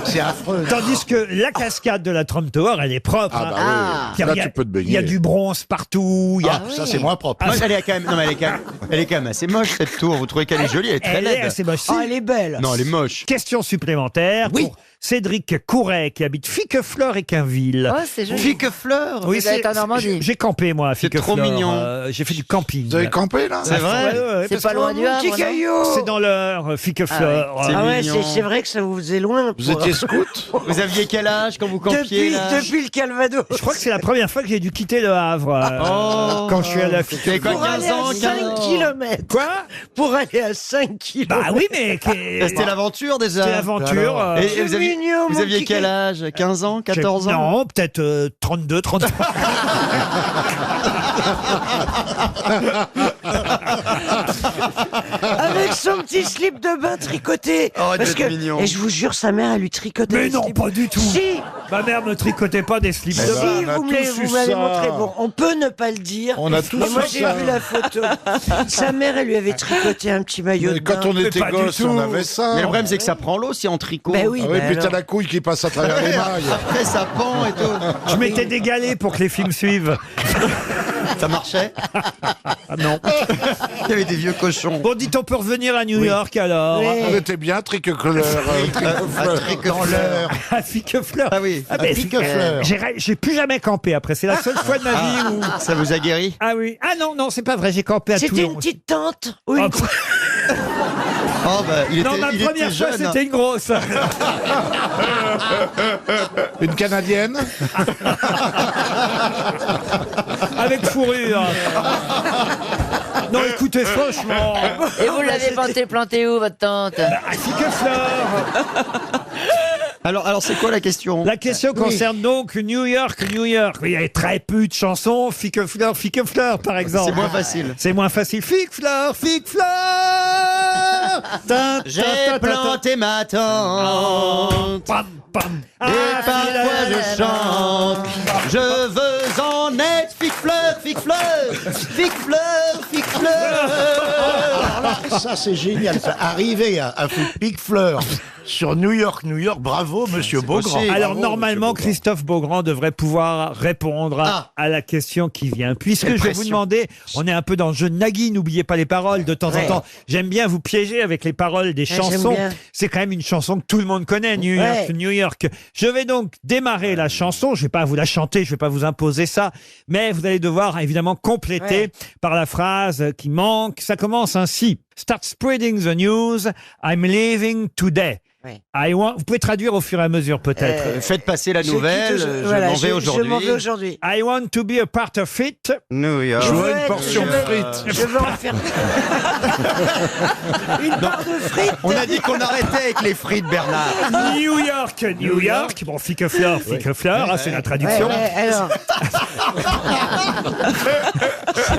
C'est affreux. Tandis que la cascade de la Trump Tower, elle est propre. Ah hein. bah Ah. oui. Là, Il y a- tu peux te baigner. Il y a du bronze partout. Il y a... Ça, c'est moins propre. Moi, elle est quand même. Non, mais elle est quand même. Elle est quand même assez moche cette tour. Vous trouvez qu'elle est jolie? Elle est très Elle est laide. assez moche. Si. elle est belle. Non, elle est moche. Question supplémentaire pour Cédric Couret qui habite Fiquefleur et Quinville. Oh, c'est joli. Fiquefleur. Oui, Ça doit être en Normandie. j'ai campé moi à C'est Fiquefleur. trop mignon. J'ai fait du camping. Vous avez campé là? C'est vrai? C'est pas loin du Havre, non? C'est dans l'heure, Fiquefleur. C'est Ah ouais, mignon. c'est vrai que ça vous faisait loin. Vous étiez scout? Vous aviez quel âge quand vous campiez là? Depuis le Calvados. Je crois que c'est la première fois que j'ai dû quitter le Havre quand je suis allé à C'était Fiquefleur. quoi, 15 ans? 5 km. Quoi? Pour aller à 5 km. Bah oui, mais C'était l'aventure déjà. C'était l'aventure. Et vous aviez, mignon, vous mon aviez petit quel âge? 15 ans? 14 ans? Non, peut-être 32, 33. Avec son petit slip de bain tricoté. Oh, Parce que, mignon. et je vous jure, sa mère, elle lui tricotait. Mais les non, slips. pas du tout. Si, Ma mère ne tricotait pas des slips de ben, bain. si, on a vous tous eu m'avez ça. montré. Bon, on peut ne pas le dire. On a tous mais moi, eu j'ai ça. vu la photo. Sa mère, elle lui avait tricoté un petit maillot Mais de bain. quand on était pas du gosse, tout. on avait ça. Mais le problème, c'est que ça prend l'eau si en tricot. Ben oui, Ah oui, ben puis t'as alors. la couille qui passe à travers les mailles. Après, ça pend et tout. Je m'étais dégalé pour que les films suivent. Ça marchait? Ah non. Il y avait des vieux cochons. Bon, dites, on peut revenir à New York alors. On était bien, Tricocleur. À Fiquefleur. Ah oui, Ah, mais Fiquefleur. j'ai plus jamais campé après. C'est la seule fois de ma vie où. Ça vous a guéri? Ah oui. Ah non, non, c'est pas vrai. J'ai campé à C'était Toulon. une petite tente ou une... Oh, bah, il Non, était, ma il première était fois, jeune. c'était une grosse. Une Canadienne? Avec fourrure. Non, écoutez, franchement. Et vous l'avez planté où, votre tante? À Fiquefleur. Alors c'est quoi la question? La question concerne donc New York, New York. Il y a très peu de chansons. Fiquefleur, Fiquefleur, par exemple. C'est moins facile. C'est moins facile. Fiquefleur, Fiquefleur. J'ai planté ma tente. Pam, pam. Et parfois je chante. Je veux en être Fiquefleur, Fiquefleur, Fiquefleur, Fiquefleur. Ça, c'est génial. Ça. Arriver à foutre Piquefleur sur New York, bravo, monsieur Beaugrand. possible. Alors Bravo, normalement, monsieur Christophe Beaugrand devrait pouvoir répondre à la question qui vient. Puisque Quelle je vais vous pression. demander, on est un peu dans le jeu de Nagui, n'oubliez pas les paroles de temps en temps. J'aime bien vous piéger avec les paroles des j'aime chansons. bien. C'est quand même une chanson que tout le monde connaît, New York, Ouais. New York. Je vais donc démarrer la chanson. Je vais pas vous la chanter, je vais pas vous imposer ça, mais vous allez devoir évidemment compléter par la phrase qui manque. Ça commence ainsi. Start spreading the news. I'm leaving today. Ouais. Vous pouvez traduire au fur et à mesure peut-être. Faites passer la nouvelle, je m'en vais aujourd'hui. Je m'en vais aujourd'hui. I want to be a part of it. New York. Je veux une portion de frites. Je veux en faire une part de frites. On a dit qu'on arrêtait avec les frites, Bernard. New York, New York. Bon, Fiquefleur, Fiquefleur, c'est la traduction. Alors,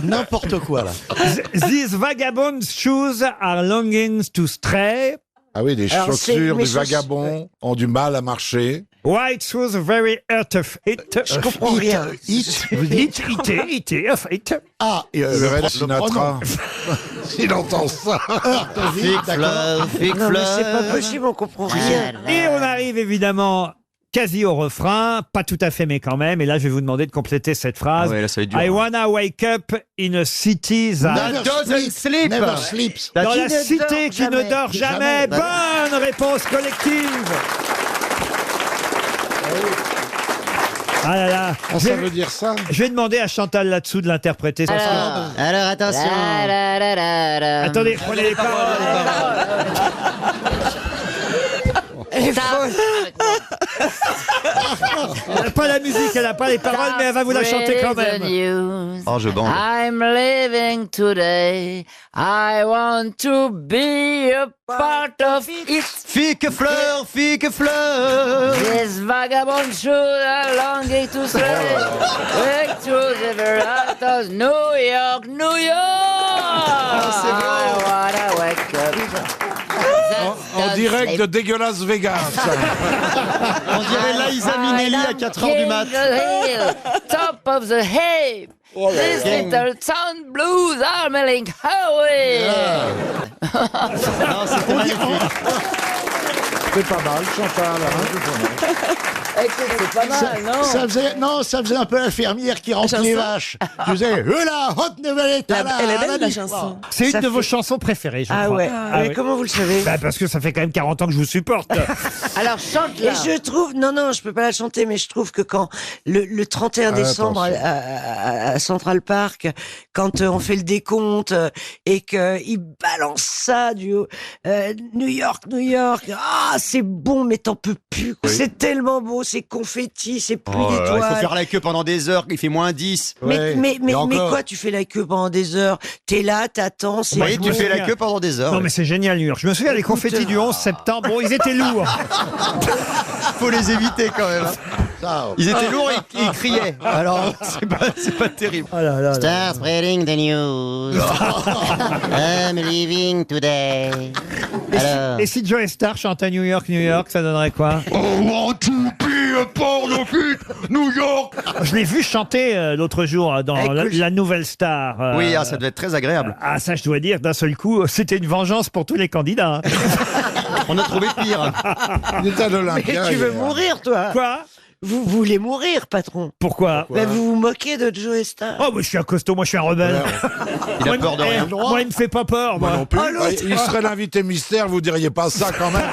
N'importe quoi, là. These vagabond shoes are longings to stray. Ah oui, les Alors, chaussures mes des chaussures- vagabonds ont du mal à marcher. White shoes very hurt of it. je comprends rien. Of it. Ah, et Le Red Sinatra. Il entend ça. Fiquefleur, Non, mais Fiquefleur. c'est pas possible, on comprend rien. Et on arrive évidemment quasi au refrain, pas tout à fait mais quand même. Et là, je vais vous demander de compléter cette phrase. Ah ouais, là, ça va être dur. I wanna wake up in a city that... That doesn't sleep. Never sleeps. Dans Qui la ne cité dort qui ne jamais. dort jamais. Bonne réponse collective. Ah là là. Ah, ça veut dire ça? Je vais demander à Chantal là-dessous de l'interpréter. Alors attention. Attendez, prenez les paroles. Elle est folle. Elle n'a pas la musique, elle n'a pas les paroles, mais elle va vous la chanter quand même. Oh, je bande. I'm living today. I want to be a part of it. Fiquefleur, Fiquefleur. This vagabond shoes are longing to stray. Back to the Verratos, New York, New York. c'est beau. I wanna wake up. En direct de Dégueulasse Vegas. On dirait Liza Minnelli à 4h du mat. Top of the hay. These little town blues are melting away. Non, c'était magnifique. C'est pas mal, Chantal. C'est pas mal, non Ça faisait un peu l'infirmière qui rentre les vaches. Tu faisais, là, hot nouvelle état là. Elle est belle, la chanson. C'est une de vos chansons préférées, je crois. Ah ouais. Ah oui. Comment vous le savez? Bah, parce que ça fait quand même 40 ans que je vous supporte. Alors chante-la. Et je trouve, non, je peux pas la chanter, mais je trouve que quand le 31 décembre à Central Park, quand on fait le décompte et qu'il balance ça du New York, c'est bon, mais t'en peux plus. Quoi. C'est tellement beau, c'est confetti, c'est pluie d'étoiles. Il faut faire la queue pendant des heures, il fait moins 10. Mais quoi, tu fais la queu pendant des heures? T'es là, t'attends, c'est Oui, tu fais la queue pendant des heures. Non, mais c'est génial, New York. Je me souviens des confettis du 11 septembre. Bon, ils étaient lourds. Faut les éviter quand même. Ils étaient lourds et ils criaient. Alors, c'est pas terrible. Start spreading the news. I'm leaving today. Et si Joe Star chantait New York, ça donnerait quoi? Oh, want to be a porn of it, New York. Je l'ai vu chanter l'autre jour dans la Nouvelle Star. Oui, ça devait être très agréable. Ça, je dois dire, d'un seul coup, c'était une vengeance pour tous les candidats. On a trouvé pire. Il est à l'Olympia. Mais tu veux mourir, toi? Quoi? Vous voulez mourir, patron? Pourquoi? Vous vous moquez de Joe Star. Oh, moi je suis un costaud, moi je suis un rebelle. Il a peur de rien. Moi, il me fait pas peur, moi. non plus. Il serait l'invité mystère, vous diriez pas ça quand même.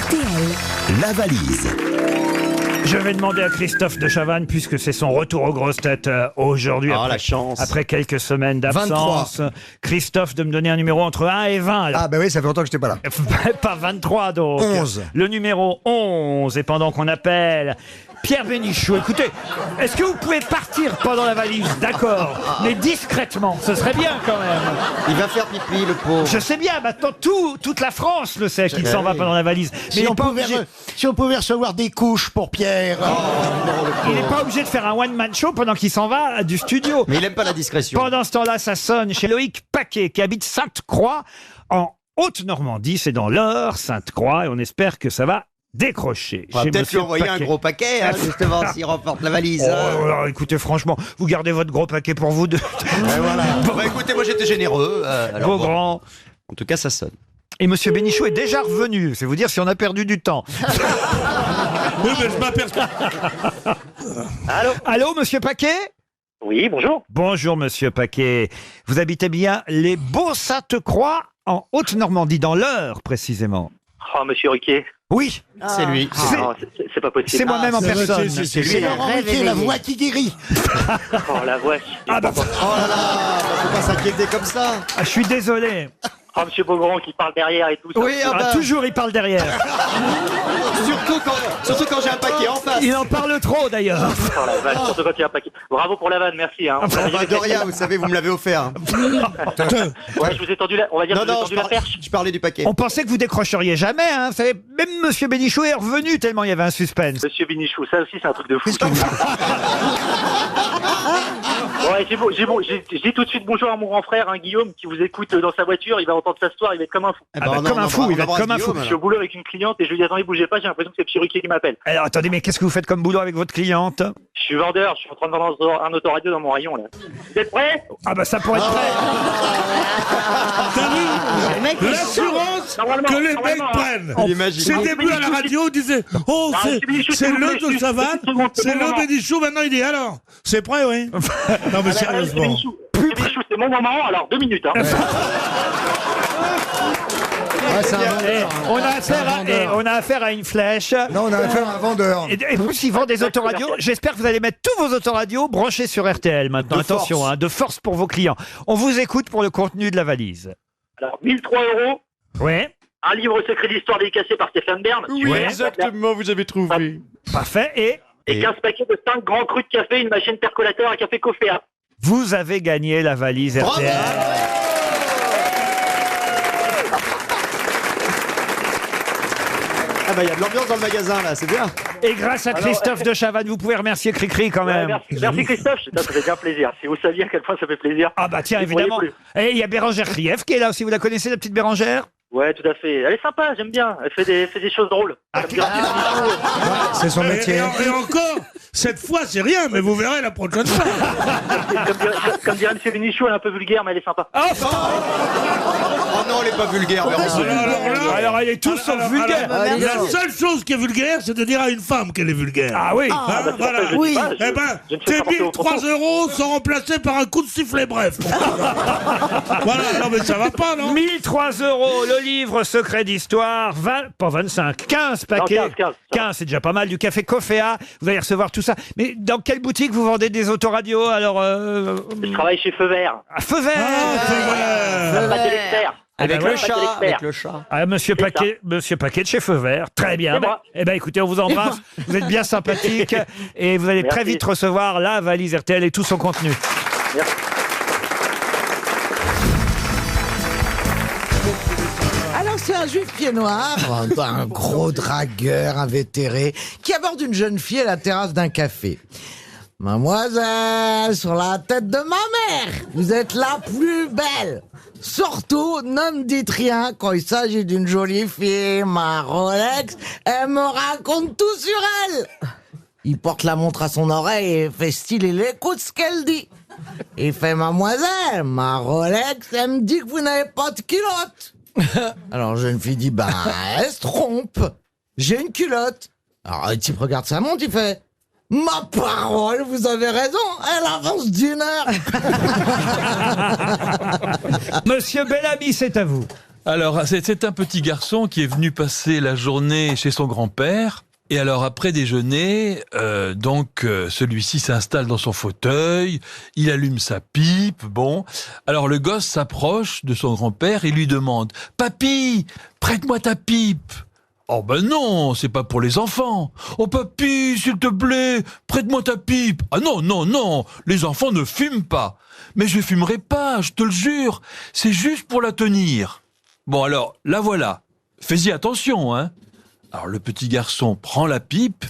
RTL, la valise. Je vais demander à Christophe de Chavannes, puisque c'est son retour aux grosses têtes aujourd'hui. La chance. Après quelques semaines d'absence. Christophe, de me donner un numéro entre 1 et 20. Alors. Ah, bah oui, ça fait longtemps que j'étais pas là. Pas 23, donc. 11. Le numéro 11. Et pendant qu'on appelle Pierre Bénichou, écoutez, est-ce que vous pouvez partir pendant la valise? D'accord. Mais discrètement, ce serait bien quand même. Il va faire pipi, le pauvre. Je sais bien, maintenant toute la France le sait qu'il s'en va pendant la valise. Mais Si on pouvait recevoir des couches pour Pierre. Il n'est pas obligé de faire un one-man show pendant qu'il s'en va du studio. Mais il aime pas la discrétion. Pendant ce temps-là, ça sonne chez Loïc Paquet, qui habite Sainte-Croix, en Haute-Normandie. C'est dans l'Eure, Sainte-Croix, et on espère que ça va décrocher. On va peut-être lui Monsieur envoyer un Paquet. gros paquet, justement, s'il remporte la valise. Alors, écoutez, franchement, vous gardez votre gros paquet pour vous deux. Voilà. Bon, écoutez, moi j'étais généreux. Vos grands. En tout cas, ça sonne. Et Monsieur Bénichou est déjà revenu. C'est vous dire si on a perdu du temps. Oui, mais je m'aperçois. Allô, Monsieur Paquet? Oui, bonjour. Bonjour, Monsieur Paquet. Vous habitez bien les Beaux-Sainte-Croix, en Haute-Normandie, dans l'Eure, précisément. Oh, monsieur Ruquier. Oui. C'est lui. C'est pas possible. C'est moi-même en personne. C'est Laurent Ruquier, la voix qui guérit. Oh, la voix. Oh là là, faut pas s'inquiéter comme ça. Je suis désolé. Oh, monsieur Beaugrand qui parle derrière et tout ça. Oui, toujours il parle derrière. Surtout quand j'ai un paquet en face. Il en parle trop d'ailleurs. Oh la vache, surtout quand il y a un paquet. Bravo pour la vanne, merci. Hein. De rien, vous savez, vous me l'avez offert. Ouais, je vous ai tendu la, on va dire que je vous ai tendu la perche. Je parlais du paquet. On pensait que vous décrocheriez jamais. Hein. Vous savez, même Monsieur Bénichou est revenu tellement il y avait un suspense. Monsieur Bénichou, ça aussi c'est un truc de fou. Ouais, je dis tout de suite bonjour à mon grand frère, hein, Guillaume, qui vous écoute dans sa voiture. Il va entendre sa histoire, il va être comme un fou. Comme un fou, il va être comme un fou. Je suis au boulot avec une cliente et je lui dis attendez, bougez pas, j'ai l'impression que c'est Petit Ruquier qui m'appelle. Alors attendez, mais qu'est-ce que vous faites comme boulot avec votre cliente? Je suis vendeur, je suis en train de vendre un autoradio dans mon rayon là. Vous êtes prêts? Ah bah ça pourrait être prêt. T'as vu l'assurance que les mecs prennent? C'est des bleus à la radio, disaient oh c'est le de Savane, c'est le Bénichou, maintenant il dit alors c'est prêt, oui. Non mais sérieusement. Bénichou, c'est mon moment, alors 2 minutes. Hein. On a affaire à une flèche. Non, on a affaire à un vendeur. Et plus, ils vendent des autoradios. J'espère que vous allez mettre tous vos autoradios branchés sur RTL maintenant. Attention, hein, de force pour vos clients. On vous écoute pour le contenu de la valise. Alors, 1003 €. Oui. Un livre secret d'histoire dédicacé par Stéphane Bern. Oui, exactement, vous avez trouvé. Parfait. Et 15 paquets de 5 grands crus de café, une machine percolateur, un café Coféa. Vous avez gagné la valise RTL. Ah bah il y a de l'ambiance dans le magasin là, c'est bien. Et grâce à Christophe de Chavannes, vous pouvez remercier Cricri quand même. Merci Christophe, ça fait bien plaisir. Si vous saviez à quel point ça fait plaisir. Ah bah tiens, évidemment. Et il y a Bérangère Krief qui est là aussi, vous la connaissez la petite Bérangère? Ouais, tout à fait. Elle est sympa, j'aime bien. Elle fait des choses drôles. C'est son métier. Et encore, Cette fois, c'est rien, mais vous verrez la prochaine fois. Comme dirait M. Bénichou, elle est un peu vulgaire, mais elle est sympa. Oh non, elle est pas vulgaire, Véran. Alors, elle est tous sauf vulgaire. La seule chose qui est vulgaire, c'est de dire à une femme qu'elle est vulgaire. Ah oui. Voilà. Oui. Eh ben, tes 1003 € sont remplacés par un coup de sifflet bref. Voilà, non mais ça va pas, non? 1003 €, le livre Secret d'Histoire, 15 paquets. Non, 15, c'est déjà pas mal, du café Coffea. Vous allez recevoir tout ça. Mais dans quelle boutique vous vendez des autoradios? Alors, Je travaille chez Feu Vert. à Feu Vert. Pas de l'expert. Avec ben le voilà, chat, pas de l'expert. avec le chat. Ah, monsieur C'est Paquet de chez Feu Vert. Très bien. C'est moi. Eh ben, écoutez, on vous embrasse. Vous êtes bien sympathique. Et vous allez Merci. très vite recevoir la valise RTL et tout son contenu. Merci. Alors c'est un juif pied noir, un gros dragueur invétéré, qui aborde une jeune fille à la terrasse d'un café. Mademoiselle, sur la tête de ma mère, vous êtes la plus belle. Surtout, ne me dites rien quand il s'agit d'une jolie fille, ma Rolex, elle me raconte tout sur elle. Il porte la montre à son oreille et fait style, il écoute ce qu'elle dit. Il fait, mademoiselle, ma Rolex, elle me dit que vous n'avez pas de culotte. Alors, jeune fille dit, bah, elle se trompe. J'ai une culotte. Alors, le type regarde sa montre, il fait, ma parole, vous avez raison, elle avance d'1 heure. Monsieur Bellamy, c'est à vous. Alors, c'est un petit garçon qui est venu passer la journée chez son grand-père. Et alors, après déjeuner, celui-ci s'installe dans son fauteuil, il allume sa pipe, bon. Alors, le gosse s'approche de son grand-père et lui demande « Papy, prête-moi ta pipe !» Oh ben non, c'est pas pour les enfants. Oh papy, s'il te plaît, prête-moi ta pipe. Ah non, non, non, les enfants ne fument pas. Mais je fumerai pas, je te le jure. C'est juste pour la tenir. Bon alors, la voilà. Fais-y attention, hein. Alors le petit garçon prend la pipe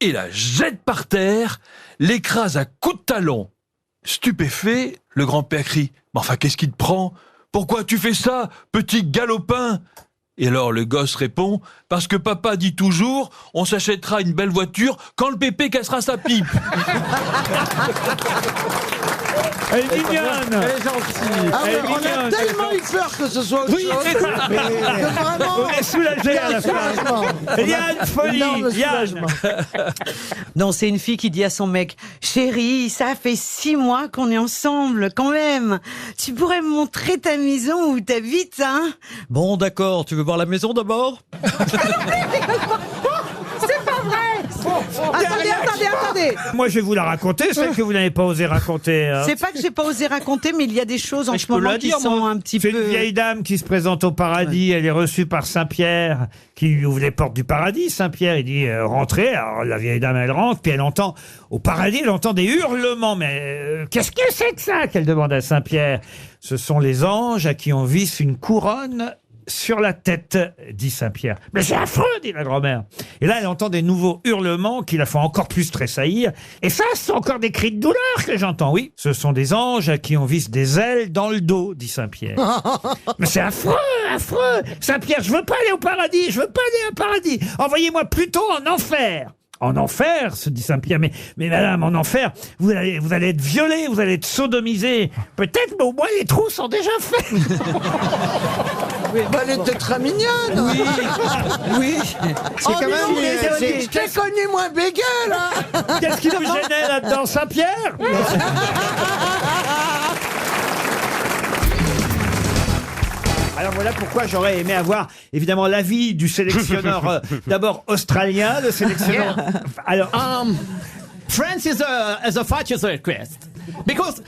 et la jette par terre, l'écrase à coups de talon. Stupéfait, le grand-père crie « Mais enfin, qu'est-ce qui te prend? Pourquoi tu fais ça, petit galopin ?» Et alors le gosse répond « Parce que papa dit toujours, on s'achètera une belle voiture quand le pépé cassera sa pipe. » Elle est mignonne. Elle est gentille. Ah ouais, on a tellement eu peur que ce soit autre chose. C'est ça. Mais vraiment, on est soulagé à la fin. Yann Folie. Yann. Non, c'est une fille qui dit à son mec, chérie, ça fait 6 mois qu'on est ensemble, quand même. Tu pourrais me montrer ta maison où t'habites, hein? Bon, d'accord, tu veux voir la maison d'abord? C'est pas vrai. Attendez. Moi, je vais vous la raconter, celle que vous n'avez pas osé raconter. Hein. C'est pas que j'ai pas osé raconter, mais il y a des choses en Mais ce moment qui sont un petit peu... C'est une vieille dame qui se présente au paradis. Elle est reçue par Saint-Pierre, qui lui ouvre les portes du paradis. Saint-Pierre, il dit rentrez. Alors la vieille dame, elle rentre, puis elle entend au paradis, elle entend des hurlements. Mais qu'est-ce que c'est que ça qu'elle demande à Saint-Pierre? Ce sont les anges à qui on visse une couronne sur la tête, dit Saint-Pierre. Mais c'est affreux, dit la grand-mère. Et là, elle entend des nouveaux hurlements qui la font encore plus tressaillir. Et ça, ce sont encore des cris de douleur que j'entends. Oui, ce sont des anges à qui on visse des ailes dans le dos, dit Saint-Pierre. Mais c'est affreux, affreux. Saint-Pierre, je veux pas aller au paradis, je veux pas aller au paradis. Envoyez-moi plutôt en enfer. En enfer, se dit Saint-Pierre. Mais madame, en enfer, vous allez être violée, vous allez être sodomisée. Peut-être, mais au moins les trous sont déjà faits. Bah, elle était très mignonne. Oui. Oui. C'est quand même... Je t'ai connu moins bégueule, là. Qu'est-ce qui vous gênait là-dedans, Saint-Pierre? Alors voilà pourquoi j'aurais aimé avoir évidemment l'avis du sélectionneur d'abord australien, le sélectionneur. Alors, France is a fascist request. Because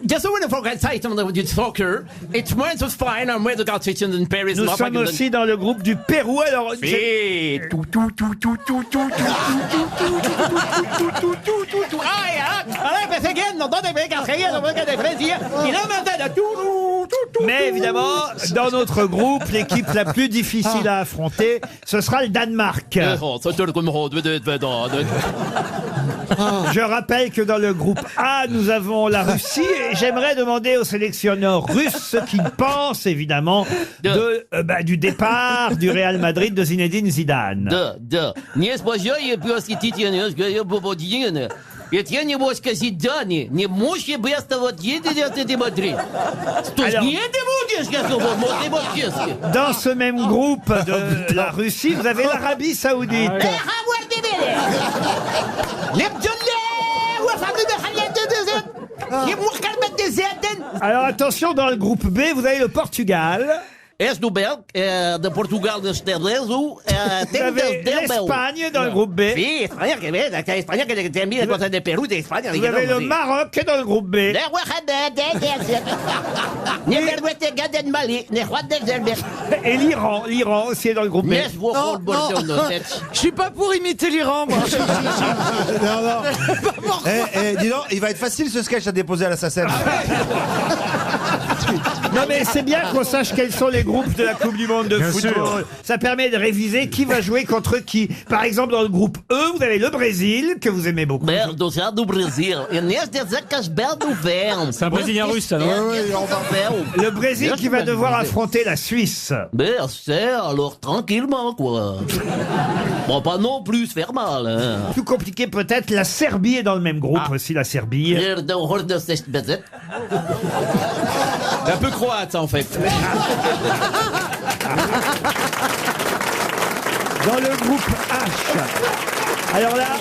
just a wonderful item of the soccer, it went to fine and where the competition in Paris. Nous sommes aussi dans le groupe du Pérou. Alors, Mais évidemment, dans notre groupe, l'équipe la plus difficile à affronter, ce sera le Danemark. Je rappelle que dans le groupe A, nous avons la Russie. Et j'aimerais demander aux sélectionneurs russes ce qu'ils pensent, évidemment, du départ du Real Madrid de Zinedine Zidane. Не споживаю простительно, говорю, бободин. Ведь я не могу сказать Дани, не можешь без того ты Мадрид. Что ж, не ты будешь, я думаю, Dans ce même groupe de la Russie, vous avez l'Arabie Saoudite. Alors attention, dans le groupe B, vous avez le Portugal. És do Bel, de Portugal, de Esteles, Vous avez l'Espagne dans le groupe B. Sí, España, que ves, España que también cosas de Perú, de España. Vous avez le Maroc dans le groupe B. Et l'Iran aussi est dans le groupe B. Non, je suis pas pour imiter l'Iran, moi. Dis donc, il va être facile ce sketch à déposer à la SACEM. Non mais c'est bien qu'on sache quels sont les groupes de la Coupe du Monde de Bien football. sûr. Ça permet de réviser qui va jouer contre qui. Par exemple, dans le groupe E, vous avez le Brésil, que vous aimez beaucoup. Do Brésil. C'est un Brésilien russe, ça, non? Le Brésil qui va devoir affronter la Suisse. Ben, c'est alors tranquillement, quoi. Bon, pas non plus se faire mal, hein. Plus compliqué peut-être, la Serbie est dans le même groupe aussi, la Serbie. C'est un peu croate, ça, en fait. Dans le groupe H. Alors là,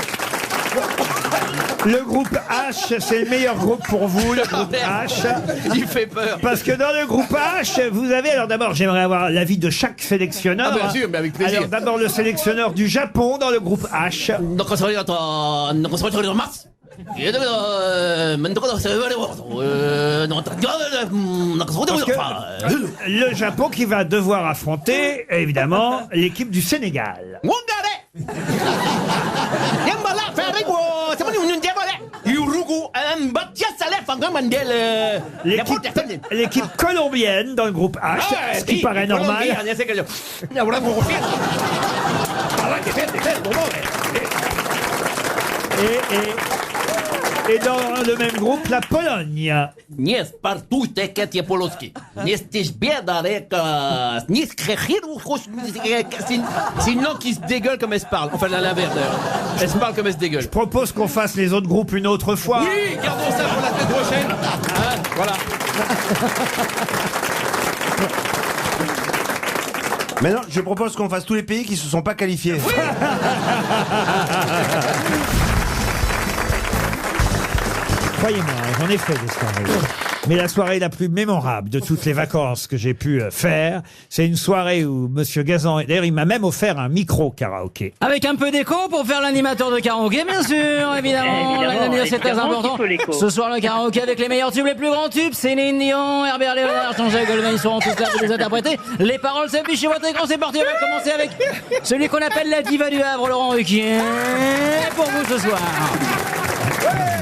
le groupe H, c'est le meilleur groupe pour vous, le groupe H. Il fait peur. Parce que dans le groupe H, vous avez... Alors d'abord, j'aimerais avoir l'avis de chaque sélectionneur. Ah, bien sûr, mais avec plaisir. Alors d'abord, le sélectionneur du Japon dans le groupe H. Parce que le Japon qui va devoir affronter, évidemment, l'équipe du Sénégal. L'équipe colombienne dans le groupe H, ce qui paraît normal. Et dans le même groupe, la Pologne. Nie partout takie Polski. Jesteś biedarek, nie skrechiru, c'est une langue qui se dégueule comme elle se parle. Enfin, l'inverse d'ailleurs. Elle se parle comme elle se dégueule. Je propose qu'on fasse les autres groupes une autre fois. Oui, gardons ça pour la semaine prochaine. Hein, voilà. Maintenant, je propose qu'on fasse tous les pays qui se sont pas qualifiés. Oui. Croyez-moi, j'en ai fait des soirées. Mais la soirée la plus mémorable de toutes les vacances que j'ai pu faire, c'est une soirée où Monsieur Gazan, d'ailleurs, il m'a même offert un micro karaoké. Avec un peu d'écho pour faire l'animateur de karaoké, bien sûr, évidemment. C'est très important. Ce soir, le karaoké avec les meilleurs tubes, les plus grands tubes. Céline Dion, Herbert Léonard, Jean-Jacques Goldman, ils seront tous là pour les interpréter. Les paroles s'affichent chez votre écran, c'est parti. On va commencer avec celui qu'on appelle la diva du Havre, Laurent Ruquier. Pour vous ce soir.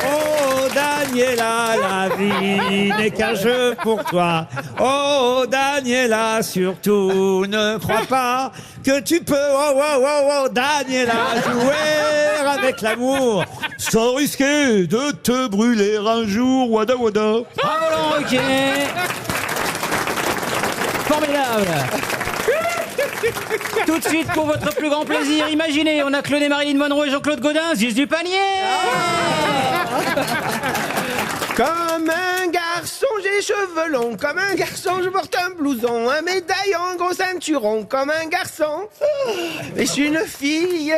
Oh Daniela, la vie n'est qu'un jeu pour toi. Oh Daniela, surtout ne crois pas que tu peux, oh Daniela, jouer avec l'amour sans risquer de te brûler un jour. Wada wada. Bravo Laurent Ruquier. Formidable. Tout de suite, pour votre plus grand plaisir, imaginez, on a cloné Marilyn Monroe et Jean-Claude Gaudin, Ziz du panier. Comme un garçon, j'ai les cheveux longs. Comme un garçon, je porte un blouson, un médaillon, un gros ceinturon. Comme un garçon, mais je suis une fille.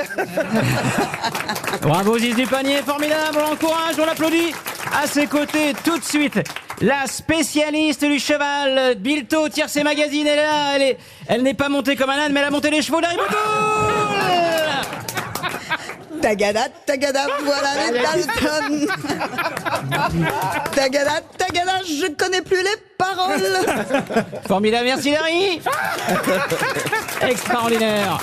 Bravo Ziz du panier, formidable, on l'encourage, on l'applaudit. À ses côtés, tout de suite, la spécialiste du cheval, Bilto, Tiercé Magazine, elle est là, elle n'est pas montée comme un âne, mais elle a monté les chevaux d'Harry Potter. Tagada, tagada, voilà les Dalton. Tagada, tagada, je connais plus les paroles. Formidable, merci Larry. Extraordinaire.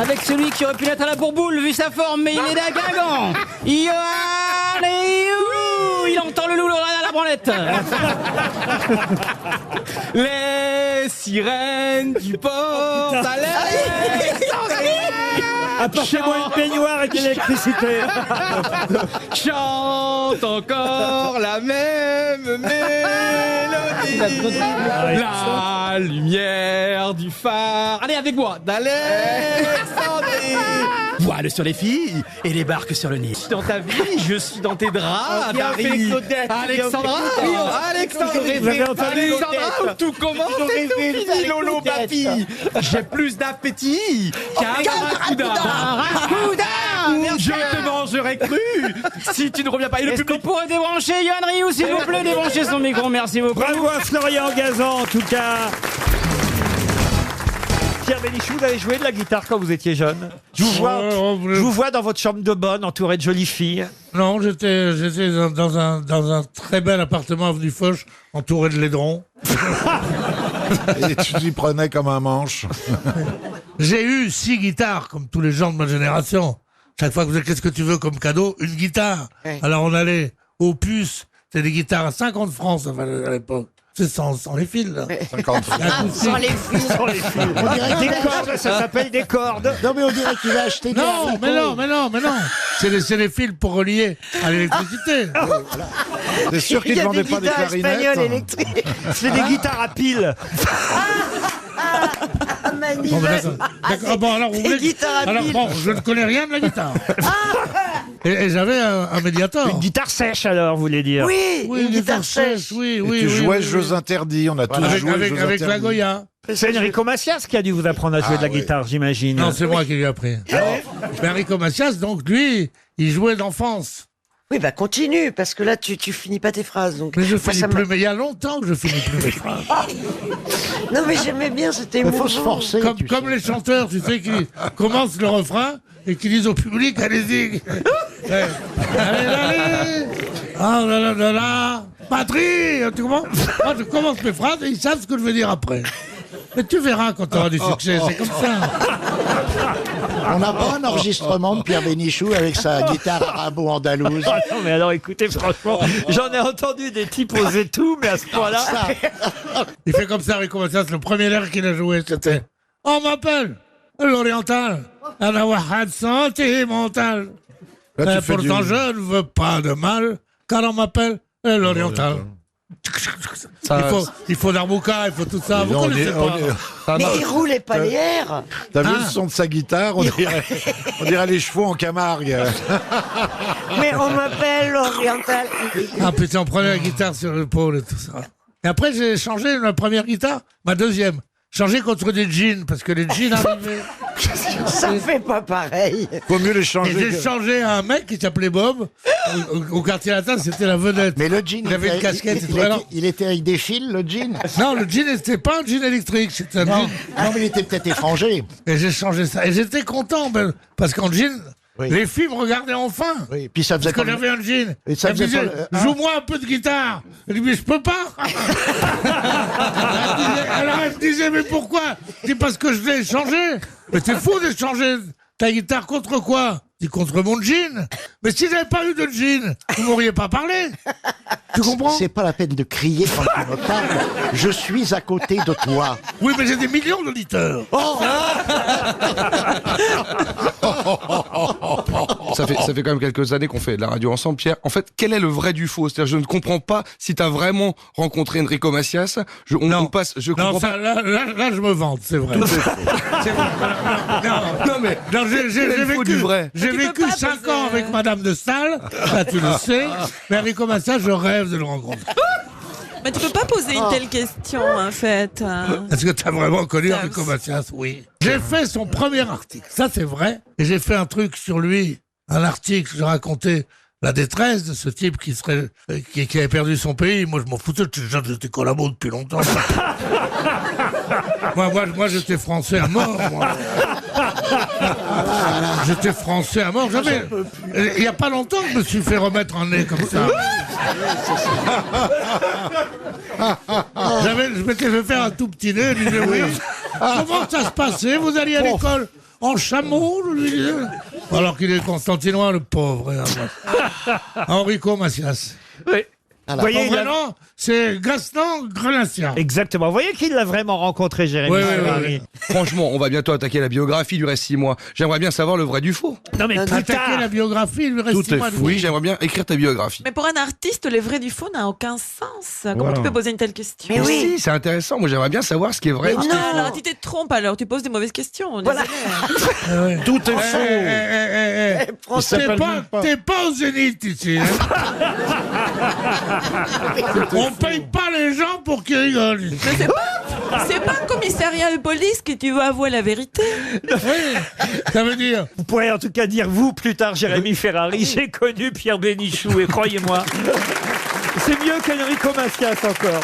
Avec celui qui aurait pu l'être à la bourboule, vu sa forme, mais il est d'un Guingamp. Il entend le loup, la branlette. Arrête. Les sirènes du port d'Alexandrie. Apportez-moi une baignoire et de l'électricité. Chante encore la même mélodie. La lumière du phare. Allez avec moi, d'Alexandrie. Voile sur les filles et les barques sur le Nil. Je suis dans ta vie, je suis dans tes draps, Paris. Alexandra, Vous avez entendu Alexandra, où tout commence et tout finit, Lolo Papi. J'ai plus d'appétit qu'un barracuda. Je te mangerai cru si tu ne reviens pas. Et le Est-ce qu'on public pourrait débrancher Yann Rioux, s'il vous plaît, débrancher son micro, merci beaucoup. Bravo à Florian Gazan, en tout cas. Pierre Bénichou, vous avez joué de la guitare quand vous étiez jeune? Je vous vois dans votre chambre de bonne, entouré de jolies filles. Non, j'étais dans un très bel appartement avenue Foch, entouré de laidrons. Et tu t'y prenais comme un manche. J'ai eu 6 guitares, comme tous les gens de ma génération. Chaque fois que vous dites qu'est-ce que tu veux comme cadeau, une guitare. Ouais. Alors on allait au puce, c'était des guitares à 50 francs ça valait à l'époque. C'est sans les fils, là. 50 francs. Sans les fils. Sans les fils. On dirait Des qu'il a- cordes, ça s'appelle des cordes. Non, mais on dirait qu'il a acheté des Non, mais non, mais non, mais non. C'est les fils pour relier à l'électricité. T'es sûr qu'il ne vendait pas des clarinettes? électriques. C'est des guitares à piles. Bon, ben, d'accord. Ah, bon, alors, vous voulez... guitares à alors piles. bon, je ne connais rien de la guitare. Et j'avais un médiator. Une guitare sèche, alors, vous voulez dire? Oui, Oui, une guitare sèche. Oui, Et oui, tu oui, jouais oui, jeux interdits, on a tous Avec, joué avec, jeux avec la interdits. Goya. C'est Enrico Macias qui a dû vous apprendre à jouer de la oui. guitare, j'imagine. Non, c'est moi qui lui ai appris. Mais Enrico Macias, donc, lui, il jouait d'enfance. Oui, bah continue, parce que là, tu finis pas tes phrases. Donc, Mais je moi, finis ça plus, m'a- mais il y a longtemps que je finis plus mes phrases. Non, mais j'aimais bien, c'était Il émouvant. faut se forcer. Comme les chanteurs, tu sais, qui commencent le refrain et qui disent au public, allez-y. Ouais. Allez, allez. Ah là là là là. Patrie, tu comprends? Moi, je commence mes phrases et ils savent ce que je veux dire après. Mais tu verras quand tu auras du succès, c'est comme ça. On n'a pas un enregistrement de Pierre Bénichou avec sa guitare arabo-andalouse. Ah non, mais alors écoutez, franchement, j'en ai entendu des types oser tout, mais à ce point-là. Il fait comme ça, Enrico Macias, le premier air qu'il a joué, c'était « On m'appelle l'Oriental, un awahad sentimental. Là, tu fais Pourtant, du- je ne veux pas de mal, car on m'appelle l'Oriental. » Il faut Darbuka, il faut tout ça. Vous On connaissez est- pas. on est- Mais il roulait pas les airs. T'as vu Ah. le son de sa guitare? On dirait les chevaux en Camargue. Mais on m'appelle l'Oriental. Ah putain, on prenait la guitare sur l'épaule et tout ça. Et après, j'ai changé ma première guitare, ma deuxième. Changé contre des jeans, parce que les jeans arrivaient. Ça fait pas pareil. Faut mieux les Et changer. j'ai changé à un mec qui s'appelait Bob. Au quartier latin, c'était la vedette. Mais le jean, Il avait une casquette, c'est très long. il était avec des fils, le jean? Non, le jean, c'était pas un jean électrique, c'était un Non, jean. non, mais il était peut-être étranger. Et j'ai changé ça. Et j'étais content, ben, parce qu'en jean, Oui. les filles me regardaient enfin. Oui, puis ça faisait Parce que comme... j'avais un jean. Et ça Elle me faisait disait, pas le- joue-moi un peu de guitare. Je dis, mais je peux pas. Alors elle me disait, mais pourquoi? Je dis, parce que je l'ai échangé. Mais c'est fou d'échanger ta guitare contre quoi? Je dis, contre mon jean. Mais si j'avais pas eu de jean, vous m'auriez pas parlé. Tu comprends? C'est pas la peine de crier quand tu me parles. Je suis à côté de toi. Oui, mais j'ai des millions d'auditeurs. Ça fait quand même quelques années qu'on fait de la radio ensemble, Pierre. En fait, quel est le vrai du faux? C'est-à-dire, je ne comprends pas si tu as vraiment rencontré Enrico Macias. Je comprends Non, pas. ça, là, je me vante, c'est vrai. C'est vrai. Non, mais non, j'ai vécu 5 ans avec Madame de Staël, ça tu le sais, mais Enrico Macias, je rêve de le rencontrer. Mais tu peux pas poser une telle question, en fait. Est-ce que tu as vraiment connu Enrico Macias? Oui. J'ai fait son premier article, ça c'est vrai, et j'ai fait un truc sur lui, un article, je racontais la détresse de ce type qui avait perdu son pays. Moi, je m'en foutais, j'étais collabo depuis longtemps. moi, j'étais français à mort, moi. J'étais français à mort. Il n'y a pas longtemps que je me suis fait remettre un nez comme ça. Je m'étais fait faire un tout petit nez. Je disais, oui. Comment ça se passait? Vous alliez à l'école en chameau? Je lui disais. Alors qu'il est constantinois, le pauvre. Enrico Macias. Oui. Vous voyez, Son vrai nom, c'est Gaston Grenassian. Exactement. Vous voyez qu'il l'a vraiment rencontré, Jérémy Ferrari. Franchement, on va bientôt attaquer la biographie, il lui reste 6 mois. J'aimerais bien savoir le vrai du faux. Non mais plus Attaquer tard. la biographie, il lui reste Tout 6 est mois. fou. Oui, j'aimerais bien écrire ta biographie. Mais pour un artiste, le vrai du faux n'a aucun sens. Comment Voilà. tu peux poser une telle question? Mais si, c'est intéressant. Moi, j'aimerais bien savoir ce qui est vrai. Mais non, alors tu te trompes alors, tu poses des mauvaises questions. Tout est faux. T'es pas au Zénith ici. Hein. On paye pas les gens pour qu'ils rigolent. C'est pas un commissariat de police que tu veux avouer la vérité. Ça veut dire. Vous pourrez en tout cas dire, vous, plus tard, Jérémy Ferrari, j'ai connu Pierre Bénichou, et croyez-moi, c'est mieux qu'Enrico Macias encore.